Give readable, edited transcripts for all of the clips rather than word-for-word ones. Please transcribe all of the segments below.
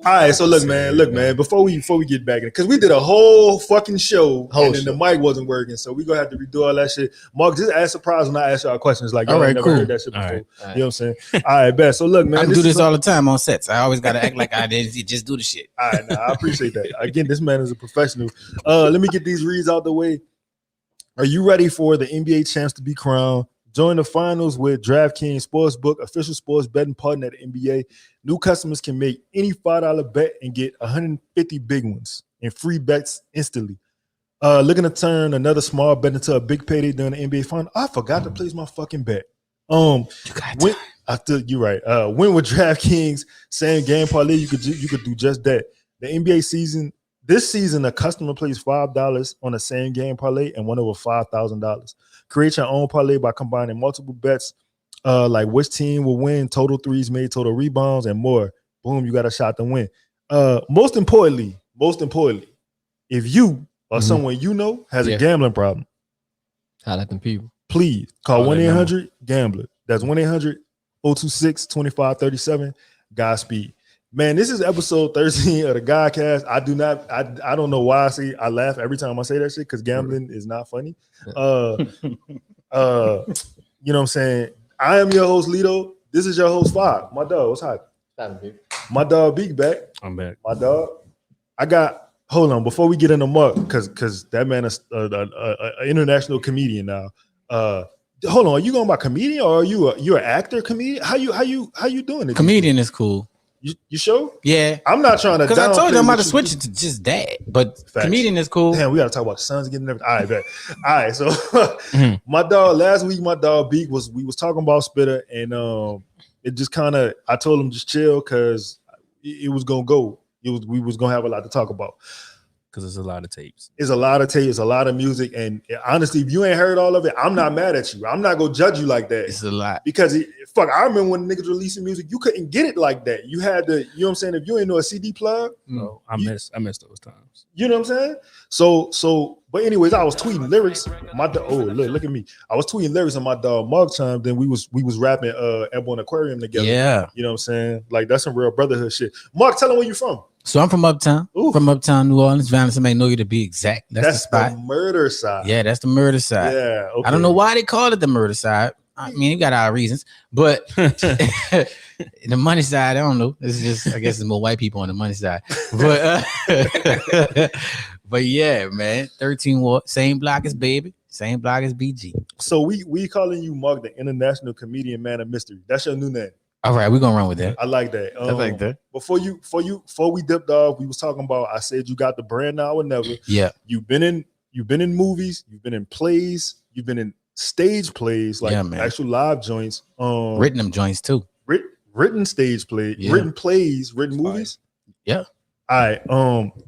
All right, so look, man. Before we get back in, because we did a whole fucking show, and then the mic wasn't working, so we gonna have to redo all that shit. Mark, just ask surprise when I ask y'all questions. Like, y'all never heard that shit before. Right. You know what I'm saying? All right, bet. So look, man, I do this all the time on sets. I always gotta act like I didn't just do the shit. All right, I appreciate that. Again, this man is a professional. Let me get these reads out the way. Are you ready for the NBA champs to be crowned? Join the finals with DraftKings Sportsbook, official sports betting partner at the NBA. New customers can make any $5 bet and get 150 big ones and free bets instantly. Looking to turn another small bet into a big payday during the NBA final. I forgot to place my fucking bet. You're right. Win with DraftKings same game parlay. You could do just that. The NBA season. This season, a customer plays $5 on the same game parlay and won over $5,000. Create your own parlay by combining multiple bets, like which team will win, total threes made, total rebounds, and more. Boom, you got a shot to win. Most importantly, if you or someone you know has a gambling problem, highlight them people. Please call 1-800-GAMBLER. That's 1-800-026-2537. Godspeed. Man, this is episode 13 of the gawdcast. I don't know why I laugh every time I say that shit because gambling is not funny. You know what I'm saying? I am your host, Lito. This is your host, Fob. My dog, what's happening? My dog, Beak back. I'm back. My dog. Hold on, before we get into Mark, because that man is an international comedian now. Hold on, are you going by comedian or are you an actor comedian? How you doing it? Comedian is cool. You sure? Yeah. I'm not trying to. Because I told you I'm about to switch it to just that. But facts. Comedian is cool. Damn, we got to talk about the Suns getting everything. All right, bet. All right, so my dog, last week, my dog Beak we was talking about Spitta, and it just kind of, I told him just chill because it was going to go. We was going to have a lot to talk about. Because it's a lot of tapes. It's a lot of tapes, a lot of music. And honestly, if you ain't heard all of it, I'm not mad at you. I'm not going to judge you like that. It's a lot. Because, I remember when niggas releasing music, you couldn't get it like that. You had to, you know what I'm saying? If you ain't know a CD plug. No, I missed those times. You know what I'm saying? So, but anyways, I was tweeting lyrics. Look at me. I was tweeting lyrics and my dog Mark chimed. Then we was rapping Airborne Aquarium together. Yeah. You know what I'm saying? Like, that's some real brotherhood shit. Mark, tell them where you from. So I'm from Uptown. Ooh. From Uptown, New Orleans. Valence may know you to be exact. That's the spot. The murder side. Yeah, that's the murder side. Yeah. Okay. I don't know why they call it the murder side. I mean, you got our reasons, but the money side, I don't know. It's just, I guess, it's more white people on the money side. But but yeah, man, 13 Ward, same block as Baby, same block as BG. So we calling you Mark, the international comedian man of mystery. That's your new name. All right, we're gonna run with that. I like that. I like that. Before we dipped off, we was talking about. I said you got the brand now or never. Yeah. You've been in movies. You've been in plays. You've been in stage plays, like actual live joints. Written them joints too. Written stage plays, written plays, written movies. Yeah. All right.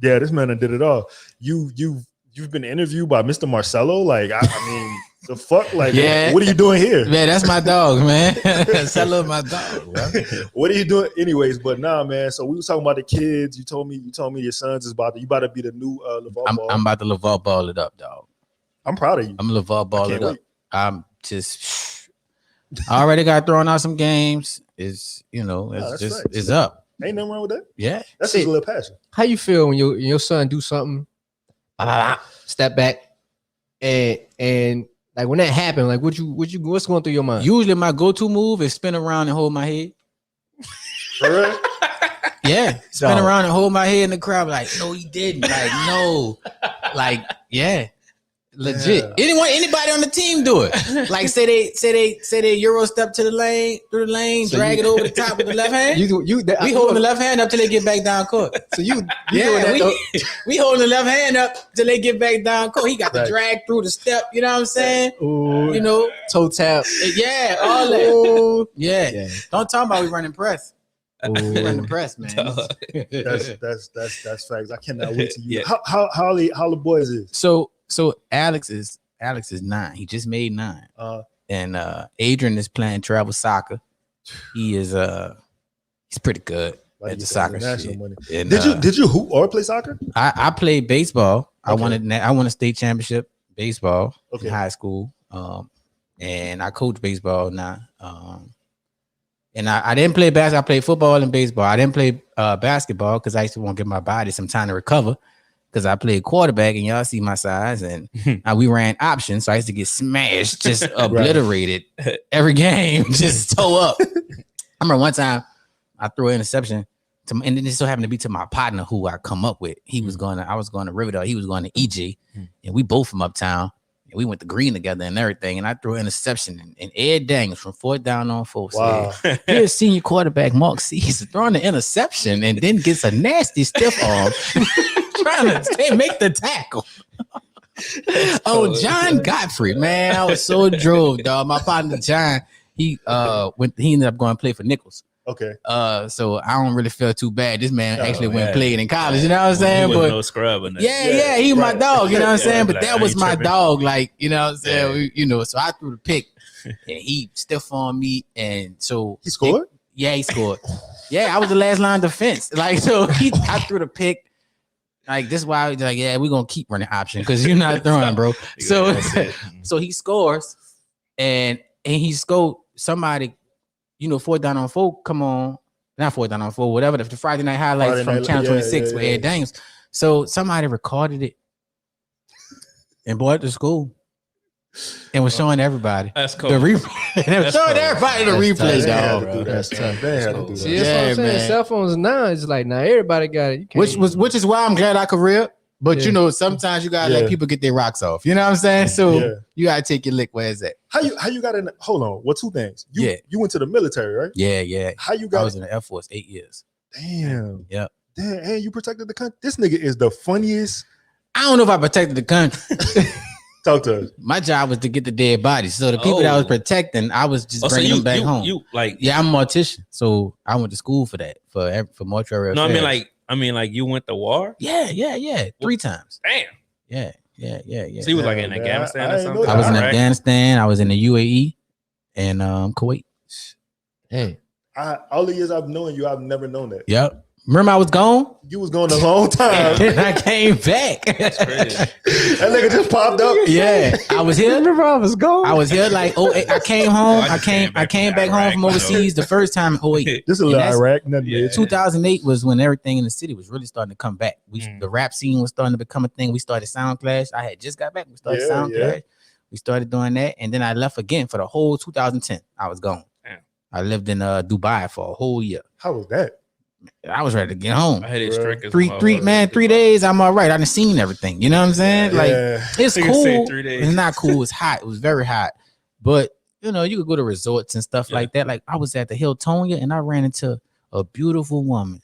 Yeah, this man did it all. You've been interviewed by Mr. Marcello. Like, I mean, the fuck? Like, what are you doing here? Man, that's my dog, man. Marcello, my dog. Bro. What are you doing? Anyways, but nah, man. So we was talking about the kids. You told me your sons is about to be the new LeVar Ball. I'm about to LeVar Ball it up, dog. I'm proud of you. I'm LeVar Ball it up. I'm just I already got thrown out some games. It's it's up. Ain't nothing wrong with that. Yeah. That's just a little passion. How you feel when your son do something, step back, and like when that happened, like what's going through your mind? Usually my go-to move is spin around and hold my head. All right. Yeah. Spin around and hold my head in the crowd. Like, no, he didn't. Like, no. Like, yeah. Legit. Yeah. Anybody on the team do it. Like say they Euro step to the lane, through the lane, so drag it over the top with the left hand. We holding the left hand up till they get back down court. So we holding the left hand up till they get back down court. He got the drag through the step, you know what I'm saying? Ooh, toe tap. Yeah, all that. Ooh. Yeah. Don't talk about we running press. We running press, man. That's facts. I cannot wait to you. How the boys is? So Alex is 9. He just made 9. And Adrian is playing travel soccer. He is he's pretty good at the soccer shit. And, did you hoop or play soccer? I played baseball. Okay. I won a state championship baseball in high school. And I coach baseball now. And I didn't play basketball. I played football and baseball. I didn't play basketball because I used to want to give my body some time to recover. Because I played quarterback, and y'all see my size, and we ran options, so I used to get smashed, just obliterated every game, just toe up. I remember one time I threw an interception, and it so happened to be to my partner who I come up with. I was going to Riverdale, he was going to EJ, and we both from uptown. And we went to Green together and everything, and I threw an interception, and Ed Daniels from 4th down on 4 said, here's senior quarterback Mark Ceasar throwing the interception and then gets a nasty stiff arm trying to make the tackle. John Godfrey, man, I was so drove, dog. My partner John, he ended up going to play for Nichols. Okay. So I don't really feel too bad. This man actually went and played in college, you know what I'm saying? He but no scrub in that. Yeah, he was my dog, you know what I'm saying? But that was my dog, like, you know what I'm saying? So I threw the pick and he stiff on me, and so he scored? He scored. Yeah, I was the last line of defense. Like, so I threw the pick. Like, this is why I was like, yeah, we're gonna keep running option because you're not throwing, bro. So he scores and he scored somebody. 4th down on 4, come on. Not 4th down on 4, whatever. The Friday night highlights from Channel 26 with Ed Daniels. So somebody recorded it and brought it to school and was showing everybody That's cool. the replay. And was showing everybody the replay, dog. That's tough. They had to do that. See, that's what I'm saying. Man. Cell phones now, it's like, now everybody got it. Which is why I'm glad I could rip. But sometimes you gotta let people get their rocks off. You know what I'm saying? So you gotta take your lick. Where is that? How you got in? Hold on. What 2 things? You went to the military, right? Yeah. How you got? I was in the Air Force 8 years. Damn. Yep. Damn. And you protected the country. This nigga is the funniest. I don't know if I protected the country. Talk to us. My job was to get the dead bodies. So the people that I was protecting, I was just bringing them back home. I'm a mortician, so I went to school for that for mortuary. No, affairs. I mean, like you went to war? Yeah. 3 times. Damn. Yeah. So you was like in Afghanistan or something? I was in Afghanistan. I was in the UAE and Kuwait. Hey, all the years I've known you, I've never known that. Yep. Remember I was gone? You was gone a long time. Then I came back. That's crazy. That nigga just popped up. Yeah. I was here. remember I was gone. I was here like I came home. I came back home from overseas the first time in 08. This is a little Iraq. Nothing 2008 was when everything in the city was really starting to come back. The rap scene was starting to become a thing. We started Sound Clash. I had just got back. We started Sound Clash. We started doing that. And then I left again for the whole 2010. I was gone. Damn. I lived in Dubai for a whole year. How was that? I was ready to get home. I had it strict. 3 days. I'm all right. I done seen everything. You know what I'm saying? Like it's cool. 3 days. It's not cool. It's hot. It was very hot. But you could go to resorts and stuff like that. Like I was at the Hiltonia and I ran into a beautiful woman,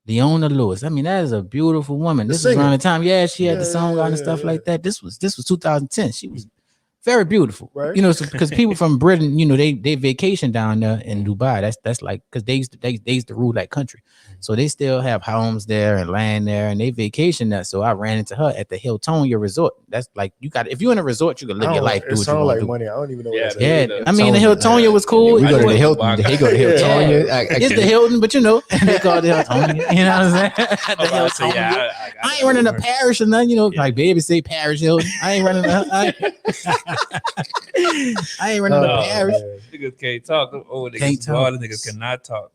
Leona Lewis. I mean, that is a beautiful woman. This was around the time. Yeah, she had the song on and stuff like that. This was 2010. She was very beautiful, right? Because people from Britain, they vacation down there in Dubai. That's like because they used to rule that country, so they still have homes there and land there, and they vacation there. So I ran into her at the Hiltonia Resort. That's like if you're in a resort, you can live your life. It sounds like money. I don't even know. I mean, the Hiltonia was cool. We go to the Hilton. They go to Hiltonia. It's the Hilton, but they call it the Hiltonia. You know what I'm saying? I ain't running a parish or nothing. Like baby say parish Hilton. I ain't running I ain't running the parish. Niggas can't talk. Niggas cannot talk.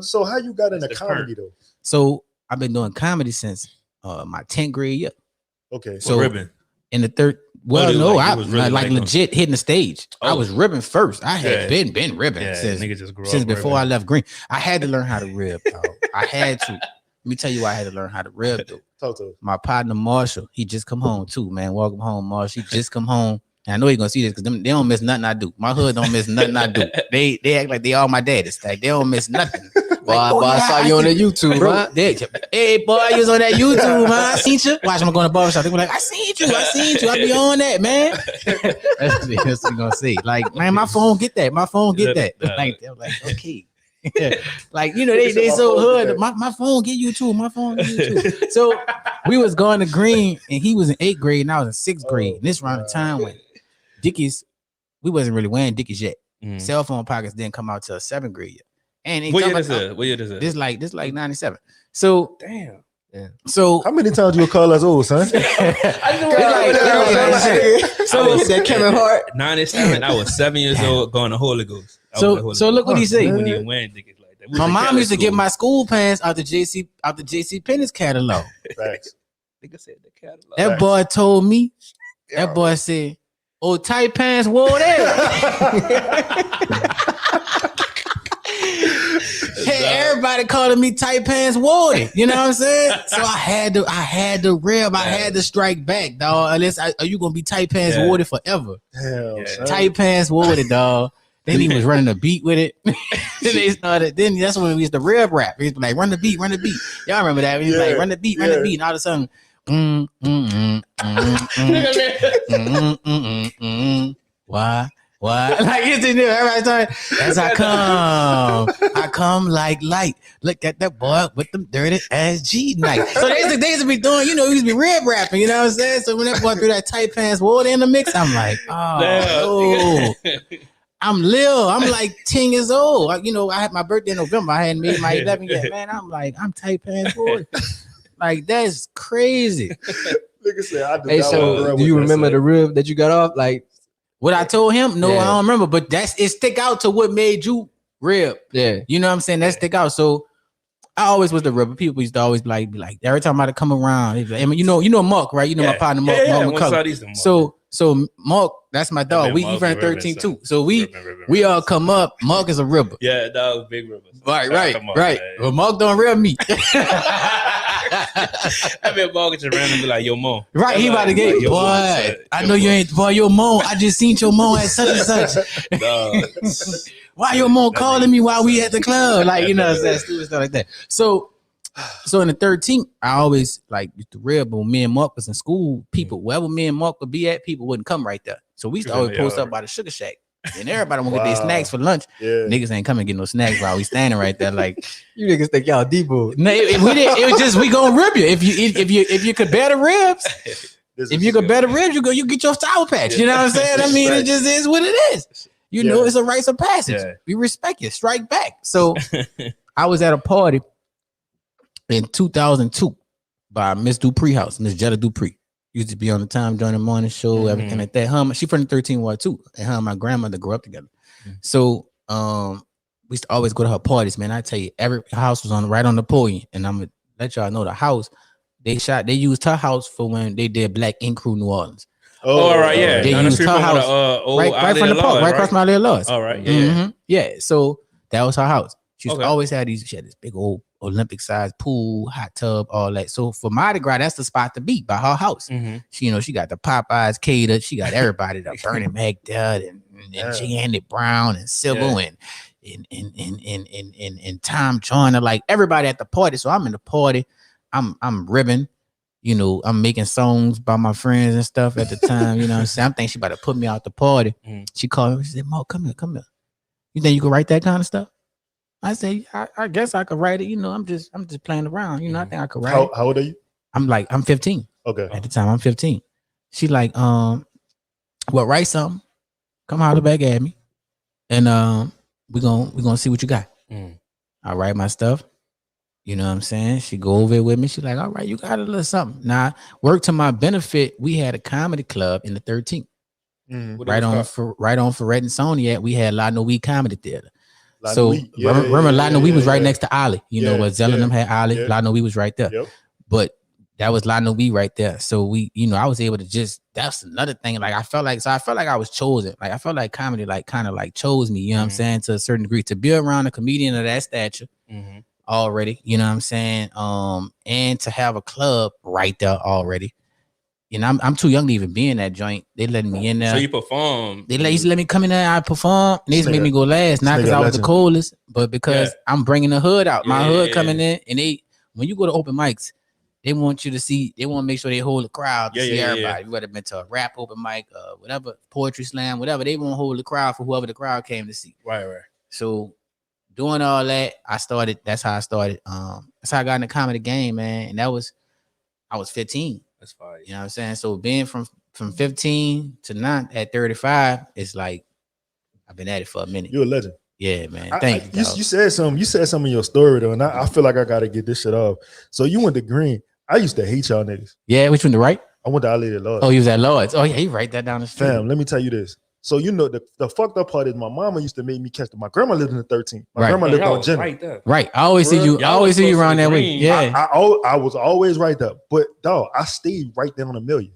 So how you got into comedy though? So I've been doing comedy since my 10th grade year. Okay. So ribbon in the third. Well, no, I was really like legit hitting the stage. I was ribbing first. I had been ribbing since before I left Green. I had to learn how to rib. I had to. Let me tell you why I had to learn how to rib though. Talk to us. My partner Marshall, he just come home too, man. Welcome home, Marshall. He just come home. And I know you're gonna see this because they don't miss nothing I do. My hood don't miss nothing I do. They act like they all my daddies. Like they don't miss nothing. Boy, I saw you on the YouTube, bro. Hey, boy, you was on that YouTube, man. I seen you. Watch them going to barbershop. They be like, I seen you. I be on that, man. That's what you gonna see. Like, man, my phone get that. Like, they're like, okay. Like, they so hood. My phone get you too. So we was going to Green, and he was in 8th grade, and I was in 6th grade. And this around the time when Dickies, we wasn't really wearing Dickies yet. Cell phone pockets didn't come out till 7th grade yet. And what year is it? This like 97. So damn. So How many times you call us old, son? so that Kevin Hart. 97. I was 7 years old going to Holy Ghost. So look what he say. When you went niggas like that. My mom used to get my school pass out the JC Penney's catalog. Facts. Nigga said the catalog. That boy told me. That boy said, "Oh, tight pants wore that." Hey, everybody calling me tight pants Wardy. You know what I'm saying? So I had to rib. I had to strike back, dog. Unless are you gonna be tight pants Wardy forever? Hell, son. Tight pants Wardy, dog. Then he was running a beat with it. Then they started. Then that's when we used to rib rap. He was like, "Run the beat, run the beat." Y'all remember that? He was like, "Run the beat, run the beat," and all of a sudden, why? Like it's in there every time. As I come like light. Look at that boy with them dirty ass G night. So they used to be doing, we used to be rib rapping, you know what I'm saying? So when that boy threw that tight pants Water in the mix, I'm like, oh, no. I'm Lil. I'm like 10 years old. I had my birthday in November. I hadn't made my 11 yet. Man, I'm like, I'm tight pants Water. Like, that's crazy. Nigga said, I Hey, so do you remember the rib that you got off? Like, what I told him? No, I don't remember. But it stick out to what made you rib. Yeah. You know what I'm saying? That stick out. So I always was the ribber. People used to always be like every time I'd come around, they'd be like, you know Mark, right? You know my partner Mark. So Mark, that's my dog. We ran 13 too. So we all come up. Mark is a ribber. Yeah, dog, big ribber. Right. Well, Mark don't rib me. I bet Mark just randomly be like, "Yo, Mo." Right, he about to get like, boy. I know you ain't boy. Your Mo. I just seen your Mo at such and such. Why your Mo calling me while we at the club? Like that stupid stuff like that. So in the 13th, I always used to rib. But when me and Mark was in school, people wherever me and Mark would be at, people wouldn't come right there. So we used to always post up by the Sugar Shack. And everybody want to get their snacks for lunch. Yeah. Niggas ain't coming to get no snacks while we standing right there. Like you niggas think y'all Debo. No, it was just we gonna rib you. If you could bear the ribs, if you could bear the ribs, you get your sour patch. You know what I'm saying? I mean, it just is what it is. You know, it's a rites of passage. Yeah. We respect you. Strike back. So I was at a party in 2002 by Miss Dupree house, Miss Jetta Dupree. Used to be on the time during the morning show, everything like that. She from the 13 Ward too, and her and my grandmother grew up together. So we used to always go to her parties, man. I tell you, every house was right on the podium, and I'm gonna let y'all know the house they used her house for when they did Black Ink Crew New Orleans. Oh, all right, yeah. They used her house right from the park, right across my little Laws. All right, yeah. Yeah. So that was her house. She always had she had this big old Olympic sized pool, hot tub, all that. So for Mardi Gras, that's the spot to be by her house. She got the Popeyes catered. She got everybody, the Bernie Mac and Janet Brown and Sybil and Tom Joyner, like everybody at the party. So I'm in the party. I'm ribbing. I'm making songs by my friends and stuff at the time. You know what I'm saying? I'm thinking she about to put me out the party. She called me. She said, "Mo, come here. You think you can write that kind of stuff?" I say, I guess I could write it. I'm just playing around. I think I could write it. How old are you? I'm 15. Okay. At the time, I'm 15. She like, well, write something. Come holler back at me, and we gonna see what you got. I write my stuff. You know what I'm saying? She go over it with me. She like, all right, you got a little something. Now, work to my benefit. We had a comedy club in the 13th. Right on Ferret and Sony. We had La Nuit Comedy Theater. Remember La Nuit was right next to Ollie. Where Zell and them had Ollie. La Nuit was right there. Yep. But that was La Nuit right there. So we, I was able to that's another thing. Like I felt like I was chosen. Like I felt like comedy kind of chose me, you know what I'm saying, to a certain degree. To be around a comedian of that stature already, you know what I'm saying? And to have a club right there already. I'm too young to even be in that joint. They letting me in there. So you perform. They used to let me come in there. I perform. They used to make me go last, not because I was the coolest, but because I'm bringing the hood out. My hood coming in, and when you go to open mics, they want you to see. They want to make sure they hold the crowd to see everybody. You would have been to a rap open mic, whatever, poetry slam, whatever. They want to hold the crowd for whoever the crowd came to see. Right. So doing all that, that's how I started. That's how I got in the comedy game, man. And I was 15. That's fine. You know what I'm saying? So being from 15 to now at 35, it's like I've been at it for a minute. You're a legend. Yeah, man. Thank you. You said something. You said something in your story though, and I feel like I gotta get this shit off. So you went to Green. I used to hate y'all niggas. Yeah, which one? The right? I went to Our Lady of Lords. Oh, you was at Lord's. Oh yeah, you write that down the street. Fam, let me tell you this. So you know the fucked up part is my mama used to make me catch them. My grandma lived in the 13th. My grandma lived on Jenner. Right there. Right. I always see you. I always see you around that way. Yeah. I was always right there. But dog, I stayed right there on a million.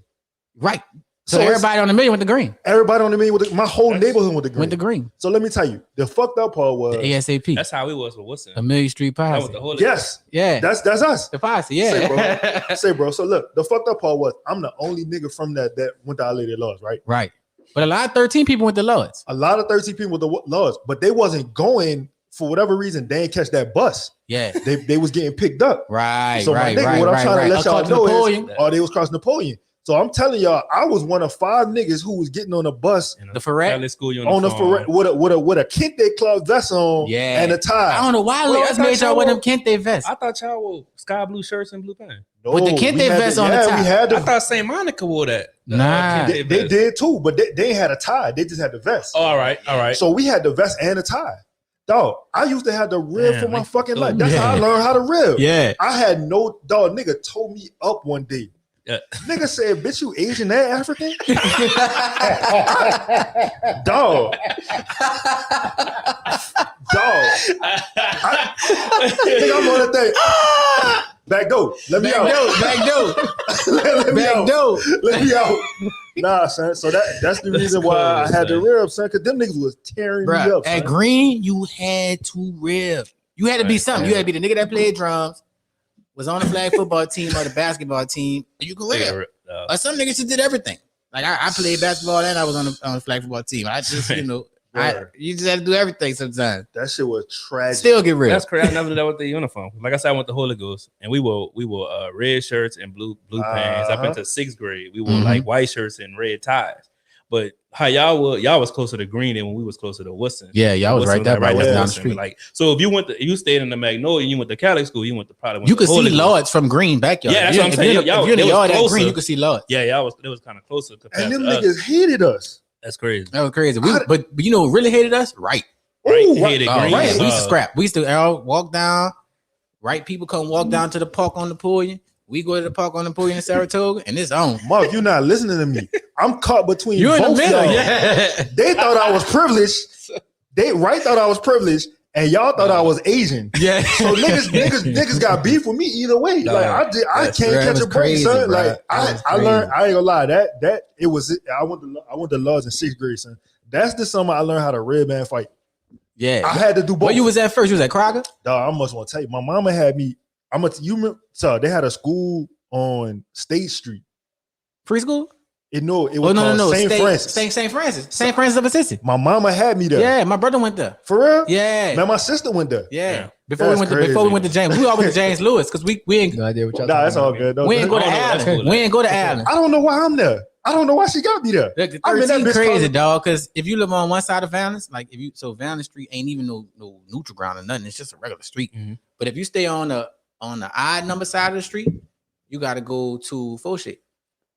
Right. So everybody on the million went to Green. Everybody on the million my whole neighborhood went to Green. So let me tell you, the fucked up part was the ASAP. That's how it was with Woodson. A Million Street Posse. Yes. Yeah. That's us. The Posse, yeah. Say, bro. So look, the fucked up part was I'm the only nigga from that went to Our Lady of Lords, right? Right. But a lot of 13 people went to Lords. A lot of 13 people went to Lords, but they wasn't going for whatever reason. They didn't catch that bus. Yeah. They was getting picked up. Right. So my nigga, what I'm trying to let y'all know is, they was crossing Napoleon. So I'm telling y'all, I was one of 5 niggas who was getting on a bus, the Ferret, on the Ferret with a Kente Club vest on, and a tie. I don't know why Lords made y'all wear them Kente vests. I thought y'all wore sky blue shirts and blue pants. No, with the Kente vest on the top. I thought St. Monica wore that. Nah, they did too, but they had a tie. They just had the vest. Oh, all right. So we had the vest and a tie. Dog, I used to have the rib for my fucking life. That's how I learned how to rib. Yeah, I had no dog. Nigga told me up one day. Nigga said, "Bitch, you Asian and African?" Dog. Nigga, I'm on the thing. Back door. Let me out. Let me out. Nah, son. So that's the reason why I had to rib, son, because them niggas was tearing me up. At Green, you had to rib. You had to be something. You had to be the nigga that played drums, was on the flag football team or the basketball team. You could rib. Or some niggas just did everything. Like I played basketball and I was on the flag football team. I just, you just had to do everything sometimes. That shit was tragic. Still get rid. That's crazy. I never did that with the uniform. Like I said, I went to Holy Ghost and we wore red shirts and blue pants. Up into 6th grade, we wore like white shirts and red ties. But how y'all was closer to Green than when we was closer to Woodson. Yeah, y'all was right there, right down the street. Like, so if you stayed in the Magnolia, you went to Catholic school, you went to you could see Lords from Green backyard. Yeah, that's what I'm saying. If you're in the yard at Green, you could see Lords. Yeah, it was kind of closer. And them niggas hated us. That's crazy. That was crazy. But you know who really hated us? Right. Hated Green. Right. We used to scrap. We used to all walk down. Right people come walk down to the park on Napoleon. We go to the park on Napoleon in Saratoga, and it's on. Mark, you're not listening to me. I'm caught between you in the middle. Y'all. Yeah. They thought I was privileged. They thought I was privileged, and y'all thought I was Asian. Yeah. So niggas got beef with me either way. No, like I can't catch a break, son. Bro. Like I learned. I ain't gonna lie. That it was. I went to Lords in 6th grade, son. That's the summer I learned how to red man fight. Yeah. I had to do both. Where you was at first? You was at Kroger? Dog, I must want to tell you. My mama had me. So they had a school on State Street. Free school? It was called St. Francis. St. Francis. St. Francis of Assisi. My mama had me there. Yeah, my brother went there. For real? Yeah. Man, my sister went there. Yeah. Before we went to James. We all went to James Lewis because we ain't no idea what y'all Nah, that's all good. We ain't go to Allen. We ain't go to Allen. I don't know why I'm there. I don't know why she got me there. Look, the 13 crazy, dog, because if you live on one side of Valence, like Valence Street ain't even no neutral ground or nothing. It's just a regular street. Mm-hmm. But if you stay on the odd number side of the street, you got to go to Fauché.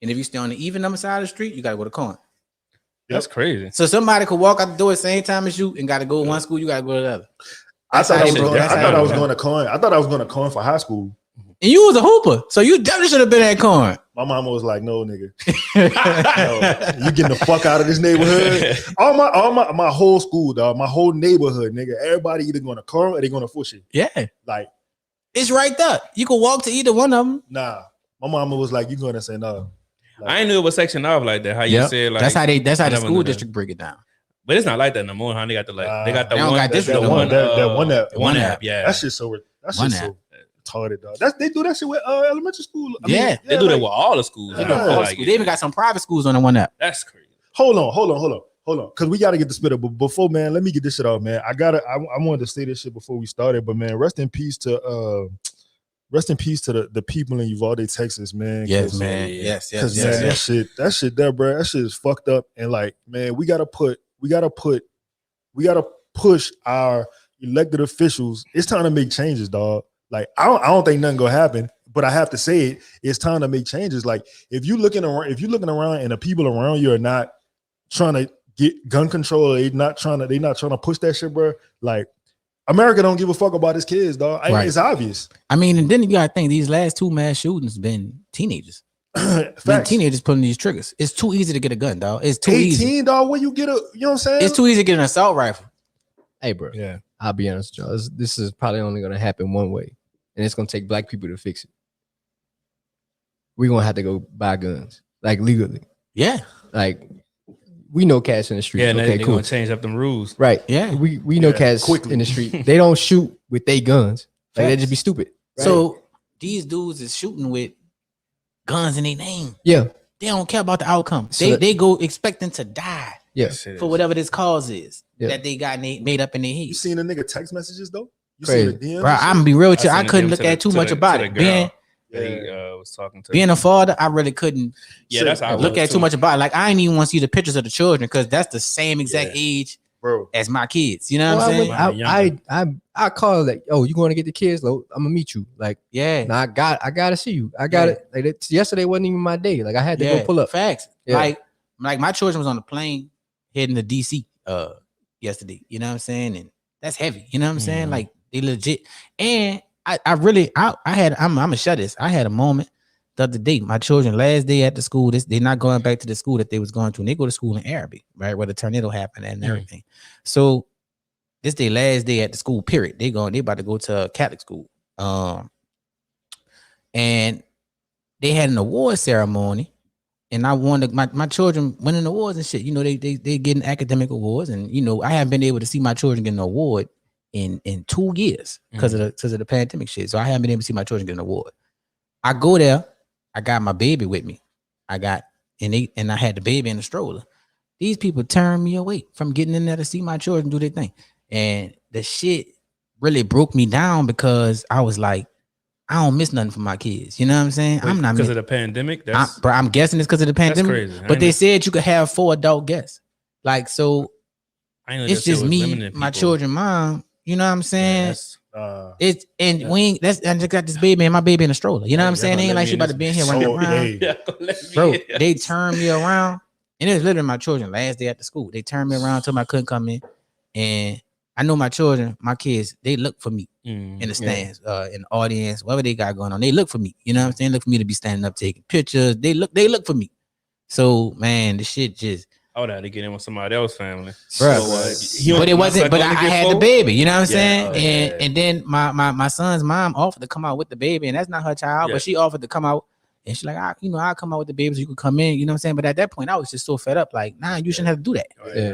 And if you stay on the even number side of the street, you got to go to Curren. That's crazy. So somebody could walk out the door at the same time as you and got to go to one school, you got to go to the other. I thought I was going to Curren. I thought I was going to Curren for high school. And you was a hooper, so you definitely should have been at Curren. My mama was like, "No, nigga, no, you getting the fuck out of this neighborhood." All my whole school, dog, my whole neighborhood, nigga. Everybody either going to Curren or they going to Fauché. Yeah, like it's right there. You can walk to either one of them. Nah, my mama was like, "You going to say no?" Like, I ain't knew it was section off like that. How you said like that's how the school district break it down. But it's not like that no more. Huh? They got the one app. Yeah, that shit's so retarded, dog. They do that shit with elementary school. They do that with all the schools. They even got some private schools on the one app. That's crazy. Hold on, because we got to get the Spitta. But before, man, let me get this shit off, man. I wanted to say this shit before we started, but man, rest in peace to the people in Uvalde, Texas, man. Yes, man. Yes. That shit there, bro. That shit is fucked up. And like, man, we gotta push our elected officials. It's time to make changes, dog. Like, I don't think nothing gonna happen, but I have to say it. It's time to make changes. Like, if you looking around and the people around you are not trying to get gun control. They not trying to push that shit, bro. Like America don't give a fuck about his kids, dog. Right. It's obvious. I mean, and then you gotta think these last 2 mass shootings been teenagers. Been teenagers pulling these triggers. It's too easy to get a gun, dog. It's too 18, easy. dog. Where you get a, you know what I'm saying? It's too easy to get an assault rifle. Hey, bro. Yeah. I'll be honest, with y'all. This is probably only gonna happen one way, and it's gonna take black people to fix it. We're gonna have to go buy guns, like legally. Yeah. Like we know cats in the street. Yeah, and okay, they're cool. gonna change up them rules. Right. Yeah. We know cats quickly. in the street. They don't shoot with their guns. Like they just be stupid. Right? So these dudes is shooting with guns in their name. yeah. They don't care about the outcome. So They go expecting to die Yeah. for whatever this cause is Yeah. that they got made up in their You head. seen the nigga text messages though? You Crazy. seen the DMs? Bro, I'm gonna be real with you. I seen couldn't him look to at the- too to much the- about to it. the girl Yeah. that he was talking to. Being a father, I really couldn't Yeah, that's how I look was, at too much about it. Like I ain't even want to see the pictures of the children because that's the same exact age bro. as my kids. You know what Well, I'm saying? I call like, oh, you going to get the kids? I'm gonna meet you. Like, Yeah. nah, I gotta see you. I got it. Like yesterday wasn't even my day. Like I had to go pull up. Facts. Yeah. Like my children was on the plane heading to DC yesterday. You know what I'm saying? And that's heavy. You know what I'm saying? Mhm. Like they legit. And I'm gonna shut this. I had a moment the other day. My children last day at the school. They're not going back to the school that they was going to. And they go to school in Arabic, right? Where the tornado happened and everything. So this day last day at the school. Period. They about to go to a Catholic school. And they had an award ceremony. And I wanted my children winning awards and shit. You know, they getting academic awards, and you know, I haven't been able to see my children get an award in 2 years because of the pandemic shit. So I haven't been able to see my children get an award. I go there, I got my baby with me. I had the baby in the stroller. These people turned me away from getting in there to see my children do their thing. And the shit really broke me down because I was like, I don't miss nothing from my kids. You know what I'm saying? Wait, I'm not because of the pandemic. That's I'm guessing it's because of the pandemic. crazy. But they said you could have 4 adult guests. Like, so I know it's that shit just was me, limiting my people. children, mom. You know what I'm saying? Yeah, It's and we ain't I just got this baby and my baby in a stroller. You know what I'm saying? They ain't like she about to be in here running around. Hey. Bro, they turned me around, and it was literally my children last day at the school. They turned me around, told me I couldn't come in, and I know my children, my kids, they look for me in the stands, in the audience, whatever they got going on. They look for me. You know what I'm saying? Look for me to be standing up taking pictures. They look for me. So man, the shit just. I would have to get in with somebody else's family, Bro. But it wasn't. But I had the baby. You know what I'm saying? And then my son's mom offered to come out with the baby, and that's not her child, but she offered to come out. And she's like, I'll come out with the baby so you could come in. You know what I'm saying? But at that point, I was just so fed up. Like, nah, you shouldn't have to do that.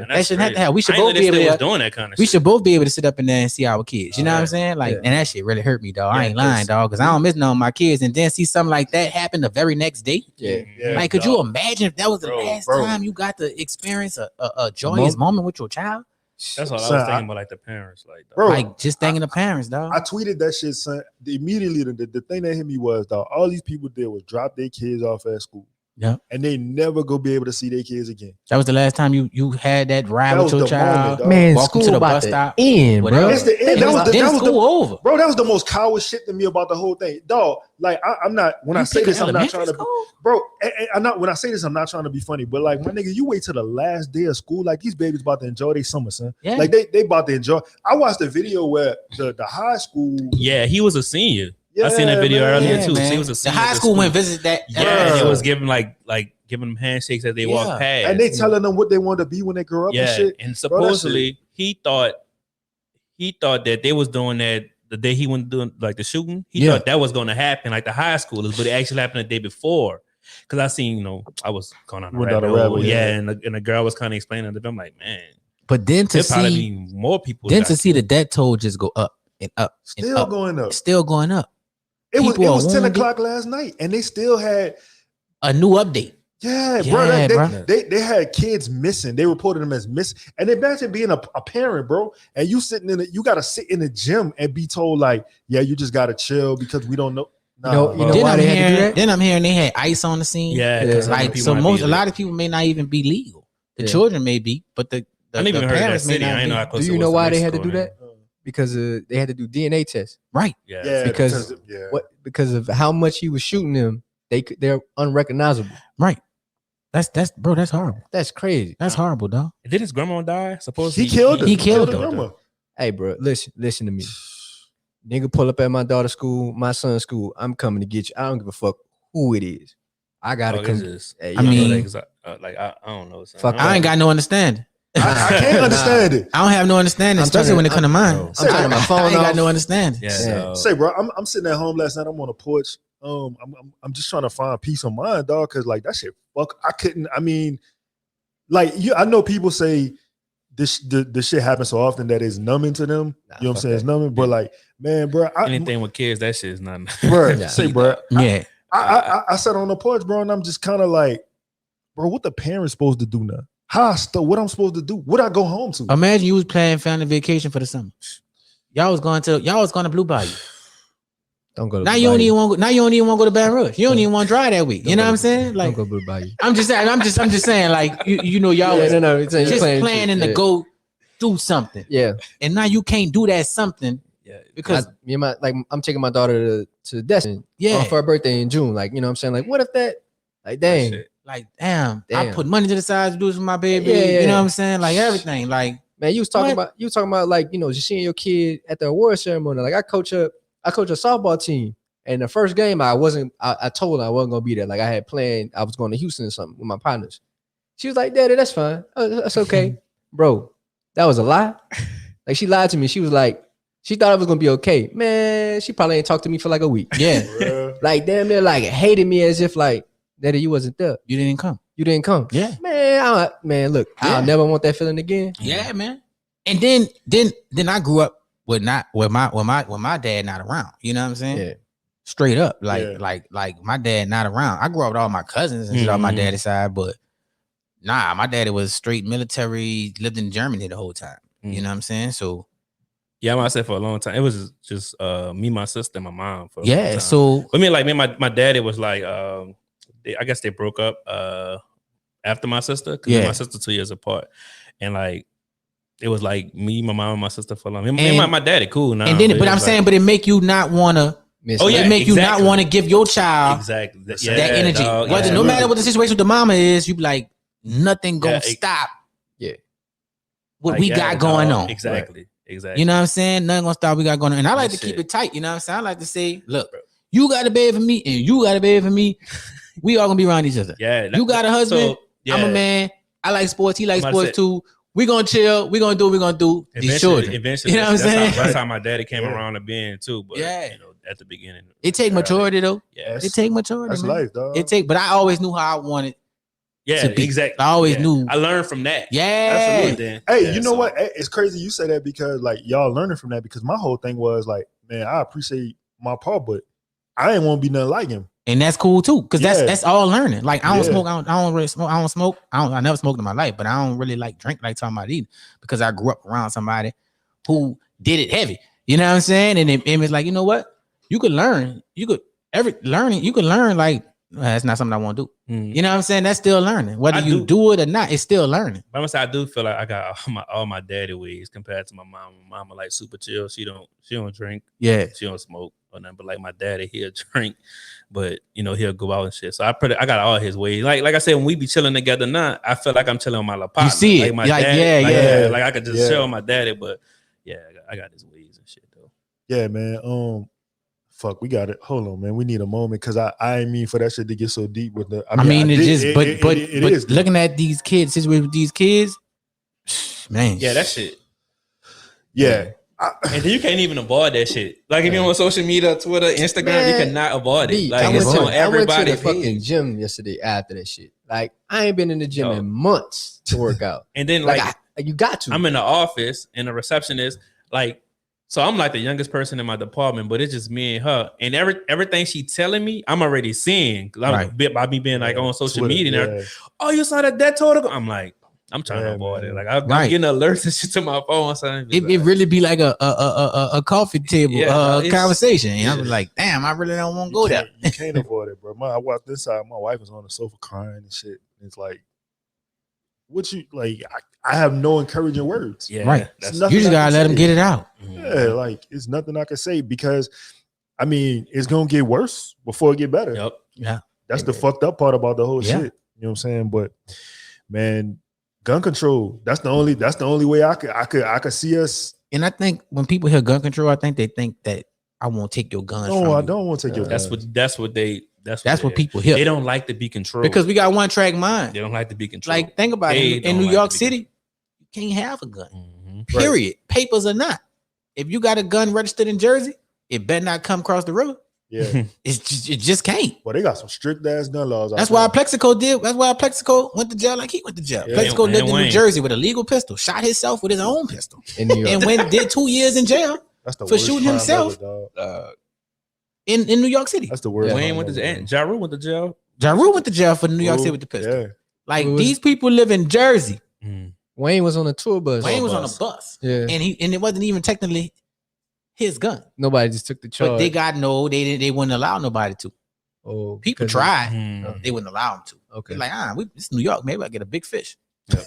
That shouldn't have to happen. We should both be able to doing that kind of. We should both be able to sit up in there and see our kids. You know what I'm saying? Like, and that shit really hurt me, dog. I ain't lying, dog, because I don't miss none of my kids. And then see something like that happen the very next day. Like, could you imagine if that was the last time you got to experience a joyous moment with your child? That's all I was thinking about, like the parents, like, bro, like just thinking of parents, dog. I tweeted that shit, son. Immediately, the thing that hit me was, dog, all these people did was drop their kids off at school. Yeah, and they never go be able to see their kids again. That was the last time you had that ride with your child. Moment, man, walk school to the about bus to stop. end, bro. It's the end. That was school over, bro. That was the most coward shit to me about the whole thing, dog. Like I'm not. When I say this, I'm not trying to, bro. I'm not. When I say this, I'm not trying to be funny. But like, my nigga, you wait till the last day of school. Like these babies about to enjoy their summer, son. Yeah. Like they about to enjoy. I watched the video where the high school. Yeah, he was a senior. Yeah, I seen that video earlier too. Man. So he was a the senior. high school went visit that. Yeah, it was giving like giving them handshakes as they walk past, and they telling them what they want to be when they grow up and shit. And supposedly he thought that they was doing that the day he went doing like the shooting. He thought that was going to happen like the high schoolers, but it actually happened the day before. Because I seen, I was going on a rabbit hole, and the girl was kind of explaining to them, I'm like, man. But then to see more people, then to see the death toll just go up and up, still going up, still going up. It was 10 o'clock last night, and they still had a new update. Yeah, bro. They had kids missing. They reported them as missing. And imagine being a parent, bro, and you sitting in it, you gotta sit in the gym and be told, like, yeah, you just gotta chill because we don't know. You know why they had to do that? Then I'm hearing they had ice on the scene. Yeah. Like so a lot of people may not even be legal. The children may be, but the I didn't even heard that city. I ain't know how close. Do you know why they had to do that? Because they had to do DNA tests. Right. Yeah. Because of how much he was shooting them, they're unrecognizable. Right. That's bro. That's horrible. That's crazy. That's horrible, dog. Did his grandma die? Supposedly He killed her. He killed the her. grandma. Hey, bro, listen to me. Nigga pull up at my daughter's school, my son's school. I'm coming to get you. I don't give a fuck who it is. I gotta come. Hey, I mean, I don't know. Son. Fuck I ain't got no understanding. I can't understand it. I don't have no understanding, especially when it come to mine. I'm turning my phone I ain't off. got no understanding. Yeah. Say, bro, I'm sitting at home last night. I'm on a porch. I'm just trying to find peace of mind, dog. Cause like that shit, fuck. I couldn't. I mean, like I know people say the shit happens so often that it's numbing to them. You know what I'm saying? It's numbing, but like, man, bro, Anything with kids, that shit is not. bro. Yeah. Say, bro, Yeah. I sat on the porch, bro, and I'm just kind of like, bro, what the parents supposed to do now? What I'm supposed to do? What I go home to? Imagine you was planning family vacation for the summer. Y'all was going to Blue Bayou. Don't go to Now you don't even want. Now you don't even want to go to Baton Rouge. You don't even want to drive that week. You know what I'm saying? Don't Like, go Blue Bayou. I'm just saying. Like, you know, y'all was just planning to go do something, Yeah, and now you can't do that something. Yeah, Because I'm taking my daughter to Destin. Yeah. For her birthday in June. Like, you know what I'm saying? Like, what if that? Like, dang. shit. like, damn, I Damn. put money to the side to do this for my baby. Yeah. You know what I'm saying? Like everything. Like, Man, you was talking about like, you know, just seeing your kid at the award ceremony. Like I coach a softball team. And the first game I told her I wasn't gonna be there. Like I had planned, I was going to Houston or something with my partners. She was like, Daddy, that's fine. Oh, that's okay. Bro, that was a lie. Like she lied to me. She was like, she thought it was gonna be okay. Man, she probably ain't talked to me for like a week. yeah, Bruh. Like damn near like hated me as if like, Daddy, you wasn't there. you didn't come. You didn't come. Yeah. Man, look, Yeah. I'll never want that feeling again. Yeah, man. And then I grew up with my dad not around. You know what I'm saying? Yeah. Straight up, like Yeah. my dad not around. I grew up with all my cousins and shit on my daddy's side, but nah, my daddy was straight military. Lived in Germany the whole time. You know what I'm saying? So Yeah, I said for a long time. It was just me, my sister, and my mom. For a long yeah, time. so I mean, like me, my daddy was like, I guess they broke up after my sister. Because Yeah. my sister 2 years apart, and like it was like me, my mom, and my sister for long. And- My daddy cool now. and then, it but I'm was saying, but it make you not want to. Oh, yeah, it make you not exactly. want to give your child exactly that energy. dog, Whether, yeah. no matter what the situation with the mama is, you be like, nothing gonna Yeah, stop. Yeah. What Like, we yeah, got going dog, on. Exactly. You know what I'm saying? Nothing gonna stop. What we got going on. And I like That's to keep it. it tight. You know what I'm saying? I like to say, look, you got a baby for me, and you got a baby for me. We all gonna be around each other. Yeah, You got a husband. So, yeah. I'm a man. I like sports. He likes I'm about sports to say- too. We gonna chill. We gonna do what we gonna do. These children. Eventually, You know what I'm saying? That's how my daddy came Yeah. around to being too. But Yeah. you know, at the beginning, It take maturity though. Yeah, It take maturity. That's man. life, dog. It take. But I always knew how I wanted. yeah, to be. exactly. I always Yeah. knew. I learned from that. Yeah. Absolutely. Then. Hey, Yeah, you know so- what? It's crazy you say that because like y'all learning from that because my whole thing was like, man, I appreciate my pa, but I ain't want to be nothing like him. And that's cool too, because Yeah. that's all learning. Like I don't Yeah. smoke, I don't really smoke. I don't smoke. I never smoked in my life, but I don't really like drink like talking about either because I grew up around somebody who did it heavy. You know what I'm saying? And it was like, you know what? You could learn. You could learn like that's not something I want to do. Mm. You know what I'm saying? That's still learning. Whether I you do it or not, it's still learning. But I'm gonna say I do feel like I got all my daddy ways compared to my mom. My mama like super chill. She don't drink. Yeah. She don't smoke or nothing. But like my daddy, he'll drink, but you know he'll go out and shit. So I got all his ways. Like I said, when we be chilling together now, I feel like I'm chilling with my little partner. You see it. Like my Like, dad. yeah. Like I could just Yeah. chill with my daddy, but yeah, I got his ways and shit though. Yeah, man. Fuck, we got it. Hold on, man. We need a moment because I ain't mean for that shit to get so deep with the. I mean, it did- just, but it is deep. looking at these kids, situation with these kids, man. Yeah, that shit. Yeah. And then you can't even avoid that shit. Like if you're on social media, Twitter, Instagram, Man, you cannot avoid it. B, Like I it's went on to the everybody's fucking page. gym yesterday after that shit. Like I ain't been in the gym Yo. in months to work out. And then Like like you got to. I'm in the office and the receptionist, like, so I'm like the youngest person in my department, but it's just me and her. And everything she telling me, I'm already seeing. Right. By me being like on social Twitter, media and yeah. everything. Oh, you saw that total? I'm like, I'm trying Yeah, to avoid man. it. Like I'm Right. getting alerts and shit to my phone. So It really be like a coffee table Yeah, it's- conversation. And I was like, damn, I really don't want to go there. You can't avoid it, bro. I walked inside. My wife was on the sofa crying and shit. It's like, what you like? I have no encouraging words. yeah, Right. That's Nothing You just I gotta can let them say. get it out. Yeah, like it's nothing I can say because, I mean, it's gonna get worse before it get better. Yep. Yeah. That's the fucked up part about the whole Yeah. shit. You know what I'm saying? But man, gun control. That's the only way I could see us. And I think when people hear gun control, I think they think that I won't take your guns. No, from I you. don't want to take your That's guns. That's what people hear. They don't like to be controlled Because we got one track mind. they don't like to be controlled. Like, think about They it. In don't New like York to be City, you can't have a gun. Mhm. Period. Papers or not. If you got a gun registered in Jersey, it better not come across the river. Yeah. It just can't. Well, they got some strict ass gun laws. That's why Plexico did. That's why Plexico went to jail like he went to jail. Yeah. Plexico And lived in New Wayne. Jersey with a legal pistol, shot himself with his own pistol, in New York. and did 2 years in jail that's the for worst shooting crime himself. ever, dog. in New York City. That's the worst. Wayne crime went to ever, jail. Ja Rule went to jail. Ja Rule went to jail for New York City with the pistol. Yeah. Like, Who was- these people live in Jersey. Wayne was on a tour bus. Wayne was on a bus, Yeah. and it wasn't even technically his gun. Nobody just took the charge. But they wouldn't allow nobody to. Oh, People because tried, Mhm. they wouldn't allow them to. Okay. They're like, it's New York. Maybe I get a big fish. You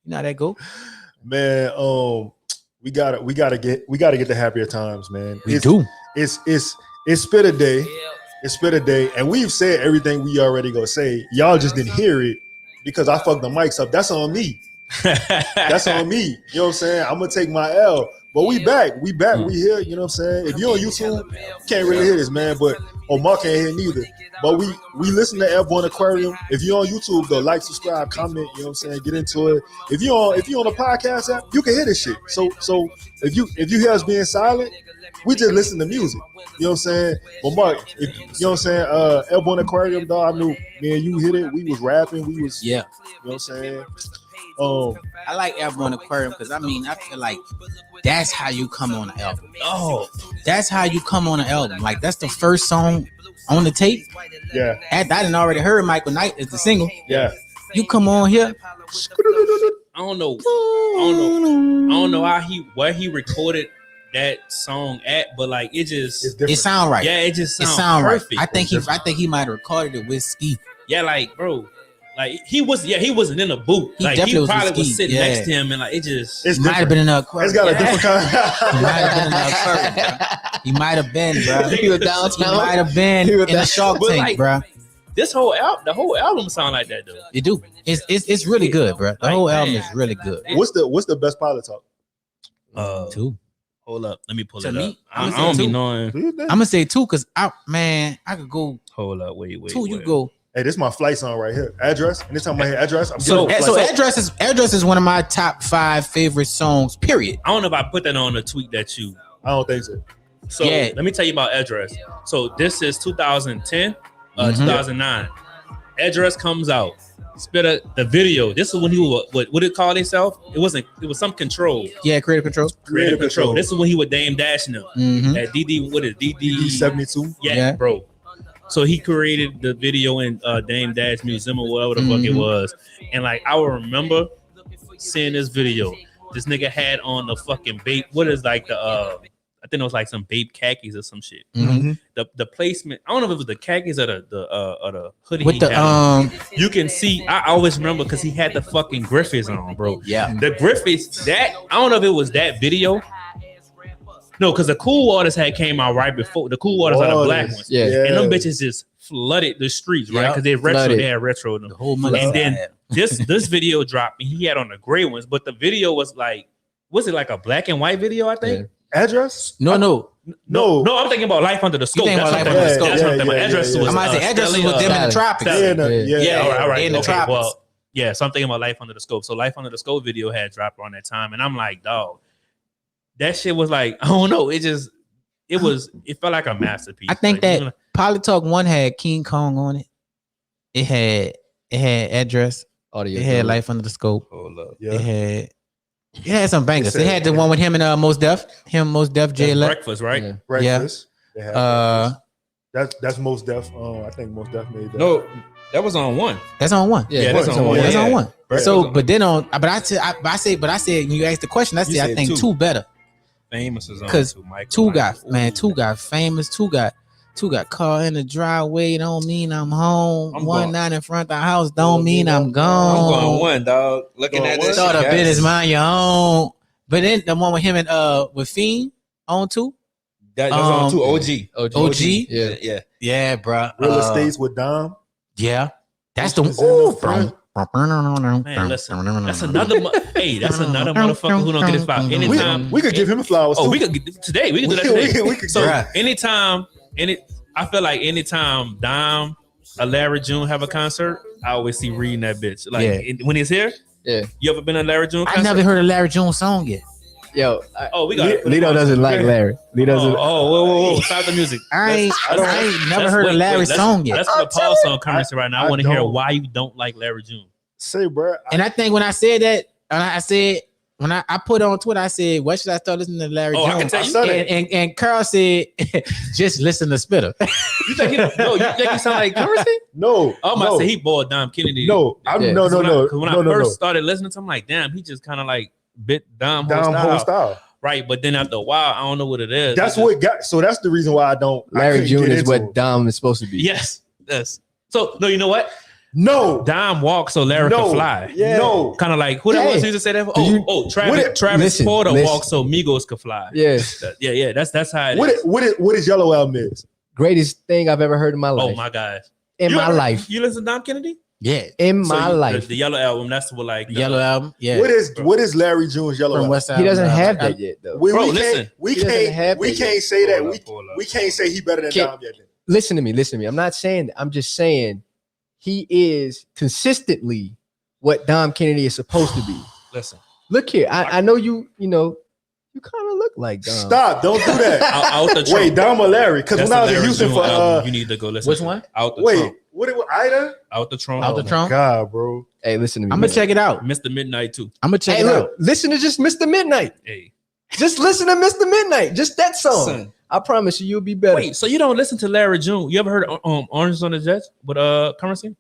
know how that go? Man, we gotta get the happier times, man. We do. It's Spitta Day. It's Spitta Day, and we've said everything we already gonna say. Y'all just didn't hear it because I fucked the mics up. That's on me. That's on me. You know what I'm saying? I'm gonna take my L. But we back. We here. You know what I'm saying? If you're on YouTube, you can't really hear this, man. But Mark can't hear neither. But we listen to Airborne Aquarium. If you're on YouTube, though, like, subscribe, comment. You know what I'm saying? Get into it. If you're on a podcast app, you can hear this shit. So if you hear us being silent, we just listen to music. You know what I'm saying? But Mark, you know what I'm saying? Airborne Aquarium, dog. I knew, man, you hit it. We was rapping. We was, Yeah. you know what I'm saying? I like Airborne Aquarium because I feel like that's how you come on an album. Oh, that's how you come on an album. Like, that's the first song on the tape. Yeah. I didn't already heard Michael Knight as the single. Yeah. You come on here. I don't know where he recorded that song at, but like It's it different. sound right. yeah, it just It sounds sound right. perfect. I think he might have recorded it with Ski. Yeah, like, bro, like he wasn't in a booth. He Like, definitely he was probably with was Ski, sitting yeah. next to him, and like it just It's He might have different. been in the aquarium. It's got a Yeah. different kind. He might have been in the aquarium, bro. He might have been, bro. He was He downtown. might have been He was in the Shark But, Tank, like, bro. the whole album sound like that though. It do. It's really good, bro. The Like, whole album man. is really good. What's the best pilot talk? Two. Hold up, let me pull To it me, up. I'm I gonna don't say be two. knowing. Do you think? I'm gonna say two because I could go Hold up, wait. two. You wait. go. Hey, this is my flight song right here. Address. Anytime I hear address, I'm So- getting a So flight. Address is one of my top 5 favorite songs. Period. I don't know if I put that on the tweet that you. I don't think so. So Yeah. let me tell you about Address. So this is 2010, Mhm. 2009. Address comes out. Spitta the video. This is when he was what it called himself? It was some control. Yeah, creative control. Creative control. This is when he was Dame Dashing them. Mm-hmm. That DD, what is DD? 72. Yeah, Yeah. bro. So he created the video in Dame Dash Museum or whatever the fuck it Mhm. was. And like I will remember seeing this video. This nigga had on the fucking bait. What is like the I think it was like some babe khakis or some shit. Mm-hmm. The placement, I don't know if it was the khakis or the hoodie. With he the had on. You can see, I always remember because he had the fucking Griffiths on, bro. yeah. The Griffiths, that I don't know if it was that video. No, because the Cool Waters had came out right before. The Cool Waters are the black ones. Yeah. And them bitches just flooded the streets, right? Yep, Because they retro, flooded. they had retro in them. The whole money. And then this video dropped and he had on the gray ones, but the video was like, was it like a black and white video? I think. Address? no. No. No, I'm thinking about Life Under the Scope. thinking That's about what Life I'm Under the thinking Scope. about. That's what I'm thinking about. Address Yeah, was. I might say Address was with them in the tropics. Yeah, Yeah, all right. in the Okay, tropics. well, yeah, so I'm thinking about Life Under the Scope. So Life Under the Scope video had dropped around that time, and I'm like, dog, that shit was like, I don't know, it felt like a masterpiece. I think Like, that Pilot Talk 1 had King Kong on it. It had Address. Audio. It had Life Under the Scope. hold up. Yeah. It had some bangers. It It said- had the one with him and Mos Def. Mos Def, J. That's Left. Breakfast, right? Yeah. Breakfast. They had Uh, breakfast. That's Most Def. I think Most Def made that. No, that was on one. That's on one. Yeah, that's on one. That's Yeah. on one. Right. So, but then I said when you asked the question, I You said I said think two. two better. Famous is on 'Cause too, Michael. Two got Ooh. famous. Two got caught in the driveway. Don't mean I'm home. I'm One going- night in front of the house. Don't mean I'm gone. I'm going one, dog. Looking Going at one? this. Start a shit, business, guys. mind your own. But then the one with him and with Fiend on too. That's on two. OG. OG? Yeah. Yeah. Yeah, bro. Real estates with Dom. Yeah, That's the Man, listen, that's another. Hey, that's another motherfucker who don't get his flowers. Anytime we could give him flowers. we could today. We can do that today. We could so right. I feel like anytime Dom or Larry June have a concert, I always see reading that bitch. Like when he's here. Yeah. You ever been to Larry June concert? I never heard a Larry June song yet. Yo, we got Lito doesn't like Larry. Lito doesn't. Whoa! Stop the music. I ain't never heard a Larry song yet. Let's put a pause on currency right now. I want to hear why you don't like Larry June. Say, bro. And I think when I said that, I said when I put on Twitter, I said, "What should I start listening to Larry June?" I can tell you. And Carl said, "Just listen to Spitta." You think he sound like currency? No. I'm about to say he bored Dom Kennedy. No, no. Because when I first started listening to him, like, damn, he just kind of like bit Dom whole style. Right, but then after a while, I don't know what it is. That's the reason why I don't. Larry June is what Dom is supposed to be. Yes. So no, you know what? No, Dom walks so Larry can fly. Yeah. No, kind of like who that was who used to say that? Travis Porter walks so Migos could fly. Yes. Yeah. That's how it is. What is Yellow Album is? Greatest thing I've ever heard in my life. Oh my gosh. In my life. You listen to Dom Kennedy? Yeah. In my life. The Yellow Album, that's what like Yellow Album. Yeah. What is Larry June's Yellow Album? He doesn't have that yet though. We can't say that. We can't say he better than Dom yet. Listen to me. I'm not saying that. I'm just saying he is consistently what Dom Kennedy is supposed to be. Listen. Look here. I know you kind of look like Dom. Stop. Don't do that. Out the Wait, Dom or Larry? Because when I was in Houston for you need to go listen. Which one? Out the Trunk. What it was Ida? Out the Trunk. Out the Trunk. God, bro. Hey, listen to me. I'm gonna check it out. Mr. Midnight too. I'm gonna check it out. Listen to just Mr. Midnight. Hey. Just listen to Mr. Midnight. Just that song. Son. I promise you'll be better. Wait, so you don't listen to Larry June? You ever heard Oranges on the Jets with Currency?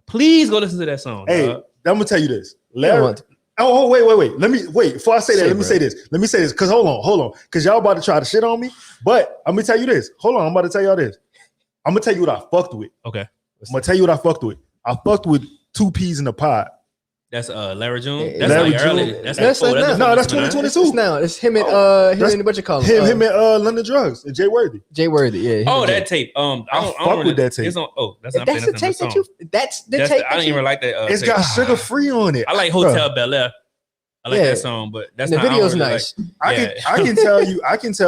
Please go listen to that song. Hey, I'm gonna tell you this. Larry. Oh, wait. Let me wait. Before I say that, let me say this. Because hold on. Because y'all about to try to shit on me. But I'm gonna tell you this. Hold on, I'm about to tell y'all this. I'm gonna tell you what I fucked with. Okay. I'm gonna tell you what I fucked with. I fucked with 2 peas in a pod. That's Larry June. That's Larry like June. Early. That's 2022. It's now. It's him and what you call him? Him and London Drugs and Jay Worthy. Yeah. That tape. I fuck with that tape. That's the tape that you. That's the tape. I didn't even like that. It's got Sugar Free on it. I like Hotel Bel Air. I like that song, but that's the video's nice. Like, I can tell you.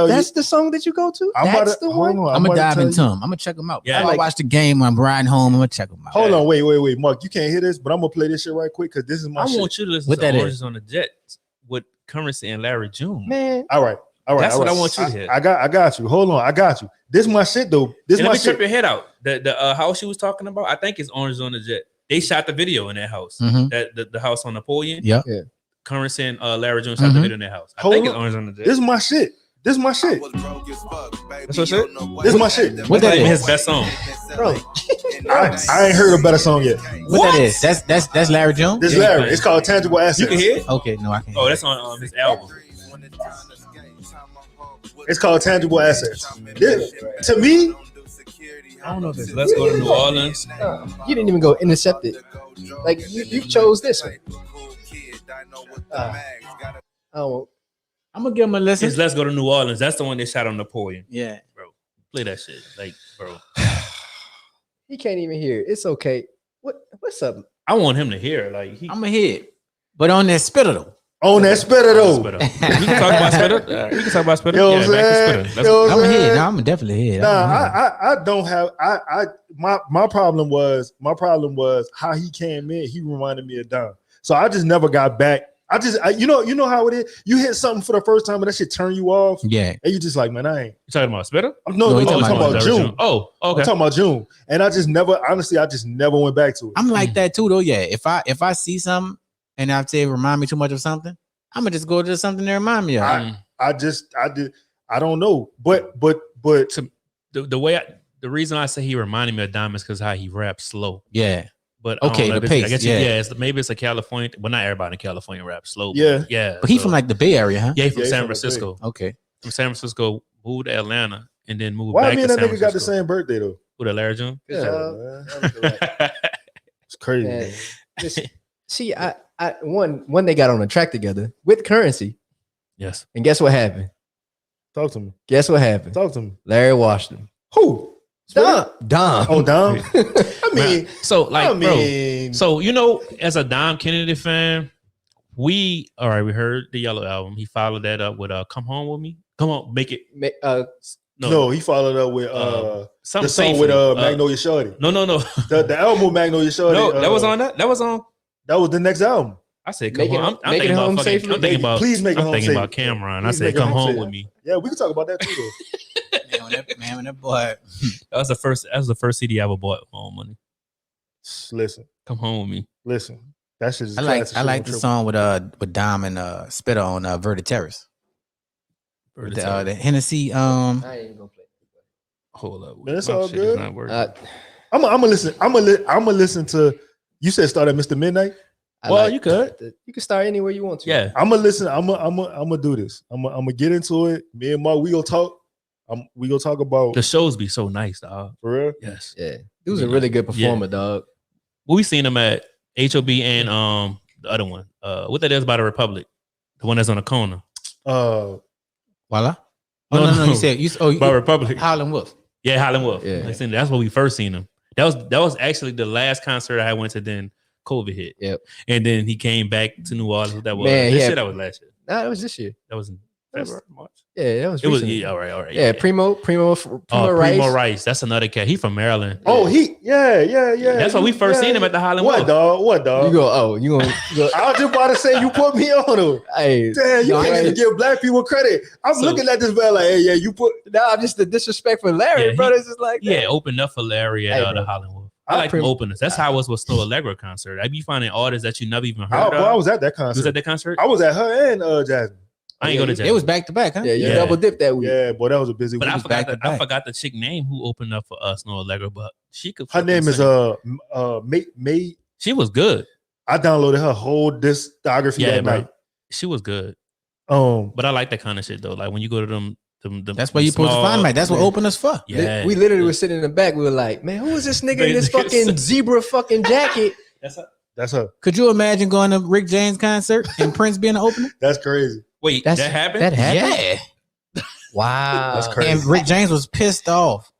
That's the song that you go to. That's the one. I'm gonna dive into them. I'm gonna check them out. Yeah, I watch the game when I'm riding home. I'm gonna check them out. Hold on, wait, Mark. You can't hear this, but I'm gonna play this shit right quick because this is my. I want you to listen to Oranges on the Jets with Currency and Larry June. Man, all right. That's what I want you to hear. I got you. Hold on, I got you. This is my shit though. This my let me shit. trip your head out. The house you was talking about, I think it's Oranges on the Jet. They shot the video in that house. That the house on Napoleon. Yeah. Currency and Larry Jones shot the video in their house. I think it's Orange on the Jet. This is my shit. That's what shit. This is my shit. What that is? His best song, bro. I ain't heard a better song yet. What that is? That's Larry Jones. This Larry. It's called Tangible Assets. You can hear it? Okay, no, I can't. Oh, that's on his album. It's called Tangible Assets. To me, I don't know if it's Let's Go to New Orleans. You didn't even go Intercept It. Like you chose this one. I'm gonna give him a listen. It's Let's Go to New Orleans. That's the one they shot on Napoleon. Yeah, bro. Play that shit, like, bro. He can't even hear it. It's okay. What's up? I want him to hear. Like, I'm gonna hear it, but on that Spitta though. On that Spitta though. We can talk about Spitta. We can talk about Spitta. You know what I'm saying? I'm here. No, I'm definitely here. I don't have. My problem was how he came in. He reminded me of Don. So I just never got back. You know how it is. You hit something for the first time and that shit turn you off. Yeah, and you just like, man, I ain't. You talking about Spitta? No, I'm talking about June. Oh, okay. I'm talking about June, and I just never went back to it. I'm like that too, though. Yeah, if I see something and I say remind me too much of something, I'm gonna just go to something that remind me of. I don't know, but the reason I say he reminded me of Dom is because how he raps slow. Yeah. But okay, the pace. I guess maybe it's a California. Well, not everybody in California raps slow. Yeah. But he from like the Bay Area, huh? Yeah, he from San Francisco. Okay. From San Francisco, moved to Atlanta, and then moved back to San Francisco. Why me and that nigga got the same birthday though? Who, the Larry June? Yeah, it's crazy. Man. Listen, see, I one they got on a track together with Currency. Yes. And guess what happened? Talk to me. Guess what happened? Talk to me. Larry washed him. Who? Dom. Oh, Dom. I mean, so like, I mean, bro. So as a Dom Kennedy fan, we heard the Yellow album. He followed that up with "Come Home with Me." Come on, make it. No, he followed up with the song with Magnolia Shorty. No. The album with Magnolia Shorty. No, that was on that. That was on. That was the next album. I said, "Come home." I'm thinking about fucking. I'm thinking about. Please make it home I'm thinking safe. about Cameron. I Please said, make it "Come home home safe. with me." Yeah, we can talk about that too. Though. man, that boy. That was the first CD I ever bought with my own money. Listen, Come home with me. listen. That shit is. I like the song with Dom and Spitta on Verdi Terrace. The Hennessy. I ain't gonna play. Hold up, Man, it's my all shit good. is not working. I'm gonna listen. I'm gonna listen to. You said start at Mr. Midnight. You could. You can start anywhere you want to. Yeah. I'm gonna listen. I'm gonna do this. I'm gonna get into it. Me and Mark, we gonna talk. We gonna talk about The shows be so nice, dog. for real. Yes. Yeah. He was a really good performer, dog. Well, we seen him at HOB and the other one. What that is by the Republic, the one that's on the corner. Voila. No. No. You said By Republic. Howlin' Wolf. Yeah, Highland Wolf. Yeah. That's where we first seen him. That was actually the last concert I went to. Then COVID hit. Yep. And then he came back to New Orleans. That was Man, that was last year. Nah, it was this year. That was in February, March. Yeah, that was. It was recently. all right. Yeah, Primo Rice. Primo Rice. That's another cat. He from Maryland. Oh, yeah. That's when we first seen him at the Highland What Wolf. What dog? You go. You going? I was just about to say you put me on him. Hey, Damn, you can't even give black people credit. I'm looking at this man like, hey, yeah, you put. Nah, I'm just the disrespect for Larry, Yeah, brother. It's just like, Yeah, opened up for Larry at Hey, the bro. Highland Wolf. I like them openers. That's how I was with Snow Allegra concert. I be finding artists that you never even heard of. I was at that You was concert. at the concert? I was at her and Jasmine. I ain't go to Jasmine. It was back to back, huh? Yeah, you Yeah. double dipped that week. Yeah, boy, that was a busy But week. I forgot back-to-back. the chick name who opened up for us, Snow Allegra, but she could. Her name is sing. May. She was good. I downloaded her whole discography that bro. night. She was good. Um, But I like that kind of shit though. Like when you go to them That's where you supposed to find, Mike. That's what openers for. Yeah, We literally were sitting in the back. We were like, man, who is this nigga in this fucking zebra fucking jacket? that's her. Could you imagine going to Rick James concert and Prince being the opener? That's crazy. Wait, that happened? That happened? Yeah. Wow. That's crazy. And Rick James was pissed off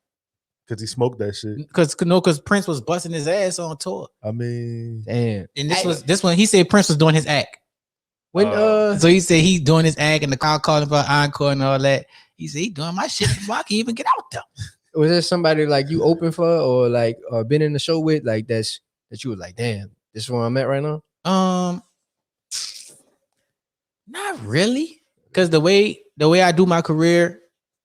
Because he smoked that shit. because Prince was busting his ass on tour. I mean, Damn. And this one he said Prince was doing his act. When So he said he's doing his act and the car calling for encore and all that. He said he doing my shit before I can even get out there. was there somebody like you open for or like or been in the show with like that you was like, damn, this is where I'm at right now? Not really. Cause the way I do my career,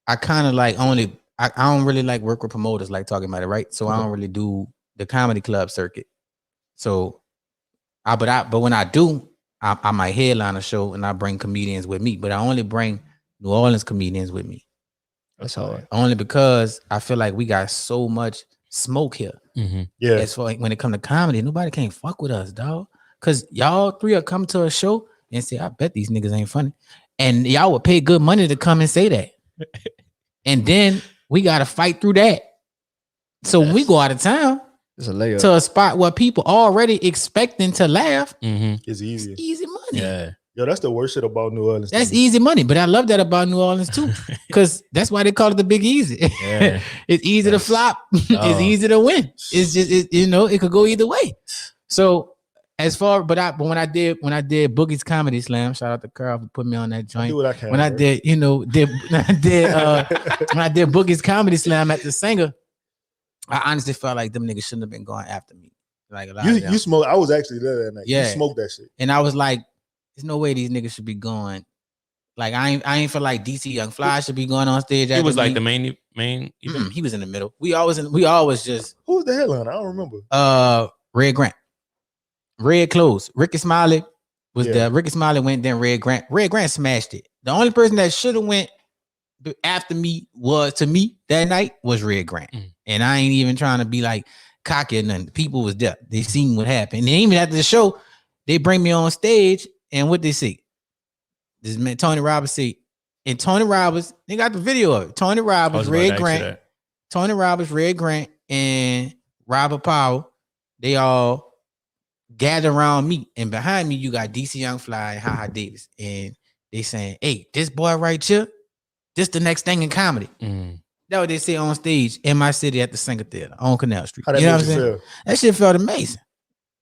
I kind of like I don't really like work with promoters like talking about it, right? So I don't really do the comedy club circuit. So but when I do, I might headline a show and I bring comedians with me, but I only bring New Orleans comedians with me. That's hard. Only because I feel like we got so much smoke here. Mm-hmm. yeah. As for like, when it come to comedy, nobody can't fuck with us, dog. Cause y'all three will come to a show and say, I bet these niggas ain't funny. And y'all would pay good money to come and say that. And then we gotta fight through that. So when we go out of town It's a layup. to a spot where people already expecting to laugh, Mm-hmm. It's easy. it's easy money. Yeah. Yo, that's the worst shit about New Orleans. That's to me. easy money. But I love that about New Orleans too. Cause that's why they call it the Big Easy. Yeah. It's easy to flop. Oh. It's easy to win. It's just it could go either way. So as far but when I did Boogie's Comedy Slam, shout out to Carl for putting me on that I do joint. what I can. When I bro. did when I did Boogie's Comedy Slam at the Singer, I honestly felt like them niggas shouldn't have been going after me. Like a lot of them. you smoke. I was actually there that night. Yeah. You smoked that shit. And I was like, there's no way these niggas should be going. Like I ain't feel like DC Young Fly should be going on stage. It after was like me. the main event. He was in the middle. We always just Who was the headliner? I don't remember. Red Grant. Red closed. Ricky Smiley was Yeah. there. Ricky Smiley went, then Red Grant. Red Grant smashed it. The only person that should have went after me to me that night was Red Grant. And I ain't even trying to be like cocky or nothing. People was there. They seen what happened. And then even after the show, they bring me on stage and what they see? This man Tony Roberts see. And Tony Roberts, they got the video of it. Tony Roberts, Red Grant. Tony Roberts, Red Grant, and Robert Powell, they all gather around me. And behind me, you got DC Young Fly and HaHa Davis. And they saying, hey, this boy right here, this the next thing in comedy. That what they say on stage in my city at the Singer Theater on Canal Street. How that You know what made I'm you saying? feel? That shit felt amazing.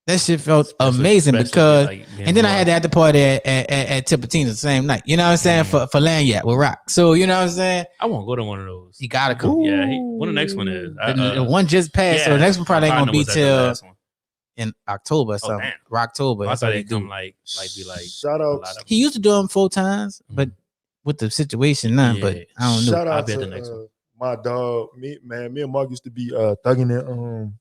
That shit felt Especially- amazing especially, because, like, being and then I had more- the after party at Tipitina's the same night. You know what I'm saying? For Lanyard with Rock. So you know what I'm saying? I won't go to one of those. You gotta come. Yeah, when the next one is? The one just passed, so the next one probably ain't gonna be till in October or something. Or October. I That's thought how they they do. come like be like. Shout out. He used to do them 4 times, but with the situation now, but Yeah. I don't know. Shout I'll out be at to the next one. my dog. Me and Mark used to be thugging it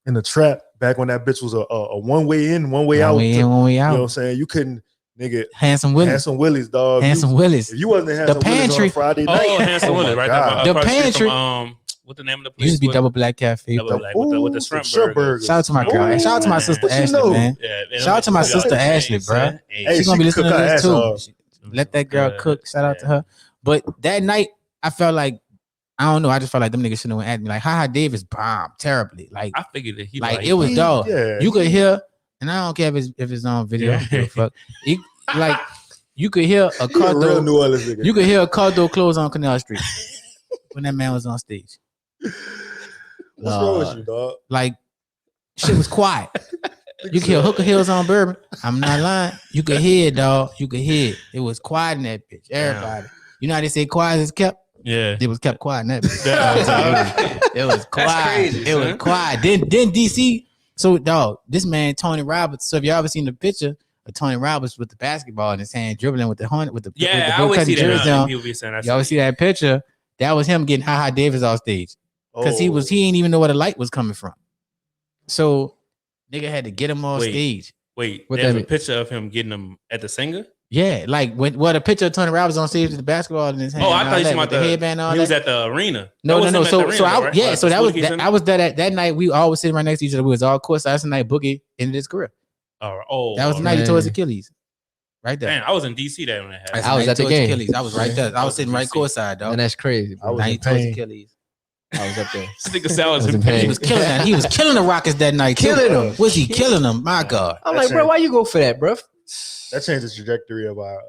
in the trap back when that bitch was a one way in, one way out. One way in, one way You know what out. I'm saying? You couldn't, nigga. Handsome Willis. Handsome Willis, dog. Handsome Willis. If you wasn't in Handsome The Willis on Pantry. a Friday night, Oh, Handsome Willis, right God. there. The across street Pantry. From, what the name of the place? Used to be was? Double Black Cafe. Double Black with the shrimp burgers. Shout out to my girl. And shout out to my sister What you Ashley, know? man. Yeah, Shout out to my sister Ashley, bro. Hey, She's gonna be she listening cook to her this ass too. off. Let that girl cook. Shout out to her. But that night, I felt like, I don't know. I just felt like them niggas shouldn't have went at me. Like, Haha Davis bombed terribly. Like, I figured that he like it was dog. Yeah. You could hear, and I don't care if it's on video. I don't give a fuck. Like, you could hear a He a car real door. New Orleans nigga. You could hear a car door close on Canal Street when that man was on stage. What's wrong with you, dog? Like, shit was quiet. You could hear Hooker Hills on Bourbon. I'm not lying. You could hear it, dog. You could hear it. It was quiet in that bitch. Everybody. You know how they say quiet is kept? Yeah. It was kept quiet in that bitch. Damn. It was quiet. crazy, It was son. quiet. Then DC. So, dog, this man, Tony Roberts. So, if you ever seen the picture of Tony Roberts with the basketball in his hand, dribbling with the horn, with the Yeah, I bow always cut see that. jersey Now, on. people be saying that. You always see that picture? That was him getting Haha Davis off stage. Because he ain't even know where the light was coming from. So nigga had to get him on stage. Wait, What there's that a mean? picture of him getting them at the Singer. Yeah, like when a picture of Tony Roberts on stage with the basketball in his hand. Oh, I and thought all you that, talking with about the headband on. He was at the arena. No. That was him at the arena, right? Yeah, so that was Spooky that, Center? I was that night. We always sitting right next to each other. We was all course. That's the night Boogie ended his career. Oh, That was the night he tore his Achilles. Right there. Man, I was in DC that when it happened. That's I was night at he the tore his game. Achilles. I was right there. I was sitting right courtside, dog. And that's crazy, bro. I was Night in he tore his pain. Achilles. I was up there. This nigga said I was I was in in pain. pain. He was killing them. He was killing the Rockets that night. Killing them. Was he killing them? My God. I'm That's like, bro, it. why you go for that, bro? That changed the trajectory of our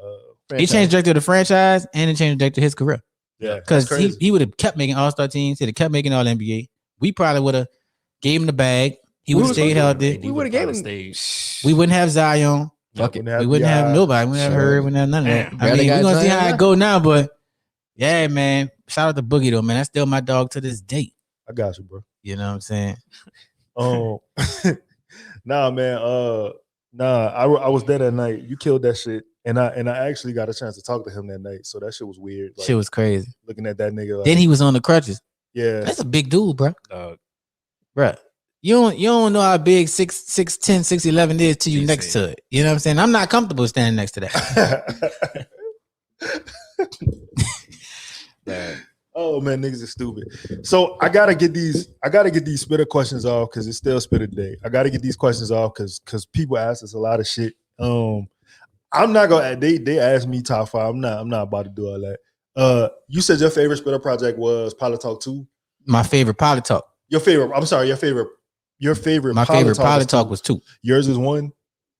He changed the trajectory of the franchise and it changed the trajectory of his career. yeah. Because That's crazy. he would have kept making all-star teams. He'd have kept making all NBA. We probably would have gave him the bag. He would have stayed healthy. We would've gave him- stage. We wouldn't have Zion. Fuck it. We wouldn't have nobody. We wouldn't have Hurd. We wouldn't have none of that. I Barely mean, we're got going to see Zion how now. it go now, but yeah, man. Shout out to Boogie, though, man. That's still my dog to this day. I got you, bro. You know what I'm saying? Nah, man. I was there that night. You killed that shit, and I actually got a chance to talk to him that night. So that shit was weird. Like, Shit was crazy. looking at that nigga. Like, Then he was on the crutches. yeah, That's a big dude, bro. Dog. Bruh. You don't know how big 6'10", 6'11" is till you next to it. You know what I'm saying? I'm not comfortable standing next to that. Oh man, niggas are stupid. So I gotta get these spitter questions off because it's still spitter day. I gotta get these questions off because people ask us a lot of shit. I'm not gonna. They asked me top 5. I'm not about to do all that. You said your favorite spitter project was Pilot Talk 2. My favorite Pilot Talk. Your favorite. I'm sorry. Your favorite. My favorite Pilot Talk was 2. Yours was 1.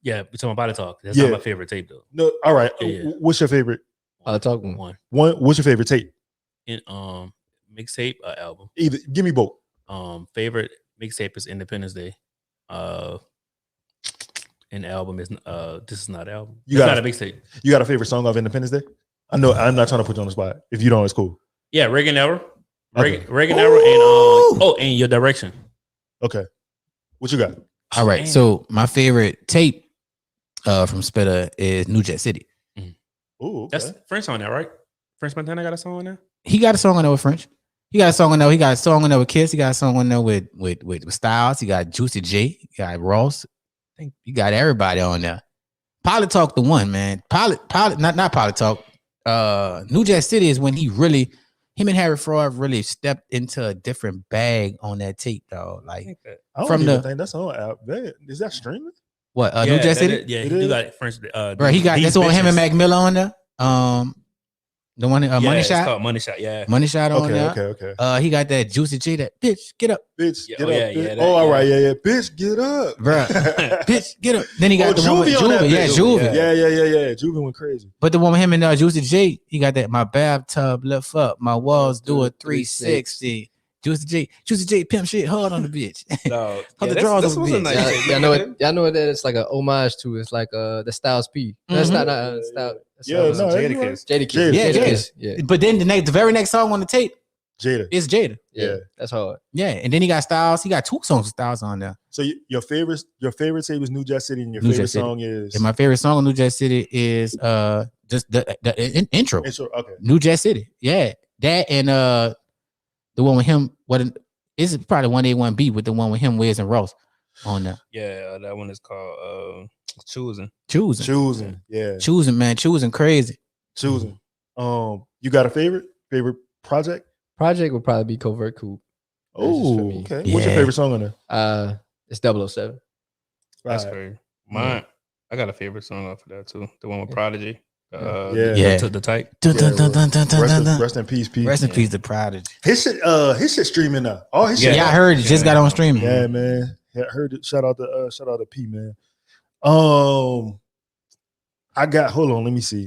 Yeah, we're talking about Body Talk. That's Yeah. not my favorite tape though. No. All right. Yeah. What's your favorite? Pilot Talk One. What's your favorite tape? In mixtape or album. Either. Give me both. Favorite mixtape is Independence Day. And the album is This Is Not an Album. You It's got not a mixtape. You got a favorite song of Independence Day? I know. I'm not trying to put you on the spot. If you don't, it's cool. Yeah, Reagan Era. Okay. Reagan Era and and Your Direction. Okay. What you got? All right. Damn. So my favorite tape from Spitta is New Jack City. Ooh, okay. That's French on there, right? French Montana got a song on there? He got a song on there with French. He got a song on there. He got a song on there with Kiss. He got a song on there with Styles. He got Juicy J. He got Ross. I think you got everybody on there. Pilot Talk the one, man. Pilot, not Pilot Talk. New Jack City is when him and Harry Fraud really stepped into a different bag on that tape, dog. Like I don't from even the- think that's on app. Is that streaming? what? New Jack City? Yeah, It he is? do got French. Right, he got These that's on him and Bitches. Mac Miller on there. The one Money It's Shot. called Money Shot. Yeah. Money Shot on there. Okay. He got that Juicy J. That bitch, get up, Bitch, get up. Yeah, Bitch. that, all right, yeah. Bitch, get up, bro. Bitch, get up. Then he got the one with Juvie on that Juvie. Yeah, bitch. Juvie. Yeah. Juvie went crazy. But the one with him and Juicy J, he got that. My bathtub lift up, my walls do a 360. Juicy J, pimp shit hard on the bitch. No, the drawers that's of a what's a bitch. nice Y'all know what that is like an homage to. It's like the Styles P. That's not Styles. Jadakiss. Jadakiss. Yeah. But then the very next song on the tape is Jada. Yeah, that's hard. Yeah, and then he got Styles. He got 2 songs with Styles on there. So your favorite tape is New Jack City, and your New favorite Jack City. song is. And my favorite song on New Jack City is just the intro. Okay. New Jack City. Yeah, that and the one with him. This is probably 1A1B with the one with him, Wiz and Ross on there. Yeah, that one is called Choosing. Yeah. Choosing crazy. Choosing. You got a favorite project? Project would probably be Covert Coupe. Oh, okay. What's your favorite song on there? It's 007. That's crazy. Mine, I got a favorite song off of that too. The one with Prodigy. To the type. Rest in peace, Pete. Rest in peace, the Prodigy. His shit streaming now. Oh, his shit. Yeah, I heard it just got on streaming. Yeah, man. Yeah, I heard it. Shout out to P, man. I got. Hold on. Let me see.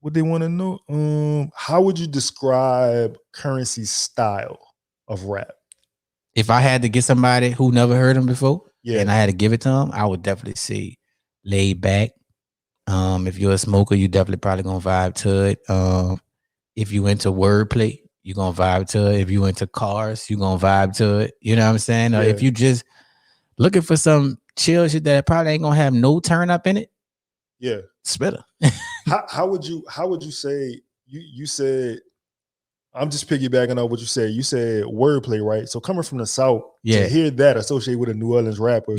What they want to know? How would you describe Currency's style of rap? If I had to get somebody who never heard him before, Yeah. and I had to give it to him, I would definitely say laid back. If you're a smoker, you definitely probably gonna vibe to it. If you into wordplay, you're gonna vibe to it. If you into cars, you're gonna vibe to it. You know what I'm saying? Or if you just looking for some chill shit that probably ain't gonna have no turn up in it. Yeah. Spitta. How would you say you said, I'm just piggybacking on what you said. You said wordplay, right? So coming from the South, to hear that associated with a New Orleans rapper,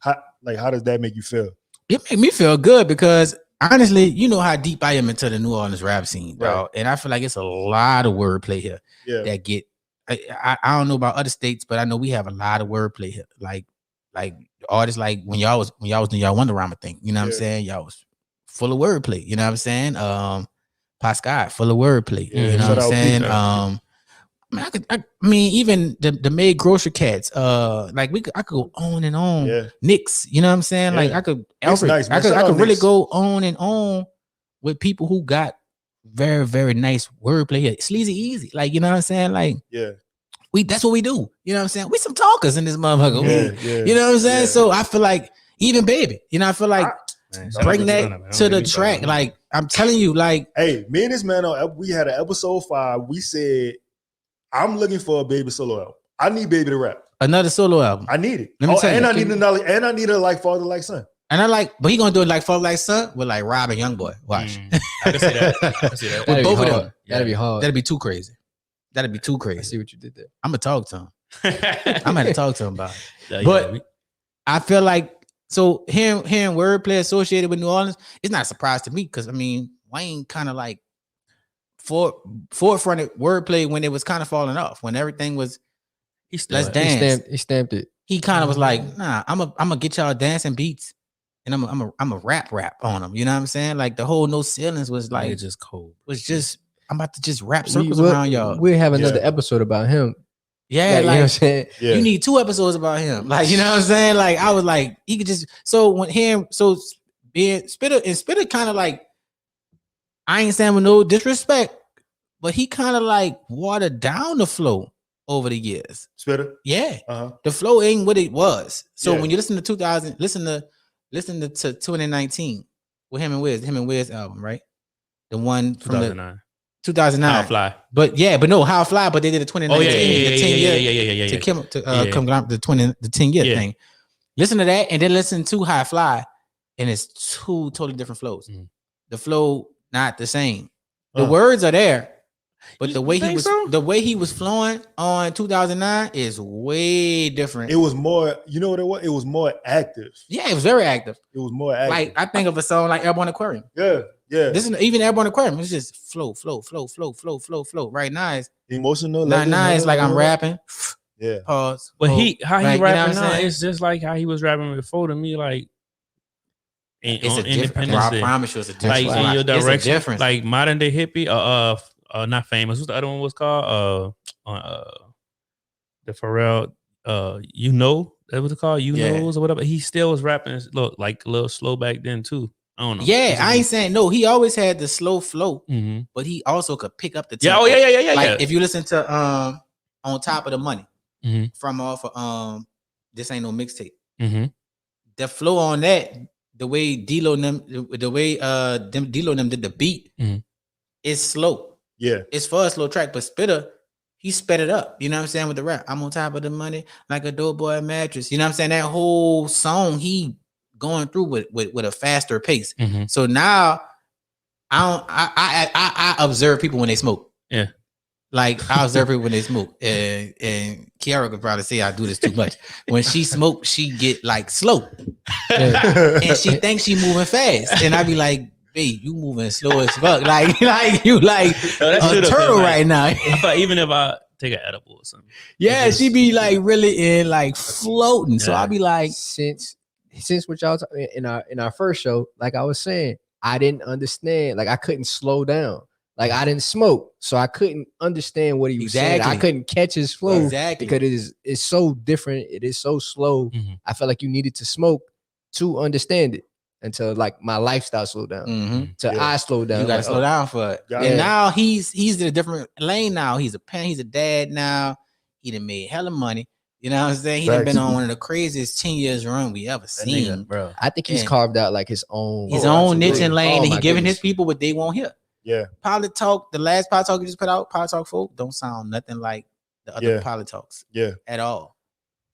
how does that make you feel? It made me feel good because honestly, you know how deep I am into the New Orleans rap scene, dog. Right. And I feel like it's a lot of wordplay here that get. I don't know about other states, but I know we have a lot of wordplay here. Like artists like when y'all was doing y'all Wonder Rhyme thing, you know what I'm saying? Y'all was full of wordplay, you know what I'm saying? Pascal, full of wordplay, you know what I'm saying? I mean, even the Made Grocery Cats, I could go on and on. Yeah. Knicks, you know what I'm saying? Like I could, Alfred, nice, I could really go on and on with people who got very, very nice wordplay here. Sleazy Easy, like, you know what I'm saying? Like, that's what we do. You know what I'm saying? We some talkers in this motherfucker. You know what I'm saying? So I feel like even Baby, you know, I feel like bring that to the track. Like I'm telling you, like, hey, me and this man we had an episode 5. We said, I'm looking for a Baby solo album. I need Baby to rap. Another solo album. I need it. Let me tell you, I need a like father like son. And I like, but he gonna do it like Father Like Son with like Rob and Youngboy. Watch. I can see that. With both of them. That'd be hard. That'd be too crazy. That'd be too crazy. I see what you did there. I'm gonna talk to him. I'm gonna talk to him about it. Yeah, But I feel like hearing wordplay associated with New Orleans, it's not a surprise to me because I mean Wayne kind of like forefronted wordplay when it was kind of falling off, when everything was let's dance. He stamped it. He kind of was like, nah, I'm gonna get y'all dancing beats. And I'm a rap on them. You know what I'm saying? Like the whole No Ceilings was like it's just cold. Was just I'm about to just rap circles around y'all. We'll have another episode about him. Yeah, like, you know what I'm saying? You need 2 episodes about him. Like, you know what I'm saying? Like I was like, he could just being Spitta kind of like, I ain't saying with no disrespect, but he kind of like watered down the flow over the years. Spitta? Yeah. The flow ain't what it was. So when you listen to 2000, listen to 2019 with him and Wiz album, right? The one from 2009. How Fly. But no, How Fly, but they did a 2019, the 10 year. To come down the 10 year thing. Listen to that and then listen to How Fly, and it's 2 totally different flows. Mm-hmm. The flow not the same. The words are there, but the way he was flowing on 2009 is way different. It was more, you know what it was? It was more active. Yeah, it was very active. It was more active. Like I think of a song like Airborne Aquarium. Yeah. This is even Airborne Aquarium. It's just flow. Right now it's emotional. Now it's like I'm rapping. Yeah. Pause. But he rapping you know now, it's just like how he was rapping before to me. Like It's on a difference. Independence I Day. promise you, it's a Like difference. in your It's a direction, difference. like modern day hippie, not famous. What's the other one was called? The Pharrell, that was it called? Knows or whatever. He still was rapping like a little slow back then too. I don't know. Yeah, I ain't saying no. He always had the slow flow, Mm-hmm. but he also could pick up the Yeah. tempo. Oh yeah. Like if you listen to On Top of the Money Mm-hmm. from off of This Ain't No Mixtape. Mm-hmm. The flow on that, the way D-Lo and them did the beat, it's slow. Yeah. It's for a slow track, but Spitta, he sped it up. You know what I'm saying? With the rap. I'm on top of the money like a dope boy mattress. You know what I'm saying? That whole song, he going through with a faster pace. Mm-hmm. So now I observe people when they smoke. Yeah. Like I observe people when they smoke. And Kiara could probably say I do this too much. When she smoke, she get like slow. And she thinks she moving fast. And I be like, babe, you moving slow as fuck. Like you like a turtle right now. I thought even if I take an edible or something. Yeah, she be like really in like floating. So I be like, since what y'all in our first show, like I was saying, I didn't understand. Like I couldn't slow down. Like I didn't smoke, so I couldn't understand what he was saying. I couldn't catch his flow because it's so different. It is so slow. Mm-hmm. I felt like you needed to smoke to understand it until like my lifestyle slowed down. I slowed down. You gotta slow down for it. And now he's in a different lane now. He's a parent, he's a dad now. He done made hella money. You know what I'm saying? He done been on one of the craziest 10 years run we ever seen. Bro. I think he's carved out like his own niche and lane, and he giving his people what they want here. Yeah. Pilot Talk, the last Pilot Talk you just put out, Pilot Talk 4, don't sound nothing like the other Pilot Talks. Yeah. At all.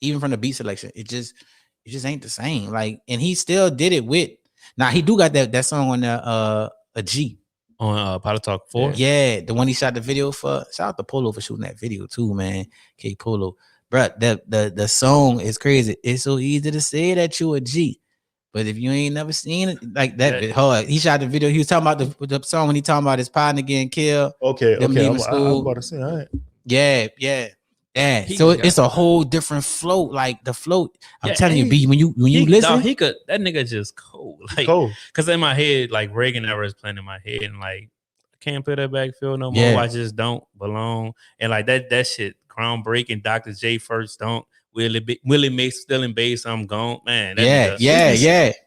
Even from the beat selection. It just ain't the same. Like, and he still did it with now he do got that song on the a G. On Pilot Talk 4? Yeah, the one he shot the video for. Shout out to Polo for shooting that video too, man. K Polo. Bruh, the song is crazy. It's so easy to say that you a G. But if you ain't never seen it, like that, hard. He shot the video. He was talking about the song when he talking about his partner getting killed. Okay. I'm about to say, all right. Yeah. So it's a whole different flow. Like the flow, I'm telling you, B, when you listen, that nigga just cold. Like, because in my head, like Reagan era is playing in my head, and like I can't play that backfield no more. Yeah. I just don't belong. And like that shit, groundbreaking. Dr. J first don't. Willie Mace still in bass. I'm gone, man. Yeah.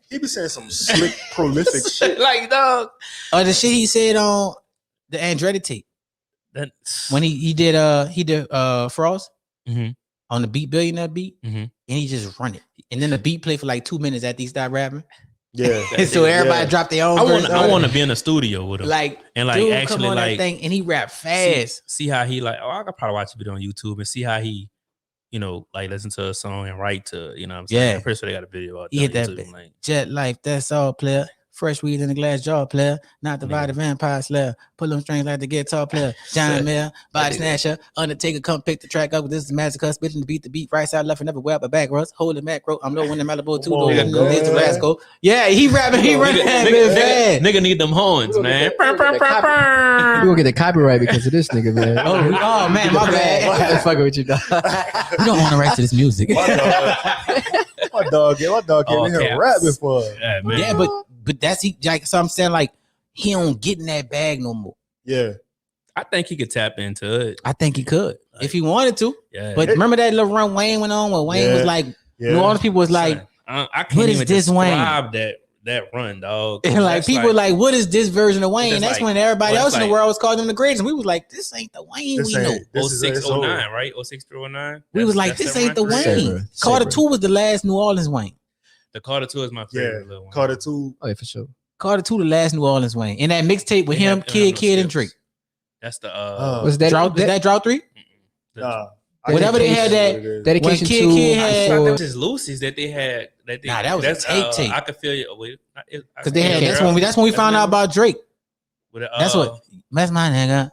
He be saying some slick, prolific shit. Like dog. The shit he said on the Andretti tape. When he did Frost on the Beat Billionaire beat, and he just run it, and then the beat play for like 2 minutes after he started rapping. Yeah, so everybody dropped their own. I want to be in the studio with him, like dude, actually come on like that thing, and he rap fast. See how he like. Oh, I could probably watch a video on YouTube and see how he, like listen to a song and write to. You know what I'm saying? I'm pretty sure they got a video out there. Hit that bit. Jet life, that's all, player. Fresh weed in a glass jar, player. Not the body vampire slayer. Pull them strings like the guitar player. Giant Mayor, body snatcher. Undertaker, come pick the track up. This is massacre. Spitting the beat. Right side, left, and everywhere, but back rows. Holy macro. I'm low in the Malibu too. Though. There's a rascal. Yeah, he rapping. He rapping. Nigga need them horns, man. We gonna get the copyright because of this nigga, man. Oh man, my bad. I'm fucking with you, dog. We don't want to write to this music. My dog came in here rapping for us. Yeah, but that's like, so I'm saying like he don't get in that bag no more. Yeah, I think he could tap into it. I think he could if he wanted to. Yeah, but remember that little run Wayne went on where Wayne was like, New Orleans people was like, I can't even describe that run, dog. And like people like, what is this version of Wayne? That's like, when everybody else in the world was calling him the greatest, and we was like, this ain't the Wayne we know. 0609, right? 06 through 09. We was like, this ain't the Wayne. Carter 2 was the last New Orleans Wayne. The Carter 2 is my favorite little one. Carter 2. Oh, yeah, for sure. Carter 2, the last New Orleans Wayne. And that mixtape with him, Kid, and Drake. That's the was that Drought? Is that Drought 3? Nah. Whatever they had that dedication to that was just Lucy's that they had. That was a tape. I could feel you. Because they had that's when we found out about Drake. That's what. That's my nigga.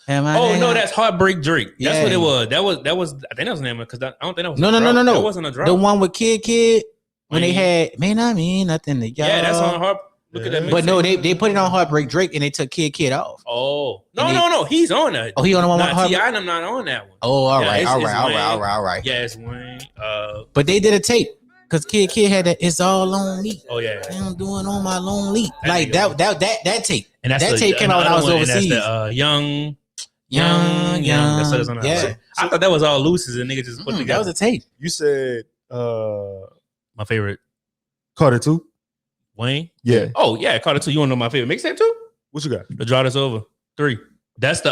No, that's Heartbreak Drake. That's what it was. That was. I think that was the name of it because I don't think that was. No. That wasn't a drop. The one with Kid. When they had may not mean nothing to y'all. Yeah, that's on Heart. Look at that. But no, they put it on Heartbreak Drake and they took Kid off. Oh no, he's on that. Oh, he on the one with Heartbreak. I'm not on that one. Oh, all right. Yeah, it's Wayne. But they did a tape. Cause kid had that. It's all on me. Oh yeah. I'm doing on my lonely. Like that tape. And that tape came out when I was overseas. And that's the young. That's what it's on. Yeah. I thought that was all looses and niggas just put together. That was a tape. You said my favorite Carter 2? Wayne? Yeah. Oh yeah, Carter 2. You wanna know my favorite mixtape too? What you got? The Draw That's Over 3. That's the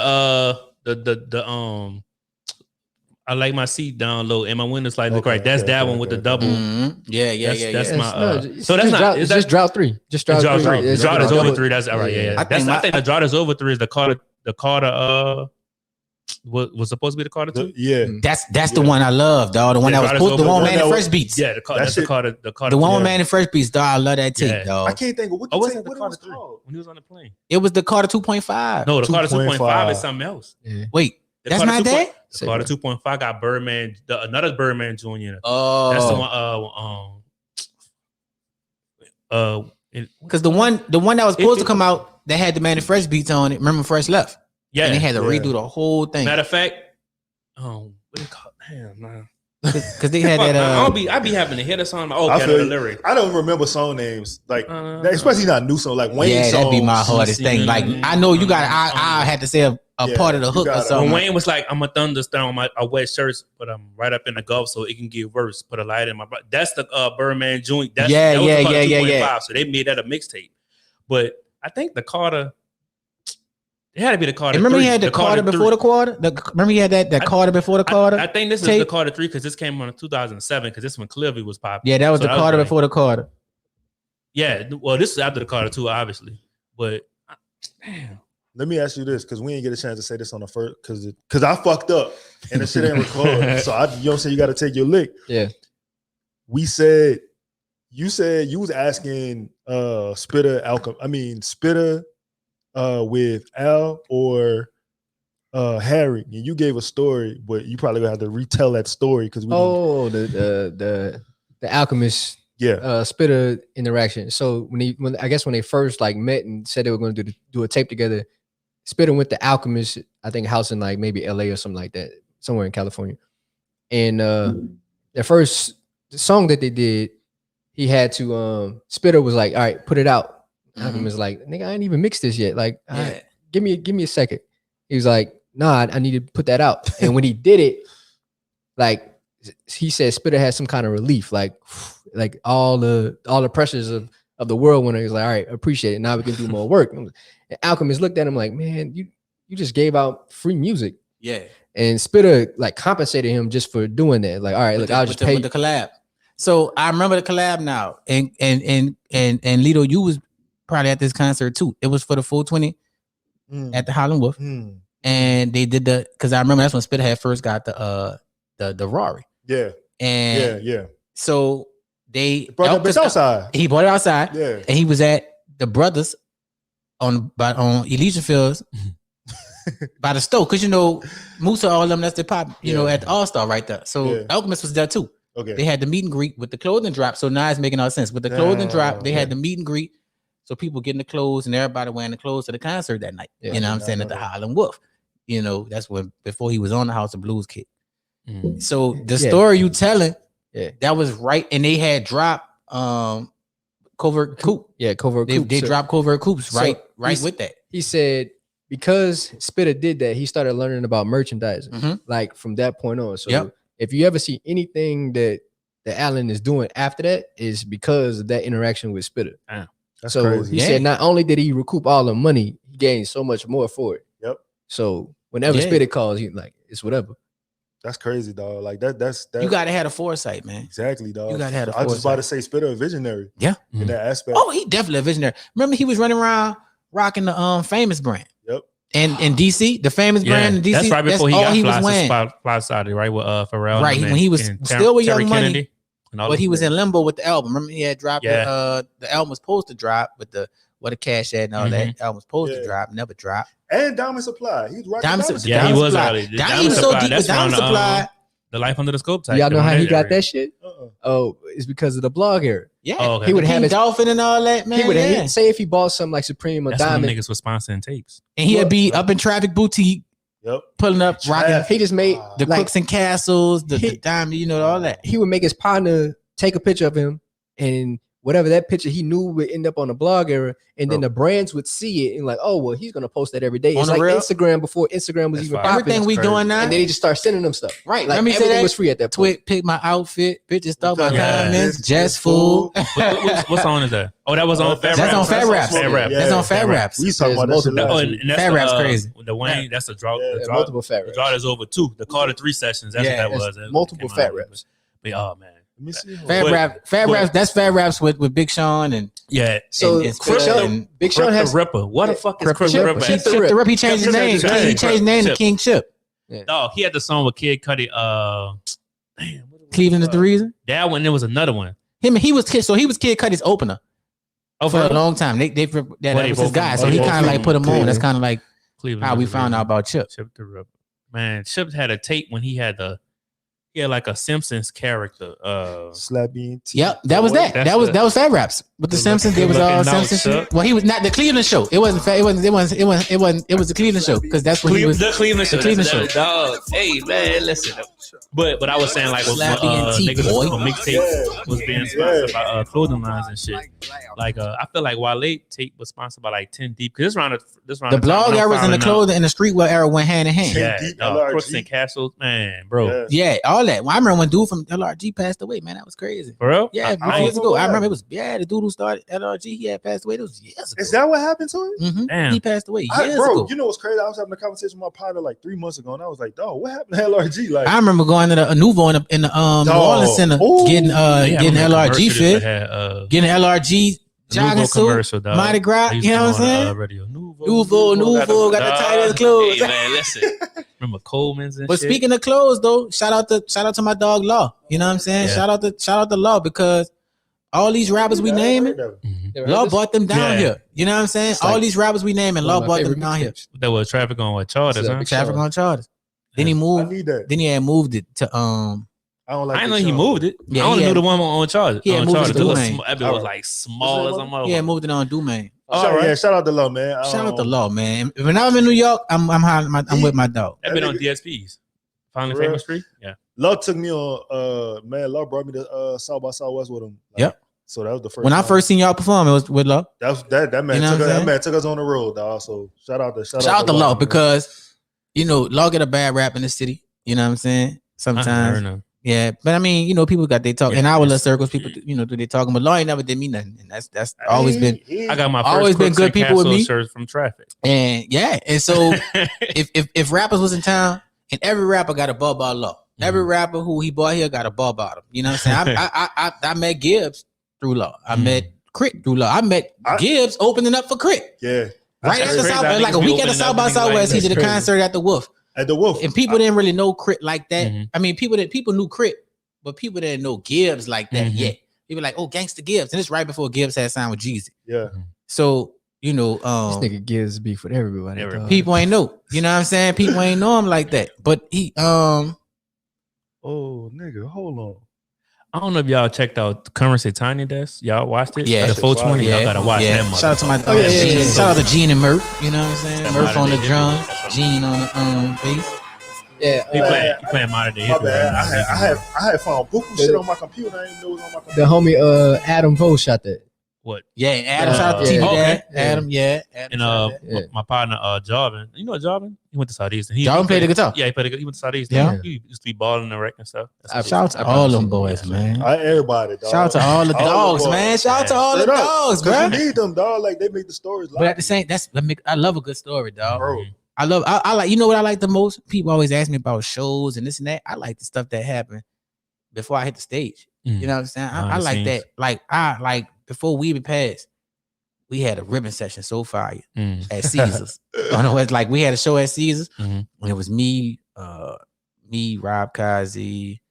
I like my seat down low and my window slightly right. That's that one with the double. Mm-hmm. Yeah. That's my. So that's not. It's just drought 3. Just drought 3. The Draw That's Over 3. That's all right. Yeah. I think the Draw That's Over 3 is the Carter. What was supposed to be the Carter 2? Yeah. That's the one I love, dog. The one that was supposed, the one man in Fresh Beats. Yeah, that's the Carter. The one with man in Fresh Beats, dog. I love that tape, dog. I can't think of what was the the Carter 3 when he was on the plane. It was the Carter 2.5. No, the Carter 2.5 is something else. Yeah. Wait, that's not that? The Carter 2.5 got Birdman, another Birdman Jr. Oh, that's the one. Because the one that was supposed to come out that had the man in Fresh Beats on it. Remember, Fresh left. Yeah, and they had to redo the whole thing. Matter of fact, what do you call it? Damn, man. Because they had that. I be having to hit a song. Oh, the lyric. I don't remember song names, like especially not new song, like Wayne. Yeah, songs. that'd be my hardest thing. Like I know you got. I had to say a part of the hook or something. When Wayne was like, "I'm a thunderstorm on my wet shirts, but I'm right up in the Gulf, so it can get worse. Put a light in my butt." That's the Birdman joint. That was the Carter 2.5, so they made that a mixtape. But I think the Carter. It had to be the Carter. Remember 3. He had the Carter before the Carter. Remember he had that Carter before the Carter. I think this is the Carter 3 because this came on in 2007 because this one clearly was popular. Yeah, that was the Carter before the Carter. Yeah, well, this is after the Carter 2, obviously. But damn. Let me ask you this because we didn't get a chance to say this on the first because I fucked up and the shit ain't recorded. So you know what I'm saying, you got to take your lick. Yeah. You said you was asking Spitta with Al or Harry, and you gave a story, but you probably gonna have to retell that story because the Alchemist Spitta interaction. So when they first like met and said they were going to do a tape together, Spitta went to Alchemist, I think house in like maybe LA or something like that, somewhere in California, and the first song that they did, he had to Spitta was like, all right, put it out. Alchemist like, nigga, I ain't even mixed this yet. Like, give me a second. He was like, nah, I need to put that out. And when he did it, like he said, Spitta had some kind of relief, like all the pressures of the world when he was like, all right, appreciate it. Now we can do more work. And Alchemist looked at him like, man, you just gave out free music. Yeah. And Spitta like compensated him just for doing that. Like, all right, look, I'll just pay the collab. So I remember the collab now, and Lito, you was probably at this concert too. It was for the 420 at the Holland Wolf, and they did because I remember that's when Spitta had first got the Rari. Yeah, and yeah. So they brought it outside. He brought it outside. Yeah, and he was at the Brothers on Elysian Fields by the stove because Musa, all of them, that's the pop. You know, at the All Star right there. So Alchemist was there too. Okay, they had the meet and greet with the clothing drop. So now it's making all sense. With the clothing drop, they had the meet and greet. So people getting the clothes and everybody wearing the clothes to the concert that night. You know what I'm saying? At the Highland Wolf. That's when before he was on the House of Blues Kid. So the story you telling, that was right. And they had dropped Covert Coupe. Yeah, Covert Coupe. They dropped Covert Coupes right with that. He said because Spitta did that, he started learning about merchandising. Like from that point on. So if you ever see anything that Allen is doing after that, is because of that interaction with Spitta. That's so crazy. He said not only did he recoup all the money, he gained so much more for it. Yep. So whenever Spitta calls, he like, it's whatever. That's crazy, dog. Like that's you gotta have a foresight, man. Exactly, dog. You gotta have a foresight. I was just about to say Spitta a visionary. Yeah. In that aspect. Oh, he definitely a visionary. Remember he was running around rocking the Famous brand. Yep. And in DC, the Famous brand in DC. That's right before he was wearing. Fly Saturday, right? With Pharrell. Right, when he was still with Young Money. Kennedy. But he was in limbo with the album. Remember, he had dropped the album was supposed to drop with the Cash had and all that. Album was supposed to drop, never dropped. And Diamond Supply. He was rocking Diamond Supply. Yeah, he was early. Diamond was so deep with Diamond Supply. The Life Under the Scope type. Y'all know how he got that shit? Oh, it's because of the blog era. Yeah, he would have his Dolphin and all that, man. He would say if he bought something like Supreme or That's Diamond, when niggas was sponsoring tapes, and he'd be up in Traffic Boutique. Yep. Pulling up, rocking. He just made the Crooks and Castles, the Diamond, all that. He would make his partner take a picture of him, and whatever that picture he knew would end up on the blog era, and then the brands would see it and like, oh well, he's gonna post that every day. It's like Instagram before Instagram was even popping. Everything we doing now, and then he just start sending them stuff. Right. Like everything was free at that point. Pick my outfit, bitches thought my comments, just food. What song is that? Oh, that was on Fat Raps. That's on Fat Raps. That's on Fat Raps. We talking about that. Fat Raps crazy. The Wayne, that's the draw. Multiple Fat Raps. The draw is over 2. The Carter 3 sessions. That's what that was. Multiple Fat Raps. But oh man. Fat Raps. That's Fat Raps with Big Sean and So Big Sean has the Ripper. What the fuck is Chip the Chip the Ripper? He changed his name. He changed his name to King Chip. No, he had the song with Kid Cudi. Cleveland is the reason. That one. There was another one. He was Kid Cudi's opener for a long time. That was his guy. So he kind of like put him on. That's kind of like Cleveland how we found out about Chip. Chip the Ripper. Man, Chip had a tape when he had like a Simpsons character. Slappy. Yep, that was that. That was Fat Raps with the Simpsons. It was all Simpsons. Well, he was not the Cleveland show. It wasn't. It was the Cleveland show because that's what he was. The Cleveland show. The Cleveland show. Dog. Hey man, listen. But I was saying like Slappy and T, niggas boy. on mixtape was being sponsored by clothing lines and shit. Like I feel like Wale tape was sponsored by like 10 Deep because this round the blog eras and the clothing and the streetwear era went hand in hand. Yeah, Crooks and Castles, man, bro. Yeah, all that. Well, I remember when dude from LRG passed away, man. That was crazy. For real? Yeah, years ago. I remember it was the dude who started LRG. He had passed away. It was years ago. Is that what happened to him? Mm-hmm. Damn. He passed away years Bro, ago. you know what's crazy? I was having a conversation with my partner like 3 months ago, and I was like, "Dog, what happened to LRG?" Like, I remember going to the Nouveau in the New Orleans Center, getting LRG fit, getting LRG jogging suit, Mardi Gras. You know what I'm saying? Nouveau got the tightest clothes. Hey man, listen. Remember Coleman's and But shit? speaking of clothes, though, shout out to my dog Law. You know what I'm saying? Yeah. Shout out to Law because all these rappers we naming, Law bought them down here. You know what I'm saying? All these rappers we naming, Law bought them down here. That was Traffic on what charters, huh? Traffic on charters. Then he moved. Then he had moved it to I don't like. I know he moved it. Yeah, I only knew the one on charges. He had moved it to Dumaine. That was like small as a mother. He had moved it on Dumaine. Shout out to Law, man. Shout out to Law, man. When I'm in New York, I'm with my dog. That been on DSPs. Finally Famous Street. Yeah. Law took me on. Man, Law brought me to South by Southwest with him. Like, yep. So that was the first. When I first seen y'all perform, it was with Law. That man. You know that man took us on the road, dog. So shout out to Law because Law get a bad rap in the city. You know what I'm saying? Sometimes. Yeah, but I mean, people got they talk in our little circles. People, do they talking? But Law ain't never did me nothing, and that's always been. I got my first always been good people with me shirts from Traffic, and so if rappers was in town, and every rapper got a ball about Law. Every rapper who he bought here got a ball about him. You know what I'm saying? I met Gibbs through Law. I met Crit through Law. I met Gibbs opening up for Crit. Yeah, right after South, like a week at the South by Southwest, he did a concert at the Wolf. At the Wolf, and people didn't really know Crit like that. I mean, people knew Crit, but people didn't know Gibbs like that yet. People like, oh, Gangsta Gibbs, and it's right before Gibbs had signed with Jeezy. Yeah. So this nigga Gibbs beef with everybody. People ain't know. You know what I'm saying? People ain't know him like that. But he oh nigga, hold on. I don't know if y'all checked out Curren Tiny Desk. Y'all watched it? Yeah. The 420. Yeah. Y'all gotta watch that mother. Shout out to my shout out to Gene and Murph. You know what I'm saying? Murph on the drum, Gene on the bass. Yeah, he playing modern day. My bad. I had found buku shit on my computer. I didn't know it was on my computer. The homie Adam Vo shot that. What? Yeah, Adam shout out to TV Dad. Adam, and my partner Jarvin. You know Jarvin? He went to Southeastern. Jarvin played the guitar. Yeah, he went to Southeastern. Yeah. He used to be balling the wreck and stuff. Shout out to all them boys, man. Everybody, dog. Shout out to all the dogs, man. Shout out to all the dogs, bro. You need them, dog. Like they make the stories. But at the same, I love a good story, dog. Bro. I like, you know what I like the most? People always ask me about shows and this and that. I like the stuff that happened before I hit the stage. You know what I'm saying? I like that. Like before we passed, we had a ribbon session so fire at Caesars. It's like we had a show at Caesars when it was me, Rob Kazi,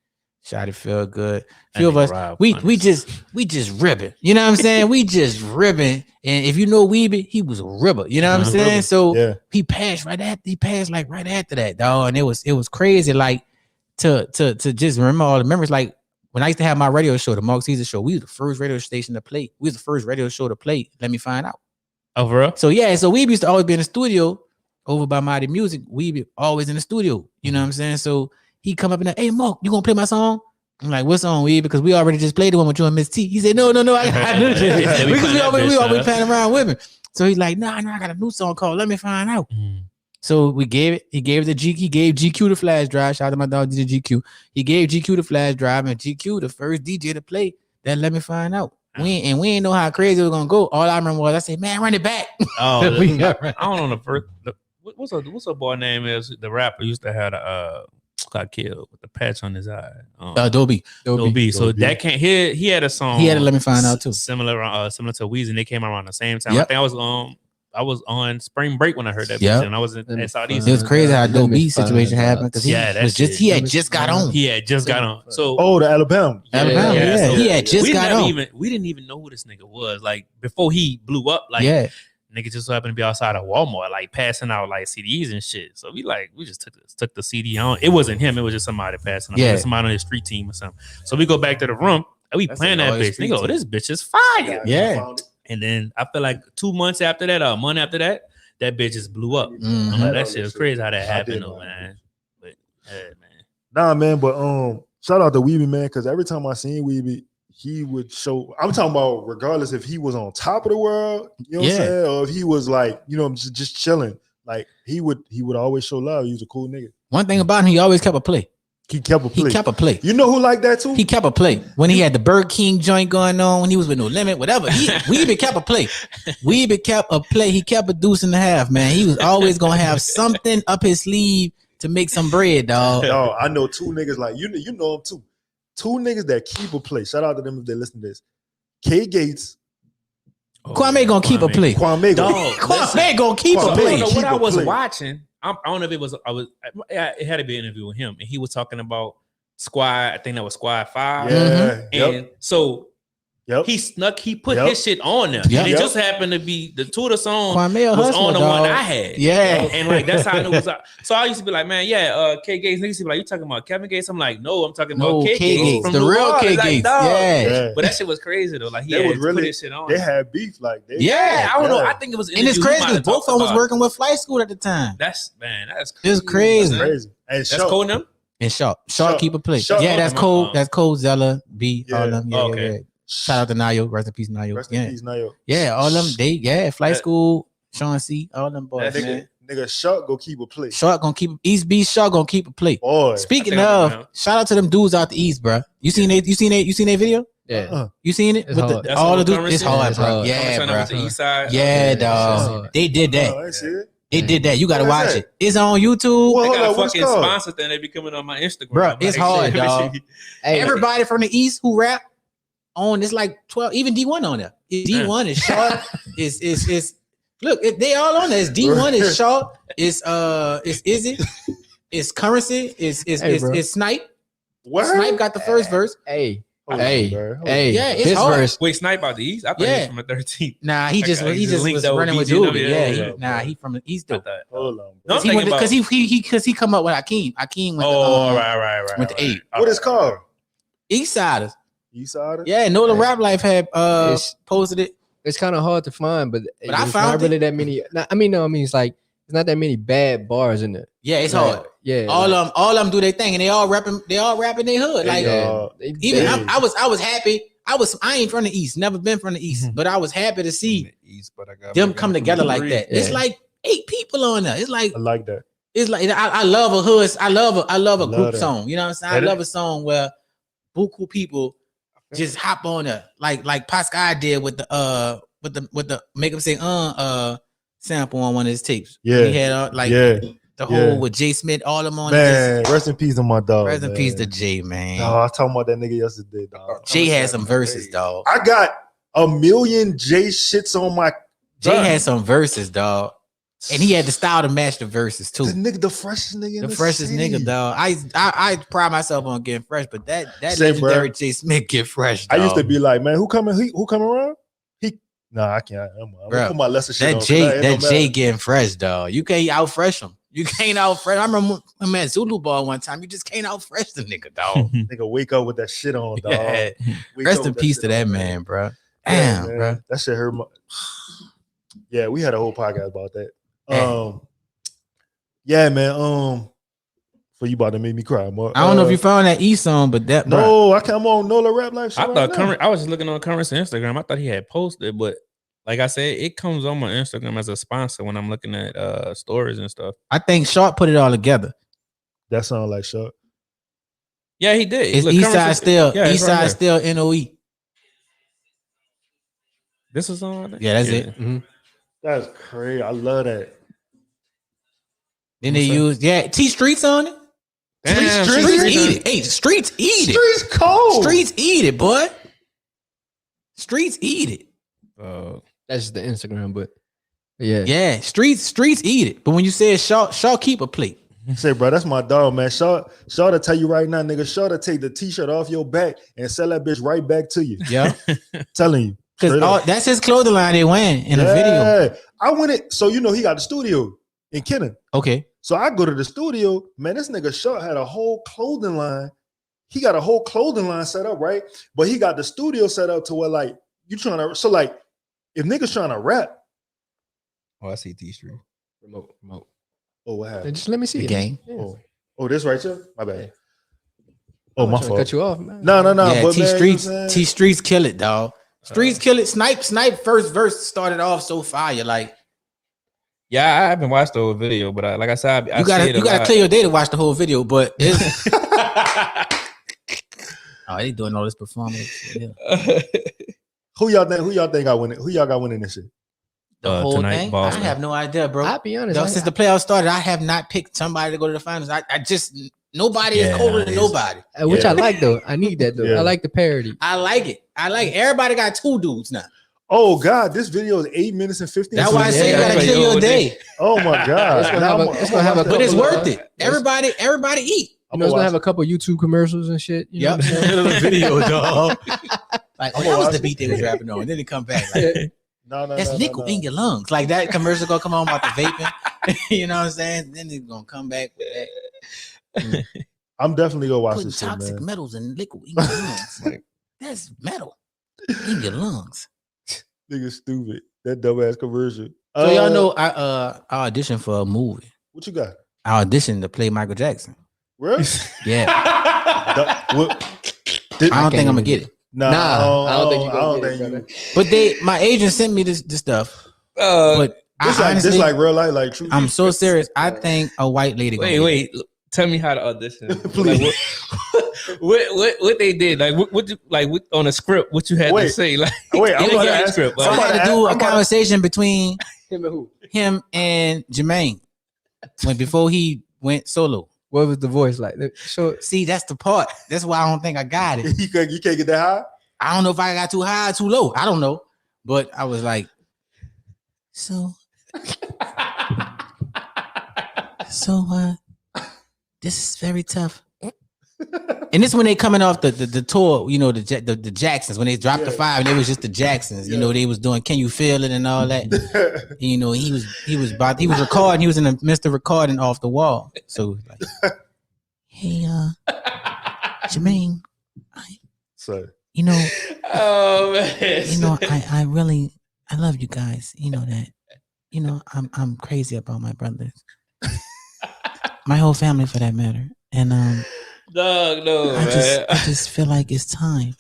Shotty Feel Good. Few of us, we just ribbing. You know what I'm saying? We just ribbing. And if you know Weeby, he was a ribber. You know what I'm saying? So he passed right after that, dog. And it was crazy, like to just remember all the memories. Like when I used to have my radio show, the Mark Caesar show, we was the first radio station to play. We was the first radio show to play. Let Me Find Out. Oh, for real? So Weeby used to always be in the studio over by Mighty Music. Weeby always in the studio. You know what I'm saying? So he come up and hey Mark, you gonna play my song? I'm like, what's on, Weed? Because we already just played the one with you and Miss T. He said, no, I got new shit. Because we always playing around with me. So he's like, nah, I got a new song called Let Me Find Out. So we gave it. He gave GQ the flash drive. Shout out to my dog DJ GQ. He gave GQ the flash drive, and GQ the first DJ to play that Let Me Find Out. We ain't know how crazy it was gonna go. All I remember was I said, man, run it back. Oh, I don't know the first. What's a boy name is the rapper used to have got killed with the patch on his eye. Dobie. So that can't. He had a song. He had to Let Me Find Out too. Similar to Weezy, and they came around the same time. I think I was on spring break when I heard that. And I was in Southeast. It was crazy how Dobie situation happened because he had just got on. So the Alabama. So he had just got on. We didn't even know who this nigga was. Like before he blew up. Like nigga just happened to be outside of Walmart, like passing out like CDs and shit. So we just took the CD on. It wasn't him. It was just somebody passing out. Somebody on his street team or something. So we go back to the room and we playing that bitch. They go, this bitch is fire. Yeah. And then I feel like 2 months after that, or a month after that, that bitch just blew up. I'm like, that shit was crazy how that happened, though, man. But man. Nah, man, but shout out to Weeby, man, because every time I seen Weeby, he would show. I'm talking about regardless if he was on top of the world, you know what I'm saying, or if he was like, you know, just chilling. Like he would always show love. He was a cool nigga. One thing about him, he always kept a play. He kept a play. You know who like that too? He kept a play. When he had the Burger King joint going on, when he was with No Limit, whatever. Weeby kept a play. Weeby kept a play. He kept a deuce and a half, man. He was always gonna have something up his sleeve to make some bread, dog. Yo, I know two niggas like you know them too. Two niggas that keep a play. Shout out to them if they listen to this. K Gates. Kwame gonna keep a play. Kwame gonna keep a play. I don't know what I was watching. I don't know if it was. It had to be an interview with him, and he was talking about Squad. I think that was Squad 5. Yeah, and so he snuck. He put his shit on there, and it just happened to be the two of the songs was on the one I had. Yeah, and like that's how I knew it was. So I used to be like, man, K Gates. Niggas be like, you talking about Kevin Gates? I'm like, no, I'm talking about K Gates from the real K Gates. But that shit was crazy though. Like he had put his shit on. They had beef like I don't know. I think it was. And it's crazy because both of them was working with Flight School at the time. That's crazy. It's crazy. And that's cool them. And Sharp keep a play. That's cool. That's cool. Zella B. All them. Yeah. Shout out to Nayo. Rest in peace, Nayo. Peace, Nayo. Yeah, all them. Flight School. Sean C. All them boys. Nigga, Shark go keep a play. Shark gonna keep East B. Shark gonna keep a play. Boy. Speaking of, shout out to them dudes out the East, bro. You seen that video? Yeah. You seen it? It's with hard. all the dudes. It's hard, bro. Yeah, bro. Yeah, dog. They did that. I see it. They did that. You gotta watch it. It's on YouTube. Well, they got a fucking sponsor thing. They be coming on my Instagram. Bro, it's hard, dog. Everybody from the East who rap on, it's like 12, even D1 on there. D1 is Sharp. Is look, they all on there. It's D1 is Sharp. It's Izzy. It's Currency. It's Snipe. What? Snipe got the first verse. Hey. Yeah, it's this hard. verse. Wait, Snipe out the East? I thought he was from the 13th. Nah, he just was running with Doobie. Yeah, he from the East though. Hold on. Because he come up with Akeem. Akeem went went to 8. What is called? Eastsiders. Eastsiders? Yeah, Nola Rap Life had posted it. It's kind of hard to find, but I found not really that many. It's like it's not that many bad bars in there. Yeah, it's hard. Yeah, all them do their thing, and they all rapping their hood. Like even I was happy. I ain't from the East, never been from the East, but I was happy to see them come together like that. It's like 8 people on there. It's like I like that. It's like I love a hood. I love a group song. You know what I'm saying? I love a song where buku people just hop on there, like Pascal did with the make him say sample on one of his tapes. Yeah, he had the whole with Jay Smith, all them on. Man, rest in peace to my dog. Rest in peace to Jay, man. Oh, I was talking about that nigga yesterday, dog. Jay had some verses, dog. I got a million Jay shits on my. Jay had some verses, dog. And he had the style to match the verses too. The freshest nigga in the freshest city. Nigga, dog. I pride myself on getting fresh, but that legendary Jay Smith get fresh, dog. I used to be like, man, who coming around? I can't. I'm gonna put my lesser shit on. That Jay getting fresh, dog. You can't out fresh him. You can't out fresh. I remember I'm at Zulu Ball one time. You just can't out fresh the nigga, dog. Nigga, wake up with that shit on, dog. Yeah. Rest in peace to that man, bro. Damn, man. bro. That shit hurt my. Yeah, we had a whole podcast about that. Yeah, man. For you about to make me cry, Mark. I don't know if you found that E song, but that no, I can't. I'm on Nola Rap Life. I thought Curren, I was just looking on Curren's Instagram. I thought he had posted, but like I said, it comes on my Instagram as a sponsor when I'm looking at stories and stuff. I think Sharp put it all together. That sounds like Sharp. Yeah, he did. It's Look, Eastside still. yeah, it's Eastside right still NOE. This is on. Yeah, that's it. Mm-hmm. That's crazy. I love that. Then they use T Streets on it. Damn, Streets eat it. Hey, Streets eat it. Streets cold. Streets eat it, boy. Streets eat it. That's just the Instagram, but yeah. Yeah, streets eat it. But when you say Shaw keep a plate. Say, bro, that's my dog, man. Shaw to tell you right now, nigga. Shaw to take the t-shirt off your back and sell that bitch right back to you. Yeah. Telling you. Because that's his clothing line they wearing in a video. I went it. So you know he got the studio in Kenner. Okay. So I go to the studio, man. This nigga Shaw had a whole clothing line. He got a whole clothing line set up, right? But he got the studio set up to where like you trying to. So like, if niggas trying to rap. Oh, I see T Street. Remote. Oh, what happened? Just let me see The it. game. Yeah. Oh, this right here. My bad. Yeah. Oh, my I'm trying to fault. cut you off, man. No. Yeah, but T man, Streets. you know what I'm T saying? Streets kill it, dog. Streets kill it. Snipe first verse started off so fire. Like Yeah, I haven't watched the whole video, but like I said, you gotta clear your day to watch the whole video. But it's oh, they doing all this performance. Yeah. Who y'all think got winning? Who y'all got winning this shit? The whole tonight, thing. Boston. I have no idea, bro. I'll be honest. Since the playoffs started, I have not picked somebody to go to the finals. I just nobody is colder than nobody. Which I like though. I need that though. Yeah. I like the parody. I like it. Everybody got two dudes now. Oh God, this video is 8 minutes and 15 That's why I say you gotta kill your day. Oh my God. It's gonna have a But it's couple worth it. Everybody eat. You know, it's gonna have a couple YouTube commercials and shit. You know what I'm saying? Video, dog. Like, that was the beat they was rapping on. And then they come back. Like, that's nickel in your lungs. Like that commercial gonna come on about the vaping. You know what I'm saying? Then they're gonna come back with that. I'm definitely gonna watch Putting this shit, toxic man. metals and liquid in your lungs. That's metal in your lungs. Nigga stupid. That dumbass commercial. So y'all know I auditioned for a movie. What you got? I auditioned to play Michael Jackson. Really? Yeah. I I don't think I'm gonna get it. Nah, I don't think you I gonna don't get think it, you. But my agent sent me this stuff. but But This like real life, like true. I'm so serious. I think a white lady. wait. Tell me how to audition. Please. Like, what they did? Like what on a script? What you had to say? Like Wait, I'm it gonna was ask. a script. So I had to do a conversation between Him and who? him and Jermaine before he went solo. What was the voice like? So See, that's the part. That's why I don't think I got it. You can't get that high. I don't know if I got too high or too low. I don't know. But I was like, so this is very tough. And this when they coming off the tour, you know, the Jacksons, when they dropped the 5 and it was just the Jacksons, you know, they was doing Can You Feel It and all that. And, you know, he was recording, he was in the midst of recording Off the Wall. So like, hey, Jermaine, you know, oh man, you know, I love you guys. You know that. You know, I'm crazy about my brothers. My whole family for that matter. And dog, no, I man. just feel like it's time.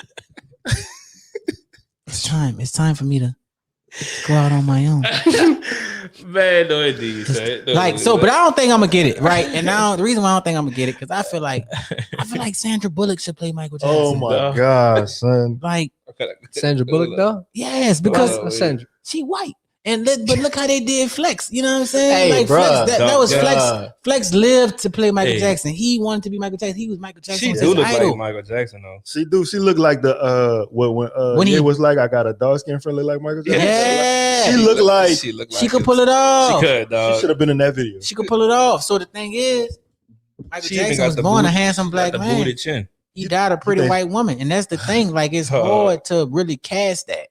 It's time for me to go out on my own. Man, no indeed. But I don't think I'm gonna get it, right? And now the reason why I don't think I'm gonna get it, because I feel like Sandra Bullock should play Michael Jackson. Oh my God, son. Like Sandra Bullock though? yes, because Sandra. she white. But look how they did Flex. You know what I'm saying? Hey, like bruh, Flex, that was Flex. God. Flex lived to play Michael Jackson. He wanted to be Michael Jackson. He was Michael Jackson. She was do his look idol. like Michael Jackson though. She do. She looked like the when he it was like I got a dark skin friend look like Michael Jackson. Yeah. She looked like She could pull it off. She could, she dog. should have been in that video. She could pull it off. So the thing is, Michael She even Jackson got was the born a booty- handsome black the man. booty chin. He died a pretty think- white woman, and that's the thing. Like it's hard to really cast that.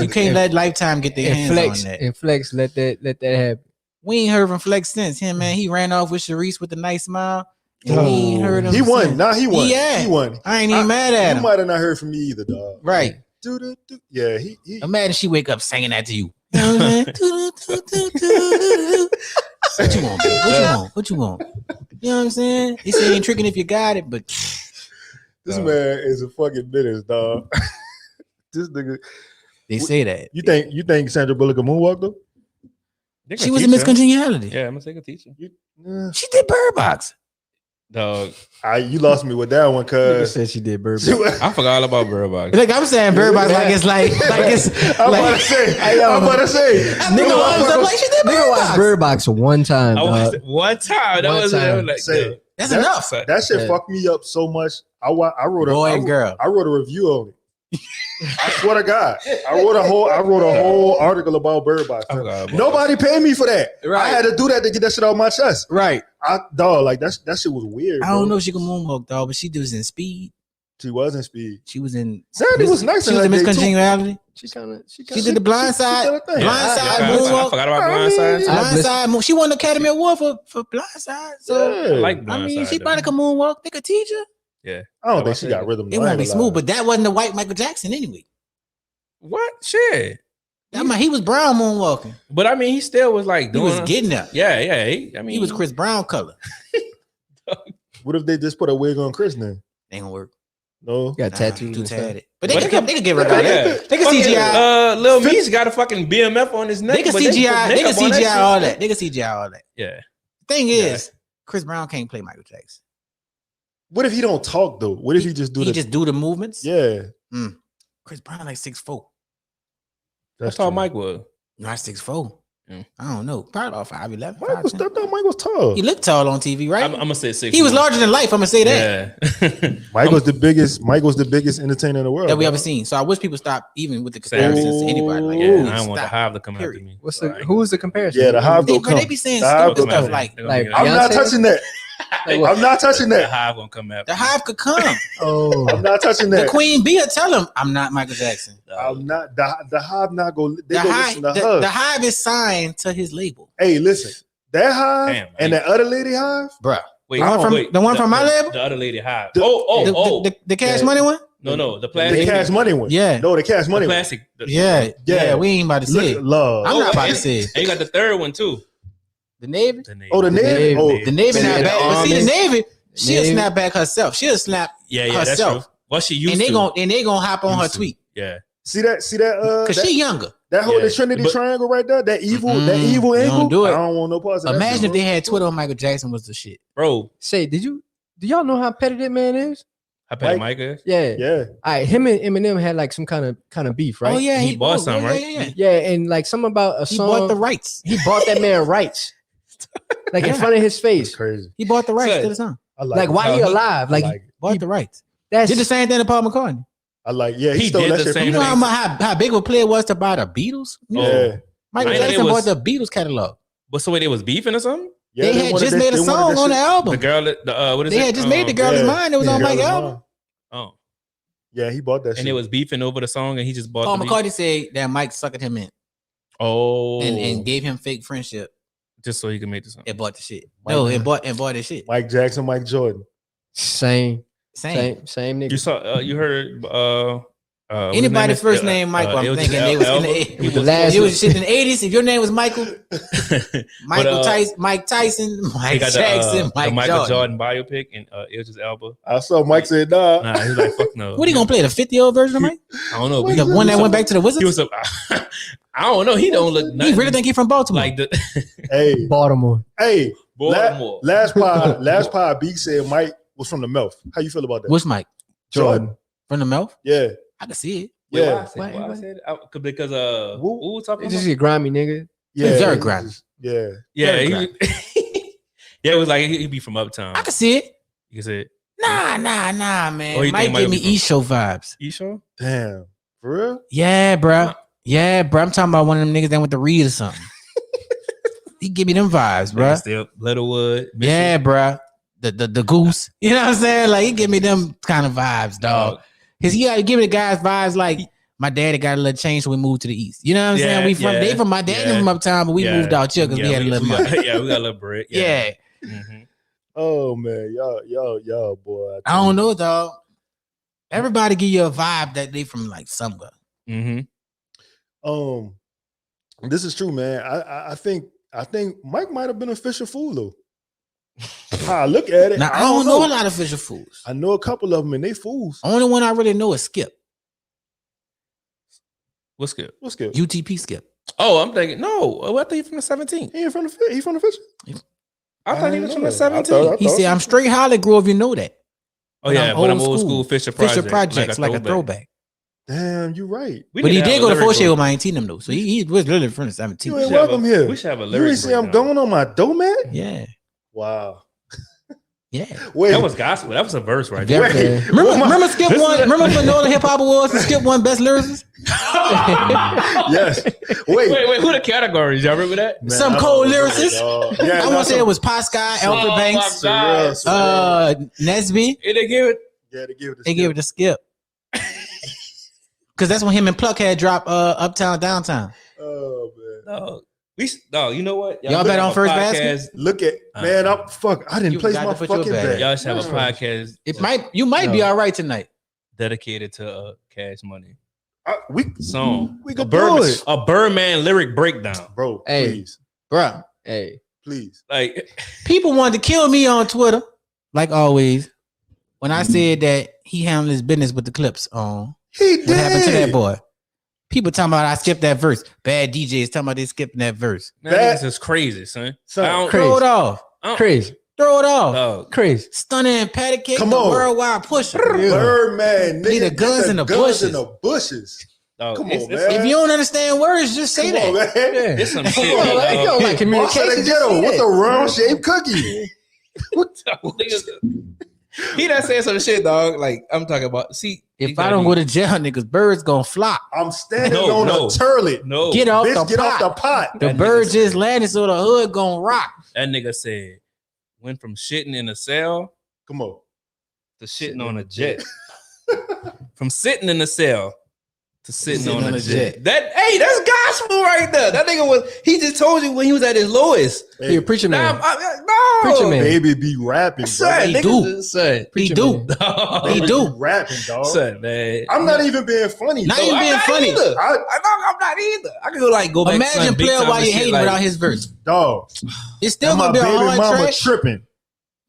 You can't let Lifetime get their hands on that. And Flex let that happen. We ain't heard from Flex since him, man. He ran off with Sharice with the nice smile. And we ain't heard him. He won. since. Nah, he won. Yeah. He won. I ain't even mad at You him. might have not heard from me either, dog. Right. Yeah, he Imagine she wake up singing that to you. You know what I'm saying? What you want, babe? What you want? What you want? You know what I'm saying? He said ain't tricking if you got it, but This man is a fucking menace, dog. This nigga. they say that. You think Sandra Bullock a moonwalk though? She was a miscongeniality. Yeah, I'm gonna take a teacher. She did Bird Box. Dog, You lost me with that one, Nigga cuz. said she did Bird Box. I forgot all about Bird Box. Like I'm saying, Bird Box like it's I'm about to say. nigga was up like she did Nigga Bird watched Box. Bird Box one time, I dog. watched it one time. That One was time. like Say, That's enough. That shit fucked me up so much. I wrote Boy and girl. I wrote a review on it. I swear to God, I wrote a whole article about Bird Box. I forgot about Nobody paid me for that. Right. I had to do that to get that shit off my chest. Right. Like that shit was weird. I don't bro. know if she can moonwalk, dog, but she was in Speed. She was in Speed. She was in. Sandy was nice. She was in Miscongeniality. She She did the Blind Side. did her thing. Blind Side I moonwalk. forgot about Blind Side. Blind Side. She won the Academy Award for Blind Side. So Yeah. I like I Blind mean, Side, she though. probably can moonwalk. They could teach her. Yeah. I don't think she got rhythm. It won't be smooth, but that wasn't the white Michael Jackson anyway. What shit? He was brown moonwalking. But I mean, he still was like He doing. was getting up. Yeah. He was Chris Brown color. What if they just put a wig on Chris then? Ain't gonna work. No. Got tattoos Too and stuff. tatted. But they could get rid of Yeah. that. They can CGI. Lil Meech got a fucking BMF on his neck. They can but CGI. They can put makeup on CGI all shit. that. They can CGI all that. Yeah. Thing is, Chris Brown can't play Michael Jackson. What if he don't talk though? What if he just do He the just do the movements. Yeah. Chris Brown like 6'4". That's how Mike was. Not 6'4". I don't know. Probably about 5'11". Mike was tall. He looked tall on TV, right? I'm gonna say 6. He was larger than life. I'm gonna say that. Yeah. Mike was the biggest entertainer in the world That we bro. ever seen. So I wish people stop even with the comparisons to anybody. Like, Yeah, that. I don't want the Stop. Hive to come after Period. me. Who was the comparison? Yeah, the Hive They, will come. they be saying The Hive stupid will stuff come. like Like, I'm not Beyonce? touching that. I'm not touching The that. Hive gonna come after the Hive could come. Oh, I'm not touching The that. Queen Bee will tell him, I'm not Michael Jackson. I'm not the Hive not go. They The go Hive, listen to her. the Hive is signed to his label. Hey, listen, that Hive Damn, and that other lady Hive. Bruh. Wait, The one from my label? The other lady Hive. The Cash Money one? No, the The plastic. Cash Money one. Yeah. No, the Cash Money The one. plastic. Yeah, we ain't about to say it. Love. I'm not about to say it. And you got the third one too. The Navy? Oh, the Navy. Navy. Oh, The Navy Yeah, not the back. But see, the Army. Navy, she'll Navy. snap back herself. She'll snap Yeah, that's herself. true. What she used And they to. gonna hop on her Used to. tweet. Yeah. see that. Cause That, she younger. that whole Yeah. the Trinity But- Triangle right there. That evil Mm-mm. angle. Don't do it. I don't want no parts of that. Imagine shit, if they bro. had Twitter on Michael Jackson was the shit. Bro, say, do y'all know how petty that man is? I bet Mike- Mike is. Yeah. Yeah. All right, him and Eminem had like some kind of beef, right? Oh yeah, He bought some, yeah, right? Yeah. Yeah, and like something about a He song. bought the rights. He bought that man rights, like in Yeah. front of his It's face. crazy. He bought the rights Son. to the song. I Like, it. why he He- alive? Like, I like it. Bought the rights. that's Did the same thing to Paul McCartney. I like. Yeah, he He stole did that the shit. same You From know me. how big of a player was to buy the Beatles? Yeah. Michael I know Jackson it bought was- the Beatles catalog. But so wait, it was beefing or something? Yeah, They had wanted just that- made a they wanted song that on the shit- album. The girl, what is They it? had just made the girl is mine. It was on Girl Mike's Is album. Mine. Oh, Yeah, he bought that shit. and it was beefing over the song, and he just bought Paul the beat? McCartney said that Mike suckered him in Oh, and gave him fake friendship just so he can make the song. and bought the shit. Mike- No, and bought the shit. Mike Jackson, Mike Jordan. same Same. nigga. You saw, you heard, what's his Anybody is? first name Michael, I'm it was thinking just they was in Elba. the He the was- last it was shit in the 80s. If your name was Michael, Michael But, Tyson, Mike Tyson, he Mike got Jackson, the Mike Michael Jordan. Jordan biopic, and it was just Elba. I saw Mike said, nah. Nah, he was like, fuck no. What are you gonna play? The 50-year-old version of Mike? I don't know. What The is one that it? went back to the He Wizards? was a, I don't know. He don't look He nothing really think he from Baltimore? like the Hey, Baltimore. hey. Baltimore. Last pod, B said Mike was from the mouth. How you feel about that? What's Mike? Jordan. From the mouth? Yeah. I can see it. Wait, Yeah. why I said because Who? who was talking It's about? just a grimy nigga. Yeah. Very he was grimy. just- Yeah. Yeah, Very yeah, it was like he'd be from uptown. I can see it. You can say it. Nah, man. Oh, you Mike think give me Michael East Show vibes. You sure? Damn. For real? Yeah, bro. Yeah, bro. I'm talking about one of them niggas that went to read or something. He give me them vibes, bro. Still Littlewood. Yeah, bro. The goose. You know what I'm saying? Like he give me them kind of vibes, dog. Cause he give me the guys vibes like my daddy got a little change, so we moved to the east. You know what I'm saying? We from they from my dad from uptown, but we moved out here because we had a little money. Yeah, we got a little bread. Yeah. Mhm. Oh man, y'all, boy. I don't know, dog. Everybody give you a vibe that they from like somewhere. Mhm. This is true, man. I think Mike might have been a Fisher fool though. I look at it. Now I don't know a lot of Fisher fools. I know a couple of them, and they fools. Only one I really know is Skip. What's Skip? What's good? UTP Skip. Oh, I'm thinking. No, I think he's from the 17. He from the Fisher. I thought he was from the I 17. thought- He said, "I'm straight Holly Grove. You know that." Oh yeah, but I'm old school. school Fisher Projects. Fisher Projects, like a throwback. Damn, you right. But he did go to 4 shade with my 18 them though, so he was literally from the 17. You ain't welcome here. We should have a You lyric. ain't see I'm breakdown. going on my dough, man. Yeah, Wow. yeah. Wait, That was gospel. That was a verse right Very- there. wait. Remember Skip won? Remember when all the hip hop awards and Skip won best lyricist? Yes. Wait. Wait, who the categories? Y'all remember that? Man, Some I cold don't know, lyricist. dog. Yeah, I want to say it was Pascal, Alfred Oh, Banks, my God. Nesby. And they gave it. Yeah, they gave it. They gave it to Skip. Because that's when him and Pluck had dropped Uptown, Downtown. Oh man. No, you know what? Y'all bet on First Basket? Look at man. I didn't You place got my to put your fucking bet. bet. Y'all should have a podcast. You might be all right tonight. dedicated to Cash Money We song. We could do it, A Birdman lyric breakdown. bro. Hey. Please, Bro, Hey, please. Like people wanted to kill me on Twitter, like always, when I said that he handled his business with the clips on. He did. What happened to that boy? People talking about I skipped that verse. Bad DJs talking about they skipping that verse. man, That- this is crazy, son. Son, I don't- crazy. Throw it off. crazy, Throw it off. Dog. crazy. Stunning and patty cake. Come the on. worldwide pusher. Birdman, Leave nigga, the guns get in the guns bushes. in the bushes. Dog, Come it's- on, it's- man. If you don't understand words, just say Come on, that. man. Yeah. It's some Come shit. on, like, dog. yo, like communication. Boss of the just ghetto say with that. the round shaped cookie. He done said some shit, dog. Like I'm talking about. See, If I don't go to jail, niggas, birds gonna flop. I'm standing No, on no. a turlet. no, Get off Bitch, the get pot. off the pot. The That bird nigga just landed, so the hood gonna rock. that nigga said went from shitting in a cell Come on. to shitting on a jet. From sitting in the cell to sitting on a jet. Hey, that's gospel right there. That nigga he just told you when he was at his lowest. He a preacher man. No, Preacher man. Baby be rapping, bro. Son, He niggas do. is- son. He Preacher do. man. Baby He be do. rapping, dog. Son, man. I'm not even being funny. Not dog. even I'm being not funny. either. I- I'm not either. I could go back. Imagine son, big player time while and you're shit, hating like, without his verse. Dog. It's still And my gonna be a baby hard mama track. tripping.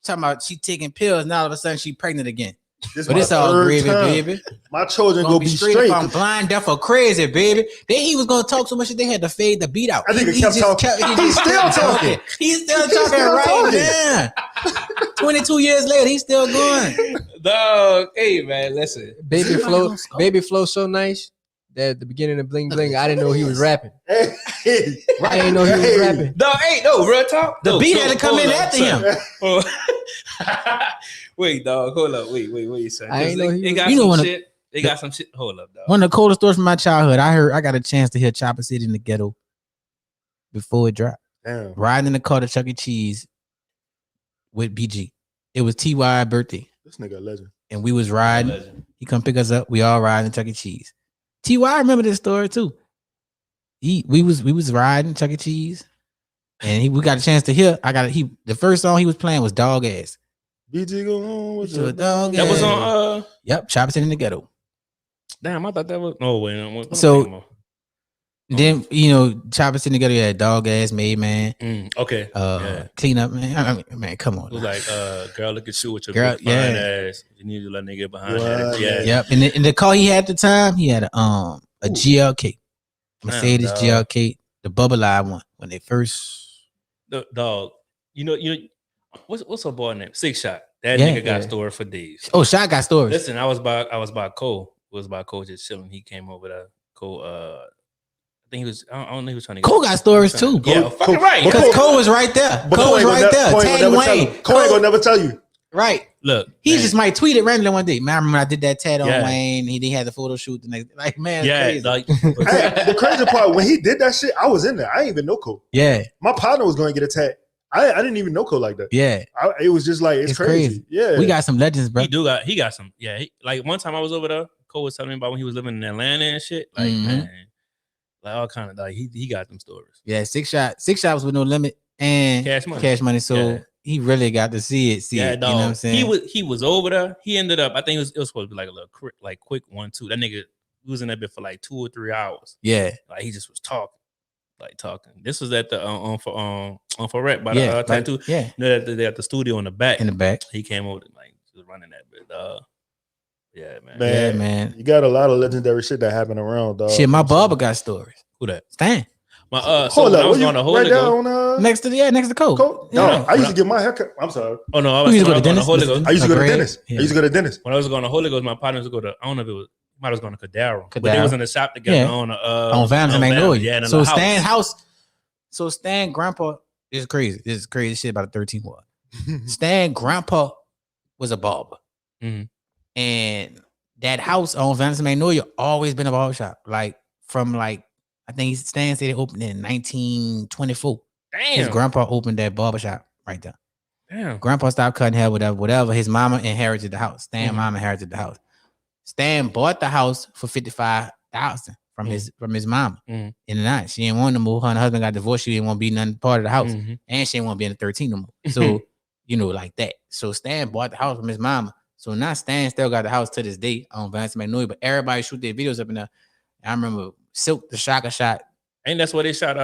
Talking about she taking pills, now all of a sudden she pregnant again. This But my it's all third gravy, time. baby. My children Gonna go be be straight straight. if I'm blind, deaf, or crazy, baby. Then he was gonna talk so much that they had to fade the beat out. I think he kept just talking. he He's just still kept talking. He's still He's talking still right talking. now. 22 years later, he's still going. Dog, hey man, listen. Baby flow so nice that at the beginning of Bling Bling, I didn't know he was rapping. Hey, I didn't know he was Hey. rapping. Dog, hey, no, real talk. The No, beat no, had to come hold in up, after son. him. Oh. Wait, dog, hold up. Wait, son. I ain't know he They was- got You know some when shit. They got some shit. Hold up, dog. One of the coolest stories from my childhood. I got a chance to hear Chopper City in the Ghetto before it dropped. Damn. Riding in the car to Chuck E. Cheese with BG. It was T.Y. birthday. This nigga a legend. And we was riding. Legend. He come pick us up. We all riding Chuck E. Cheese. T.Y. remember this story too. We was riding Chuck E. Cheese. And we got a chance to hear. The first song he was playing was Dog Ass. BG go on with So your Dog That was Ass. on. Yep, Chopper City in the Ghetto. Damn, I thought that was. Oh wait, no, So- Then Chopper City in the Ghetto, you had Dog Ass, Made Man, okay. Yeah. Clean Up Man. I mean, man, come on. It was like, girl, look at you with your Girl, big fine yeah. ass. You need to let nigga behind What? that. Yeah. Yep. And the car he had at the time, he had a GLK. Mercedes dog. GLK, the bubble eye one. When they first Dog, you know, what's her boy name? Six Shot. That Yeah. nigga got story for days. Shot got stories. Listen, I was by Cole. It was by Cole just chilling. He came over there. Cole, I think he was. I don't know. He was trying to. Cole got stories too. Yeah, fucking right. Because Cole was right there. But Cole was ain't gonna right ne- there. Cole ain't Taddy gonna never tell Wayne. you. Cole ain't gonna never tell you. Right. Look, He man. just might tweet it randomly one day. Man, I remember I did that Tad on Yeah. Wayne. He had the photo shoot the next. Like, man, Yeah, crazy. like, Hey, the crazy part, when he did that shit, I was in there. I didn't even know Cole. yeah, My partner was going to get attacked. I didn't even know Cole like that. yeah. It was just like, it's crazy. Yeah. We got some legends, bro. he got some. Yeah, like one time I was over there. Cole was telling me about when he was living in Atlanta and shit. Like, Mhm. man, like all kind of like he got them stories. Yeah, Six Shot was with No Limit and Cash Money. So Yeah. he really got to see it. Yeah, You dog. know what I'm saying? He was over there. He ended up. I think it was supposed to be like a little quick 1-2. That nigga was in that bit for like 2 or 3 hours. Yeah. Like he just was talking. like talking. This was at the on for rep by the tattoo. Yeah, you know, they at the studio in the back. in the back. He came over and like he was running that bit. Yeah, man. Yeah, man. You got a lot of legendary shit that happened around, dog. Shit, my barber got stories. Who that? Stan. My hold so up, I was going to Holy Ghost. down, Next to Cole. No, I used to get my haircut. I'm sorry. Oh no, I used to go to dentist. Holy Ghost. I used to go to Greg? dentist. Yeah. I used to go to dentist. When I was going to Holy Ghost, my partners would go to. I don't know if it was. Might have going to Cadaro, but they was in the shop together Yeah. on Valentine's Magnolia. Yeah, in so the Stan's house. So Stan grandpa is crazy. This is crazy shit about a 13-year-old. Stan grandpa was a barber, and that house on Valentine's Magnolia always been a barber shop. Like from like I think Stan said it opened in 1924. Damn. His grandpa opened that barber shop right there. Damn. Grandpa stopped cutting hair, whatever. His mama inherited the house. Stan mama inherited the house. Stan bought the house for $55,000 from his mama in the night. She didn't want to move. Her and her husband got divorced. She didn't want to be none part of the house, and she didn't want to be in the 13 no more. So like that. So Stan bought the house from his mama. So now Stan still got the house to this day on Valentine's Magnolia, but everybody shoot their videos up in there. I remember Silk the Shocker shot. Ain't that's what they shot?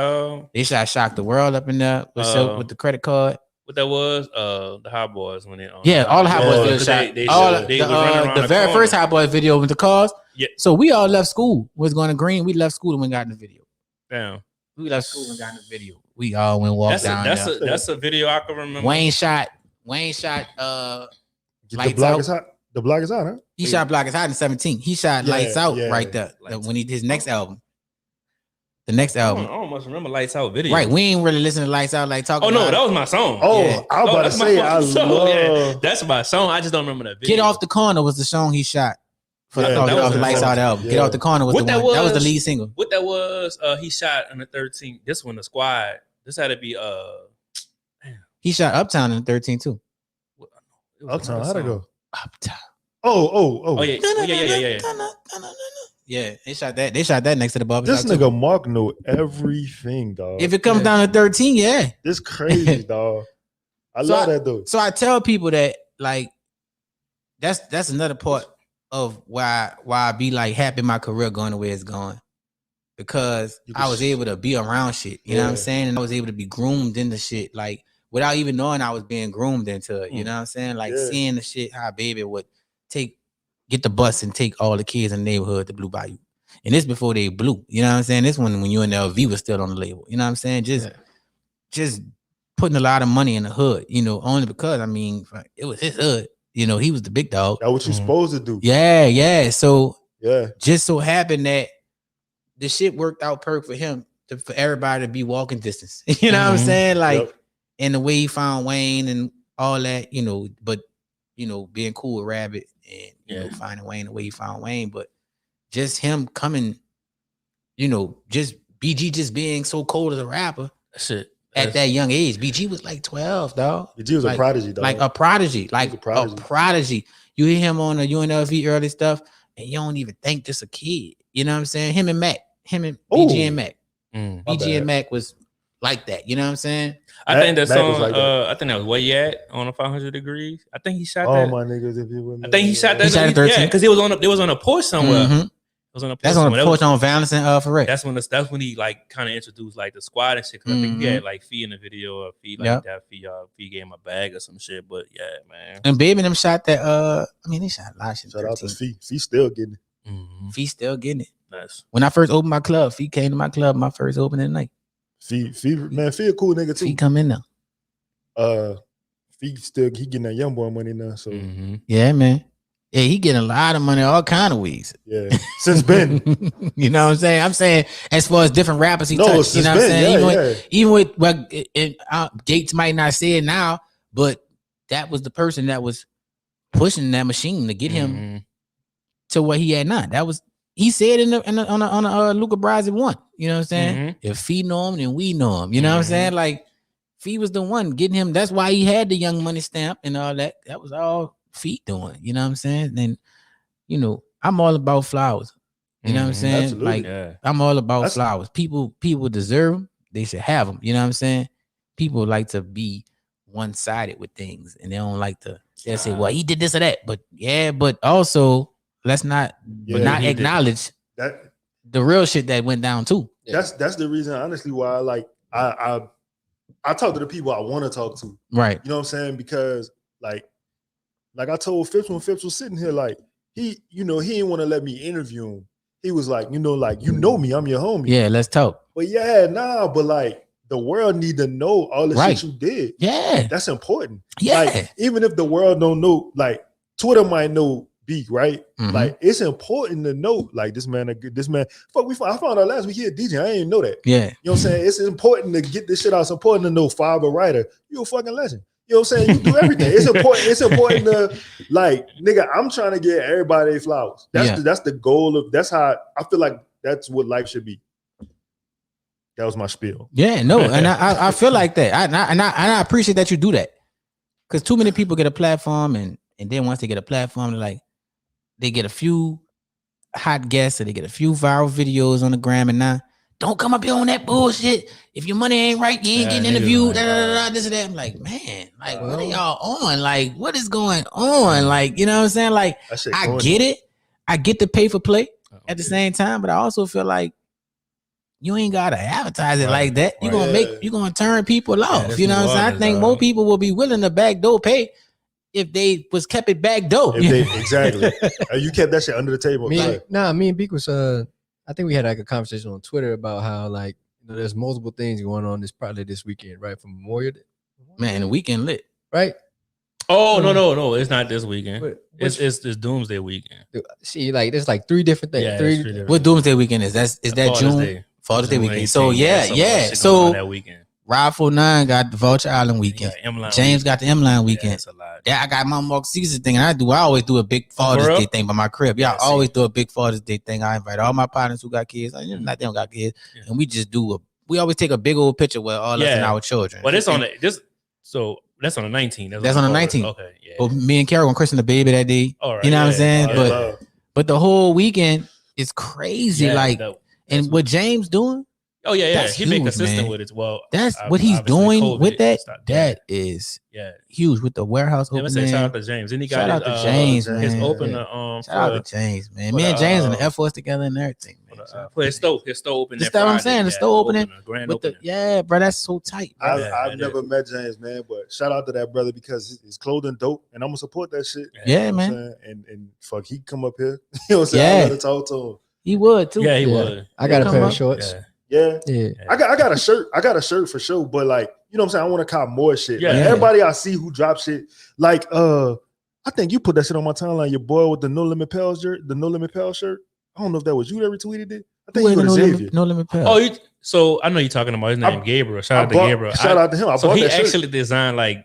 They shot Shock the World up in there with Silk with the credit card. What that was? The Hot Boys when they all the Hot Boys shot. The very first Hot Boys video with the cars. Yeah. So we all left school. Was going to Green. We left school and we got in the video. Damn. We left school and got in the video. We all went walk down. That's a video I can remember. Wayne shot. Lights Out. The block is out, huh? He shot Block is Hot in 17. He shot Lights Out right there. When he did his next album. The next album. I almost remember Lights Out video. Right. We ain't really listen to Lights Out like talking. Oh no, that was my song. Oh, yeah. I was about to say I love. That's my song. I just don't remember that video. Get Off the Corner was the song he shot for the Lights Out album. Get Off the Corner was that was the lead single. What that was? He shot on the 13th. This one, the Squad. This had to be He shot Uptown in the 13 too. Uptown, how'd it go? Uptown. Oh yeah. Yeah, they shot that. They shot that next to the barber. This nigga Mark know everything, dog. If it comes down to 13, yeah. This crazy, dog. I love that though. So I tell people that like that's another part of why I be like happy my career going the way it's going. Because I was able to be around shit. You know what I'm saying? And I was able to be groomed into shit. Like without even knowing I was being groomed into it. You know what I'm saying? Like seeing the shit how baby would get the bus and take all the kids in the neighborhood to Blue Bayou. And this before they blew. You know what I'm saying? This when UNLV was still on the label. You know what I'm saying? Just putting a lot of money in the hood, you know, only because, I mean, it was his hood. You know, he was the big dog. That's what you're supposed to do. Yeah. So, yeah, just so happened that the shit worked out perfect for him, for everybody to be walking distance. You know what I'm saying? Like, and the way he found Wayne and all that, you know, but, you know, being cool with Rabbit and, you know, finding Wayne the way he found Wayne, but just him coming, you know, just BG just being so cold as a rapper. At that young age, BG was like 12, dog. BG was like, a prodigy, dog. Like a prodigy. You hear him on the UNLV early stuff, and you don't even think this a kid. You know what I'm saying? Him and BG and Mac. BG and Mac was like that. You know what I'm saying? I think that song. I think that was Where You At on a 500 Degrees. I think he shot that. Oh my niggas, if you would. I think he shot that. He shot 13 because it was on a porch somewhere. It was on a porch. That's on a porch on Valence and for Rick. That's when he like kind of introduced like the Squad and shit. Cause I think he had like Fee in the video or Fee like that. Fee gave him a bag or some shit. But yeah, man. And Baby them shot that. I mean, they shot a lot of shit. Shout out to Fee. Fee still getting it. Fee still getting it. Nice. When I first opened my club, Fee came to my club. My first opening night. Fee, man, Fee a cool nigga too. Fee come in now. Fee he getting that young boy money now. So yeah, man. Yeah, he getting a lot of money all kind of ways. Yeah, since Ben. You know what I'm saying? I'm saying as far as different rappers he touched. You know what I'm saying? Even with Gates might not say it now, but that was the person that was pushing that machine to get him to what he had now. That was he said on a Luca Brasi one. You know what I'm saying? If Fee know him, then we know him. You know what I'm saying? Like Fee was the one getting him. That's why he had the Young Money stamp and all that. That was all Fee doing. You know what I'm saying? And you know, I'm all about flowers. You know what I'm saying? Absolutely. Like I'm all about flowers. People deserve them. They should have them. You know what I'm saying? People like to be one-sided with things, and they don't like to. They'll say, "Well, he did this or that," but also let's not acknowledge that the real shit that went down too. That's the reason, honestly, why I talk to the people I want to talk to. Right. You know what I'm saying? Because like I told Phipps when Phipps was sitting here, like he didn't want to let me interview him. He was like, me, I'm your homie. Yeah, let's talk. But but like the world need to know all the shit you did. Yeah. That's important. Yeah. Like, even if the world don't know, like Twitter might know Beak, right? Mhm. Like, it's important to know, like, this man. I found out last week he a DJ. I didn't know that. Yeah. You know what I'm saying? It's important to get this shit out. It's important to know Five, a writer. You a fucking legend. You know what I'm saying? You do everything. It's important. It's important to, like, nigga, I'm trying to get everybody their flowers. That's the goal of, that's how I feel like that's what life should be. That was my spiel. Yeah, no, and I feel like that. I appreciate that you do that. Because too many people get a platform and then once they get a platform, they get a few hot guests or they get a few viral videos on the gram, and now don't come up here on that bullshit. If your money ain't right, you ain't getting interviewed. This and that. I'm like, man, like, what are y'all on? Like, what is going on? Like, you know what I'm saying? Like, I get it. I get the pay for play at the same time, but I also feel like you ain't gotta advertise it like that. You're gonna turn people off. You know what I'm saying? I think more people will be willing to backdoor pay if they was kept it backdoor. Exactly. You kept that shit under the table. Me and Beak was I think we had like a conversation on Twitter about how, like, there's multiple things going on this weekend, right? From Memorial Day. Man, the weekend lit. Right? Oh, no. It's not this weekend. It's Doomsday weekend. See, like, there's like 3 different things. Yeah, 3 different. What Doomsday weekend is? Is that June? Day. Father's Day June weekend. 18th. So yeah. So that weekend. Ride 49 got the Vulture Island weekend. James got the M-Line weekend. That's a lot. Yeah, I got my Mark Caesar thing, and I always do a big Father's Day thing by my crib. Yeah, I always do a big Father's Day thing. I invite all my partners who got kids. Not they don't got kids, and we just we always take a big old picture with all us and our children. But it's on so that's on the 19th. That's on the 19th. Okay, yeah. But me and Carol gonna christen the baby that day. All right, you know what I'm saying? But the whole weekend is crazy. And what James doing? Oh yeah. That's He huge, been consistent man. with it. Well, that's what he's doing COVID, with that. That is huge with the warehouse opening. Shout out to James. And he got shout out to James, man. His open. Shout out to James, man. Me and James and the Air Force together and everything, man. For his store opening. That's what I'm saying. The store opening. Grand opening. Bro, that's so tight. I've never met James, man, but shout out to that brother because his clothing dope, and I'm gonna support that shit. Yeah, man. And fuck, he come up here. You know what I'm saying? I gotta talk to him. He would too. Yeah, he would. I got a pair of shorts. Yeah. I got a shirt. I got a shirt for sure. But like, you know what I'm saying? I want to cop more shit. Yeah. Like, everybody I see who drop shit, like I think you put that shit on my timeline. Your boy with the No Limit Pal shirt, I don't know if that was you that retweeted it. I think you were Xavier. No Limit Pal. Oh, so I know you're talking about his name, Gabriel. Shout out to Gabriel. Shout out to him. So he actually designed like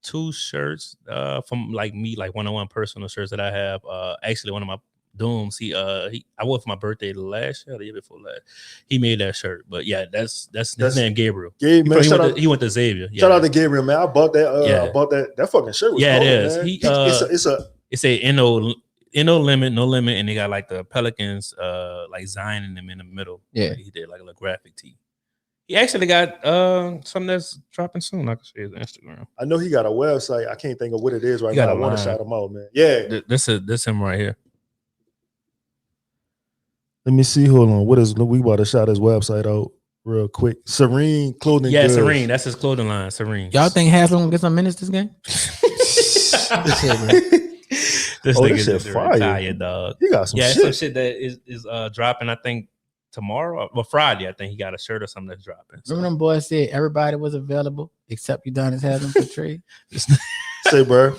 2 shirts from like me, like one-on-one personal shirts that I have. Actually, one of my Dooms. I wore for my birthday last year, the year before last. He made that shirt, but yeah, that's his name, Gabriel. He went to Xavier. Yeah. Shout out to Gabriel, man. I bought that. I bought that fucking shirt. Was cold, it is. Man. It's a no limit, and they got like the Pelicans, like Zion in them in the middle. Yeah, he did like a little graphic tee. He actually got something that's dropping soon. I can see his Instagram. I know he got a website. I can't think of what it is right now. I want to shout him out, man. Yeah, this him right here. Let me see. Hold on. We about to shout his website out real quick. Serene Clothing. Yeah, Serene. That's his clothing line. Serene. Y'all think Haslam gonna get some minutes this game? This nigga shit fire, retired, dog. He got some shit. Some shit that is dropping. I think tomorrow or Friday. I think he got a shirt or something that's dropping. So. Remember them boys said everybody was available except Udonis Haslam for trade. Say, bro.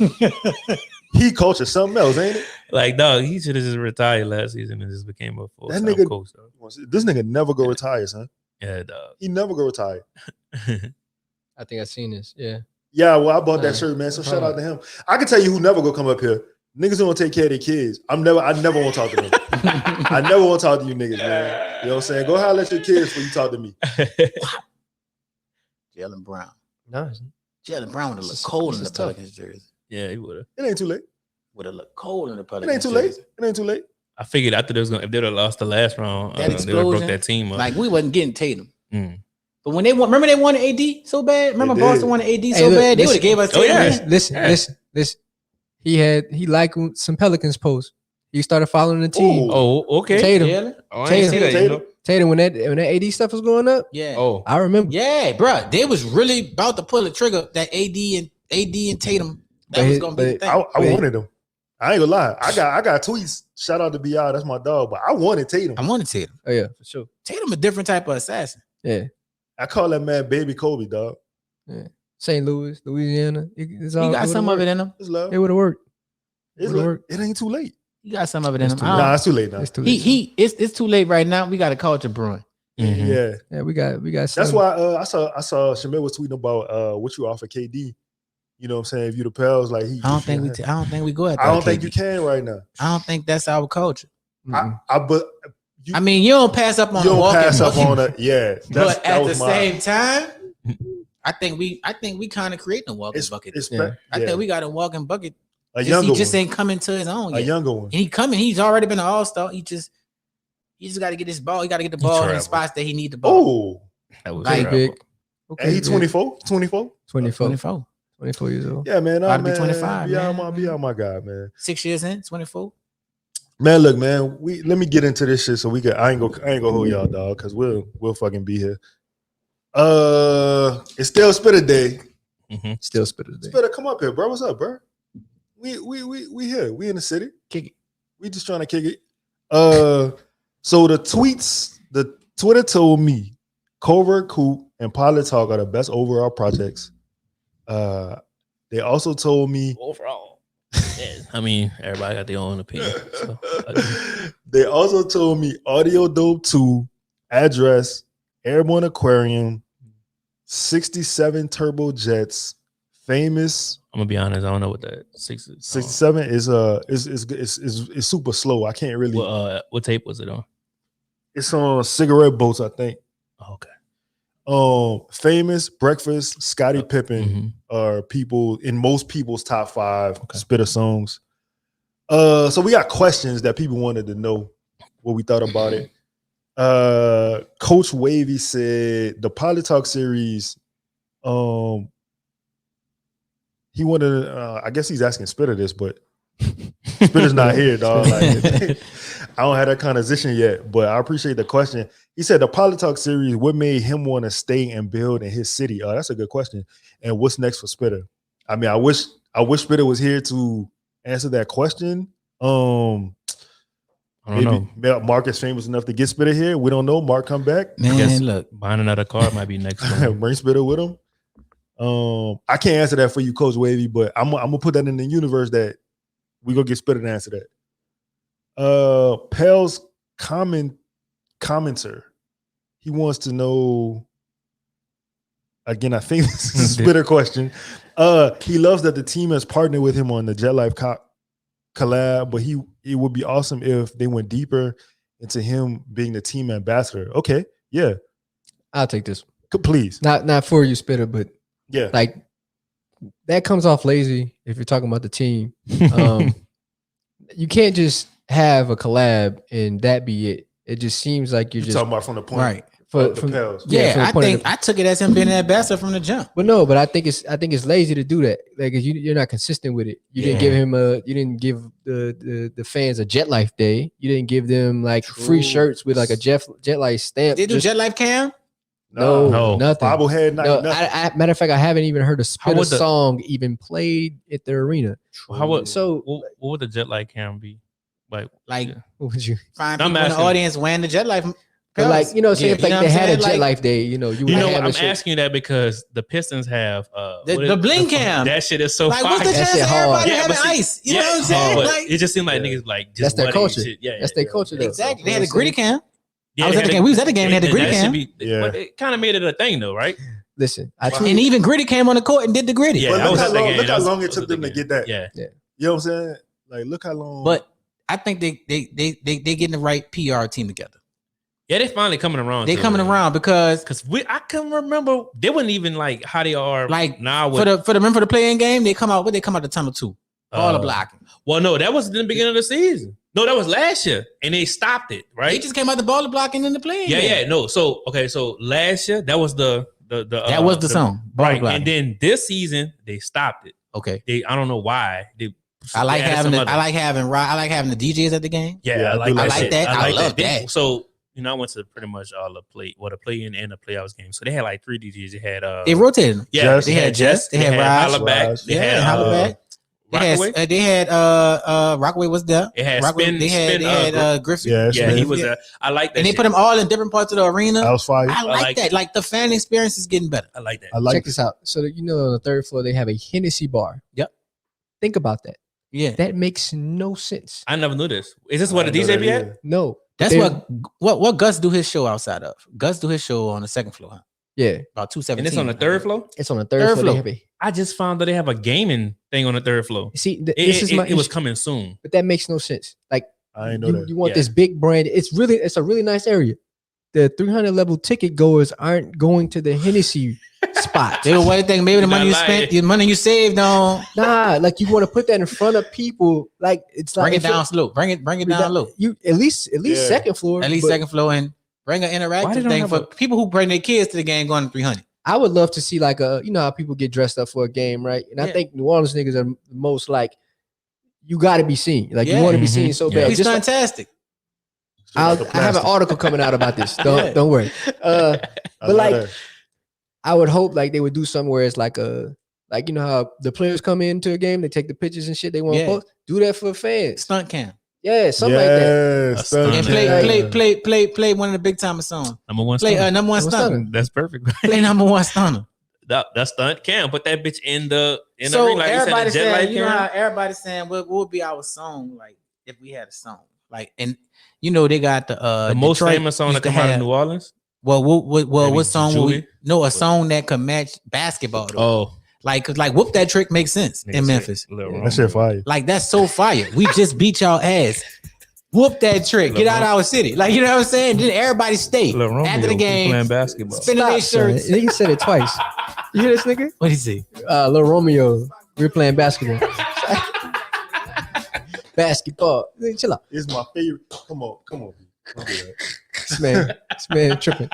He coaching something else, ain't it? Like, dog, he should have just retired last season and just became a full-time coach. Dog. This nigga never go retire, son. Yeah, dog. He never go retire. I think I've seen this. Yeah. Yeah, well, I bought that shirt, man. So shout out to him. I can tell you who never go come up here. Niggas don't take care of their kids. I never want to talk to them. I never want to talk to you niggas, man. You know what I'm saying? Go holler at your kids before you talk to me. Jalen Brown. Nice. Jalen Brown would have looked cold in the Pelicans jersey. Yeah, he would have. It ain't too late. Would have looked cold in the Pelicans. It ain't too late. It ain't too late. I figured after if they'd have lost the last round, they would have broke that team up. Like, we wasn't getting Tatum. But when they remember they wanted AD so bad? Remember Boston wanted AD so bad? They would have gave us Tatum. Listen. He liked some Pelicans posts. He started following the team. Ooh. Oh, okay. Tatum. Oh, I ain't see that. You know? Tatum, when that AD stuff was going up, Yeah. Oh, I remember. Yeah, bro. They was really about to pull the trigger that AD and Tatum. That was gonna be the thing. I wanted him. I ain't gonna lie. I got tweets. Shout out to BI. That's my dog. But I wanted Tatum. I wanted Tatum. Oh yeah, for sure. Tatum a different type of assassin. Yeah. I call that man Baby Kobe, dog. Yeah. St. Louis, Louisiana. It's He all, got some of it in him. It's love. It would have worked. It's would've love. worked. It ain't too late. He got some of it in him. Nah, it's too late now. It's too late. It's too late right now. We got a culture brewing. mhm. Yeah. Yeah, we got. That's why I saw Shamil was tweeting about what you offer KD. You know what I'm saying? If you the pals, like he. I don't think we go at that. I don't think KD. you can right now. I don't think that's our culture. Mm-mm. I mean, you don't pass up on You the don't walking pass up bucket, on it. Yeah. but at the was same time, I think we kind of creating a walking bucket. I think we got a walking bucket. a He younger just one. ain't coming to his own A yet. younger one. And he coming. He's already been an all-star. He just got to get his ball. He got to get the ball in the travel. spots that he need the ball. Oh, That was Like, big. and he 24? 24? 24 years old. Yeah, man. About to be man, 25, Be out man. my guy, man. 6 years in, 24. Man, look, man. Let me get into this shit so we can. I ain't gonna hold y'all, dog, because we'll fucking be here. It's still Spitta Day. Mhm. Still Spitta today. Spitta, come up here, bro. What's up, bro? We here. We in the city. Kick it. We just trying to kick it. So the Twitter told me Covert Coop and Pilot Talk are the best overall projects. They also told me overall. Yeah. I mean, everybody got their own opinion. So, they also told me Audio Dope 2, Address, Airborne Aquarium, 67 Turbo Jets, Famous. I'm gonna be honest. I don't know what that 67 is super slow. I can't really. What tape was it on? It's on Cigarette Boats, I think. Oh, okay. Famous, Breakfast, Scottie Pippen Mhm. are people in most people's top 5 Spitta songs. So we got questions that people wanted to know what we thought about it. Coach Wavy said the Pilot Talk series. He wanted. I guess he's asking Spitta this, but Spitta's not here, dog. Like, I don't have that conversation yet, but I appreciate the question. He said the Pilot Talk series, what made him want to stay and build in his city? That's a good question. And what's next for Spitta? I mean, I wish Spitta was here to answer that question. I don't know. Mark is famous enough to get Spitta here. We don't know. Mark come back. Man, look. Buying another car might be next. Bring Spitta with him. I can't answer that for you, Coach Wavy, but I'm gonna put that in the universe that we go get Spitta to answer that. Pell's commenter. He wants to know. Again, I think this is a Spitta question. He loves that the team has partnered with him on the Jet Life collab, but it would be awesome if they went deeper into him being the team ambassador. Okay, yeah, I'll take this. Please. Not for you, Spitta, but yeah, like that comes off lazy if you're talking about the team. You can't just have a collab and that be it. It just seems like you're just talking about from the point, right? From the Pels. Yeah, I took it as him being an ambassador from the jump. But no, but I think it's lazy to do that. Like you're not consistent with it. You didn't give the fans a Jet Life day. You didn't give them like free shirts with like a Jet Life stamp. Did you do Jet Life Cam? No, nothing. Bobblehead, no, nothing. Matter of fact, I haven't even heard a Spitta song even played at the arena. What would the Jet Life Cam be? Like what would you find people in the audience wearing the Jet Life? But like, say if like they had a Jet Life day, you I'm asking you that because the Pistons have the bling cam. That shit is so like, fire. What's the chance of everybody having see, ice? You know what I'm saying? Like, it just seemed like niggas like just that's their culture. That's their culture. Though. Exactly. They had a gritty cam. Yeah, I was at the game. We was at the game. They had the gritty cam. But it kind of made it a thing though, right? Listen, and even gritty came on the court and did the gritty. Yeah, look how long it took them to get that. Yeah. You know what I'm saying? Like, look how long. But I think they getting the right PR team together. Yeah, they finally coming around. They coming around because I can remember they wasn't even like how they are like now for the playing game. They come out the tunnel 2, all the blocking. Well, no, that was in the beginning of the season. No, that was last year, and they stopped it. Right? They just came out the ball blocking in the playing. Yeah. No, so last year that was the song, right? And then this season they stopped it. Okay, I don't know why I like Yeah, having some the, other- I like having the DJs at the game. Yeah, Yeah, I like I that. like shit. that. I like love They- that. So I went to pretty much all the play-in and the playoffs games. So they had like 3 DJs. They had They rotated them. yeah, Jess. they had Jess, They had Raj. Hollaback, they Yeah, had Hollaback. Rockaway. They had Rockaway was there. It had Rockaway, Spin. they had Spin, Griffin. Yeah, yeah, he Smith. was. I like that. And they shit. put them all in different parts of the arena. That was fire. I like like that. it. Like the fan experience is getting better. I like that. I like Check this out. So that, on the third floor they have a Hennessy bar. Yep. Think about that. Yeah, That makes no sense. I never knew this. Is this what I a know DJ that be at? either. No. that's They- what Gus do his show outside of. Gus do his show on the second floor, huh? Yeah. About 217. And it's on the third floor. It's on the third Third floor. floor. They have a, I just found that they have a gaming thing on the third floor. see, this is my It was issue, coming soon. but that makes no sense. Like I ain't know you, that. you want Yeah. this big brand. It's a really nice area. The 300 level ticket goers aren't going to the Hennessy spot. They were what they think maybe the You're money you not spent, lying. the money you saved on. Nah, like you want to put that in front of people. Like it's like Bring it if down slow. Bring it down low. You at least Yeah. second floor. At least but second floor and bring an Why they interactive don't thing have for a- people who bring their kids to the game going to 300. I would love to see like how people get dressed up for a game, right? And I Yeah. think New Orleans niggas are the most like you got to be seen. Like Yeah. you want to be Mhm. seen so Yeah. bad. He's Just like, fantastic. Shit like the I have an plastic. article coming out about this. Don't Yeah. don't worry. I but love like that. I would hope like they would do something where it's like how the players come into a game, they take the pictures and shit they want to Yeah. post. Do that for fans. Stunt cam. Yeah, something like that. Yes, That's And Stunner. play one of the big time songs. Number one. Play Stunner. number one Number stunner. stunner. That's perfect. Play number one stunner. That's stunt cam. Put that bitch in the So arena. Like you said, the everybody's jet light saying, you know cam. how everybody's saying, what would be our song like if we had a song? Like, and they got The most Detroit famous song used that to come out of have- New Orleans. Well, Maybe what song? Julie? A song that could match basketball. Though. Oh, Like, cause like whoop that trick makes sense in Memphis. That shit fire. Like that's so fire. We just beat y'all ass. Whoop that trick. Get out of our city. Like you know what I'm saying. Then everybody stay after the game. playing basketball. Spinning their Stop, son. shirts. Nigga said it twice. You hear this nigga? What is he? Lil Romeo. We're playing basketball. Basketball. Nigga, chill out. It's my favorite. Come on. Don't do that. This man tripping.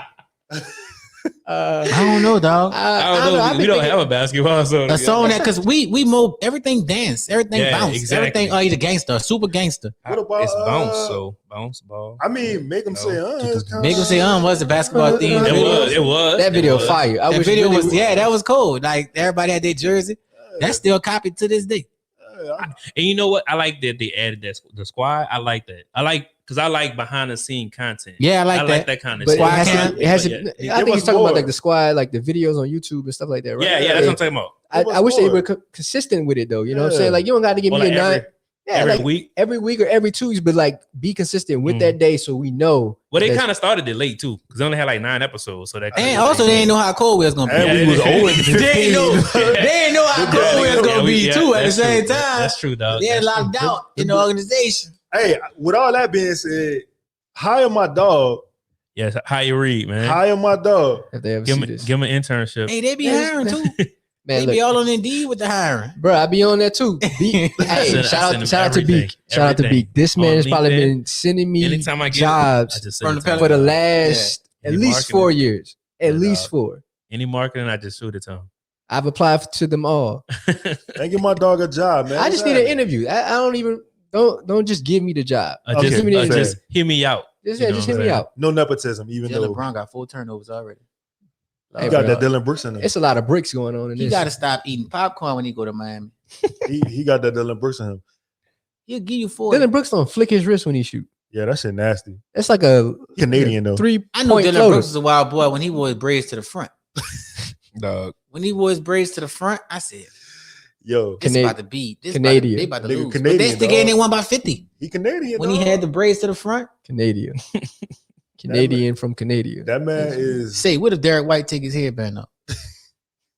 I don't know, dog. I don't know. I've We been don't thinking- have a basketball song. A song that because we move everything dance, everything Yeah, bounce, exactly. everything. Oh, he's a gangster, super gangster. What about, it's bounce? So bounce ball. I mean, make them say, it's kinda- Make him say, was the basketball theme. It video. It was. That video It was. fire. I That wish video really was would- that was cool. Like everybody had their jersey. That's still copied to this day. And you know what? I like that they added that the squad. I like that. Because I like behind the scene content. Yeah, I I like like that. that kind of But Squad it has cam? to, it has to, Yeah. I Give think us he's talking more. about like the squad, like the videos on YouTube and stuff like that, right? Yeah, that's what I'm talking about. Give us I wish they more. were consistent with it though. You know what I'm Yeah. saying? Like you don't got to give Or me like a 9. every Yeah, every like week. every week or every 2 weeks, but like be consistent with that day so we know. Well, they that's- kind of started it late too, because they only had like 9 episodes. So that And also, they didn't know how cold we was gonna be. And we was Yeah, over They ain't know. They ain't know how cold we was gonna be too. At the that's same true. time, That's true, dog. they had a lot of doubt in the organization. Hey, with all that being said, hire my dog. Yes, how you read, man? Hire my dog. If they ever Give see him, this, give him an internship. Hey, they be Yes, hiring too. man, They look, be all on Indeed with the hiring. bro, I be on that too. Hey, send shout him out to everything, Beak. Shout out to everything. Beak. This man On has probably LinkedIn. been sending me Anytime I get I jobs just From send the it to him. for the last at Any least marketing. 4 years. At Yeah, least dog. 4. Any marketing, I just shoot it to him. I've applied to them all. And give my dog a job, man. I just need an interview. I don't even don't just give me the job. Okay, give me the interview. Just hear me out. Just, You know just what hit I'm me saying? out. No nepotism, even Jalen though Brown got 4 turnovers already. Hey, he got bro, that Dylan Brooks in him. It's a lot of bricks going on in He this. got to stop eating popcorn when he go to Miami. He got that Dylan Brooks in him. He'll give you 4. Dylan Brooks don't flick his wrist when he shoot. Yeah, that shit nasty. That's like a Canadian though. 3 I knew point Dylan floater. Brooks was a wild boy when he wore his braids to the front. Dog. When he wore his braids to the front, I said, Yo, "This Canadian. about to beat. This Canadian. They about to Nigga, lose." But Canadian, they still dog. game they won by 50 he Canadian. when he dog. had the braids to the front. Canadian. Canadian from Canada. That man is. Say, what if Derek White take his headband off?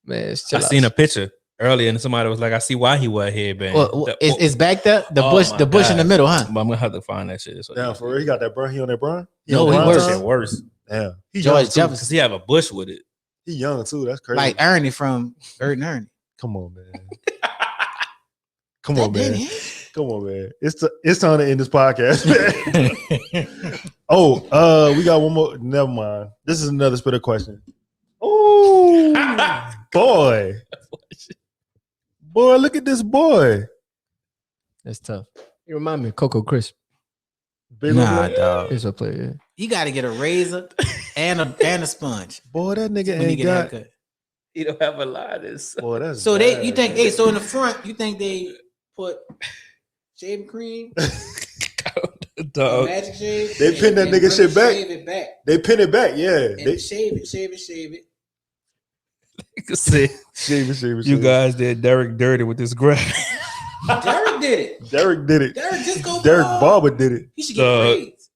Man, it's I seen a picture earlier, and somebody was like, "I see why he wore a headband." Well, it's back there. The Oh bush, my the bush in the God. middle, huh? But I'm gonna have to find that shit. So Damn, for real. He got that Brown. He on that Brown? No, on he Brown worse. time? Worse. Damn. He George young too. Jefferson. Cause he have a bush with it. He young too. That's crazy. Like Ernie from Bert and Ernie. Come on, man. Come on, That man. didn't. Come on, man. It's time to end this podcast, man. We got one more. Never mind. This is another Spitta question. Oh, boy. Boy, look at this boy. That's tough. You remind me of Coco Crisp. Nah, dog. He's a player. Yeah. You got to get a razor and a sponge. Boy, that nigga when you ain't get got. a haircut. You don't have a lot of this. Boy, that's So bad, you think? man. Hey, so in the front, you think they put shaving cream, Dog. magic shave? They pin that nigga shit back. Shave it back. They pin it back, yeah. And They shave it. Say, shave it. you guys did Derek dirty with this graph. Derek did it. Derek did it. Derek just go. Derek bald. Barber did it. He should get braids.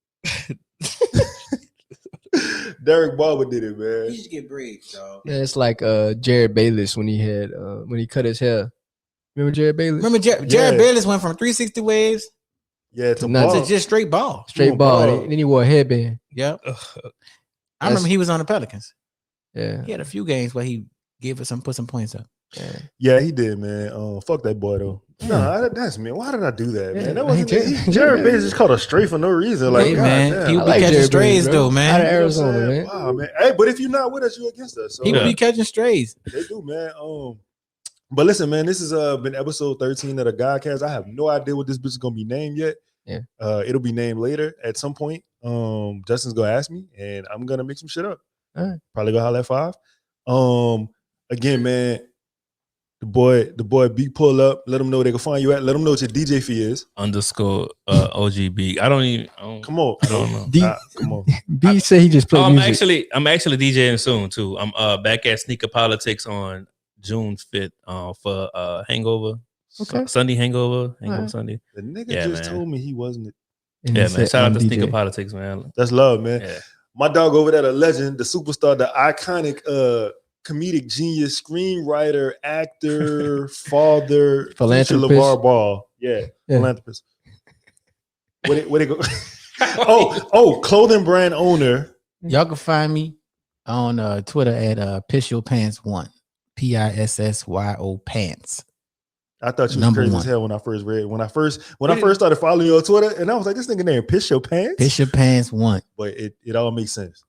Derek Barber did it, man. He should get braids, dog. Yeah, it's like Jared Bayless when he cut his hair. Remember Jared Bayless? Remember Jared Bayless went from 360 waves Yeah, to Nuts. to ball. just straight ball. Straight ball. ball. Then he wore a headband. Yep. I remember he was on the Pelicans. Yeah. He had a few games where he put some points up. Yeah, he did, man. Fuck that boy though. No, that's me. Why did I do that, man? Yeah, That wasn't Jared- Jared Bates just caught a straight for no reason. Like, Hey, God man, damn. he would I be like catching Jared strays Bayless, bro. though, Out of man. Arizona, You know what I'm man. saying? Wow, man. Hey, but if you're not with us, you're against us. So He would be catching strays. they do, man. But listen, man, this has been episode 13 of the gawdcast. I have no idea what this bitch is gonna be named yet. Yeah. It'll be named later at some point. Justin's gonna ask me, and I'm gonna make some shit up. All right. Probably go holler at 5. Again, man, the boy B pull up. Let them know they can find you at. Let them know what your DJ fee is. _ OGB. I don't Come on, I don't know. come on. B said he just played music. I'm actually DJing soon too. I'm back at Sneaker Politics on June 5th for Hangover. Okay. Sunday Hangover Alright. Sunday. The nigga Yeah, just man. told me he wasn't. And Yeah, he man. said, Shout out "I'm to DJ." Sneaker Politics, man. That's love, man. Yeah. My dog over there, the legend, the superstar, the iconic comedic genius, screenwriter, actor, father, Philanthropist. future LeVar Ball. Yeah, philanthropist. Where they go? Clothing brand owner. Y'all can find me on Twitter at Piss Your Pants 1. PISSYO Pants. I thought you was Number crazy one. as hell when I first read. When I first started following you on Twitter, and I was like, this nigga named Piss Your Pants. Piss Your Pants 1. But it all makes sense.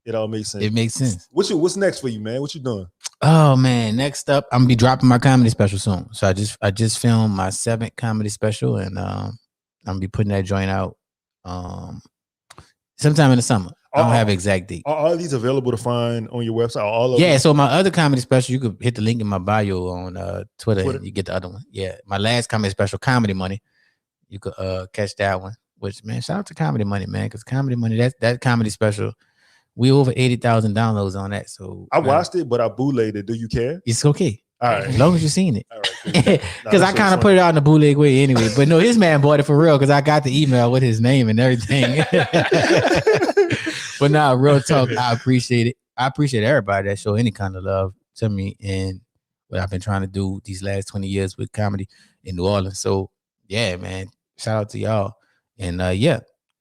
It all makes sense. It makes sense. What's next for you, man? What you doing? Oh man, next up, I'm gonna be dropping my comedy special soon. So I just filmed my 7th comedy special, and I'm gonna be putting that joint out sometime in the summer. I don't have an exact date. Are all these available to find on your website? All of Yeah, them? so my other comedy special, you could hit the link in my bio on Twitter, Twitter? and you get the other one. Yeah, my last comedy special, Comedy Money, you could catch that one. Which, man, shout out to Comedy Money, man, because Comedy Money, that comedy special, we over 80,000 downloads on that. So I watched it, but I bootlegged it. Do you care? It's okay. All right. As long as you've seen it. All right. Cool. Because I kind of put it out in the bootleg way anyway. But no, his man bought it for real because I got the email with his name and everything. But now, real talk, I appreciate it. I appreciate everybody that show any kind of love to me and what I've been trying to do these last 20 years with comedy in New Orleans. So, yeah, man, shout out to y'all. And,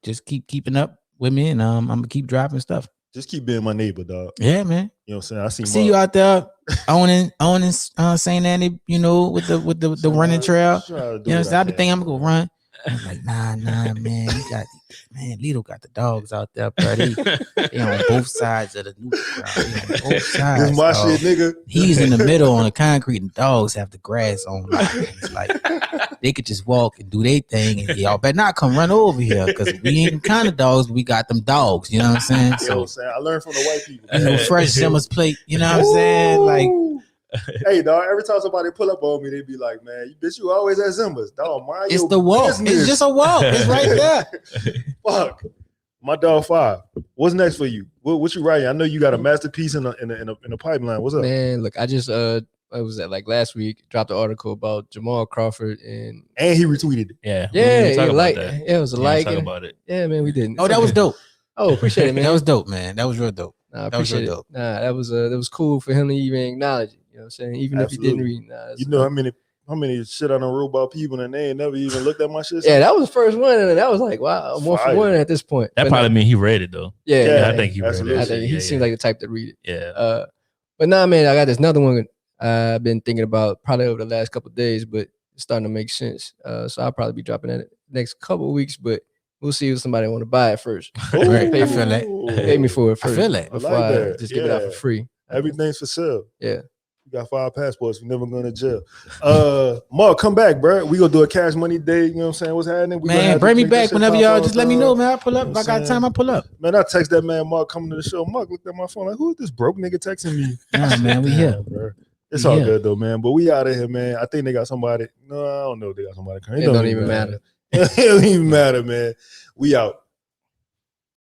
just keep keeping up with me, and I'm going to keep dropping stuff. Just keep being my neighbor, dog. Yeah, man. You know what I'm saying? See you out there owning St. Annie, with the running trail. You know what I'm saying? I be thinking I'm gonna go run. I'm like, nah, man. Lito got the dogs out there, bro. They on both sides of the neutral ground. They on both sides. This my dog. shit, nigga. He's in the middle on the concrete, and dogs have the grass on. It's like they could just walk and do their thing, and y'all better not come run over here because we ain't the kind of dogs, but we got them dogs. You know what I'm saying? You know what So I'm saying? I learned from the white people. fresh Zimmer's plate. You know what I'm saying? Like. Hey, dog, every time somebody pull up on me, they be like, man, you always at Zimba's. Dog, mind It's your the walk. business. It's just a walk. It's right there. Fuck. My dog 5. What's next for you? What you writing? I know you got a masterpiece in a pipeline. What's up? Man, look, I just I was at like last week, dropped an article about Jamal Crawford and he retweeted it. Yeah. it Oh, was a like. Talk about it. Yeah, man, we didn't. Oh, that was dope. Oh, appreciate it, man. That was dope, man. That was real dope. Nah, I that was real appreciate it. dope. Nah, that was cool for him to even acknowledge it. You know what I'm saying? Even if he didn't read. You know how many shit I done wrote about people and they ain't never even looked at my shit? Yeah, that was the first one, and that was like, wow, I'm 1 for 1 at this point. That probably mean he read it though. Yeah, I think he read it. I think he seems like the type to read it. Yeah. But nah, man, I got this another one I've been thinking about probably over the last couple of days, but it's starting to make sense. So I'll probably be dropping that next couple of weeks, but we'll see if somebody want to buy it first. Right. Pay I feel that. Pay me for it first. I feel that. Before I like I that. just give it out for free. Everything's for sale. Yeah. You got 5 passports. You're never going to jail. Mark, come back, bro. We gonna do a cash money day. You know what I'm saying? What's happening? Man, bring me back whenever y'all just let me know, man. I pull up. If I got time, I pull up. Man, I text that man Mark coming to the show. Mark looked at my phone like, who is this broke nigga texting me? Nah, man, we here. Bro. It's all good though, man. But we out of here, man. I think they got somebody. No, I don't know if they got somebody coming. It don't even matter. It don't even matter, man. We out.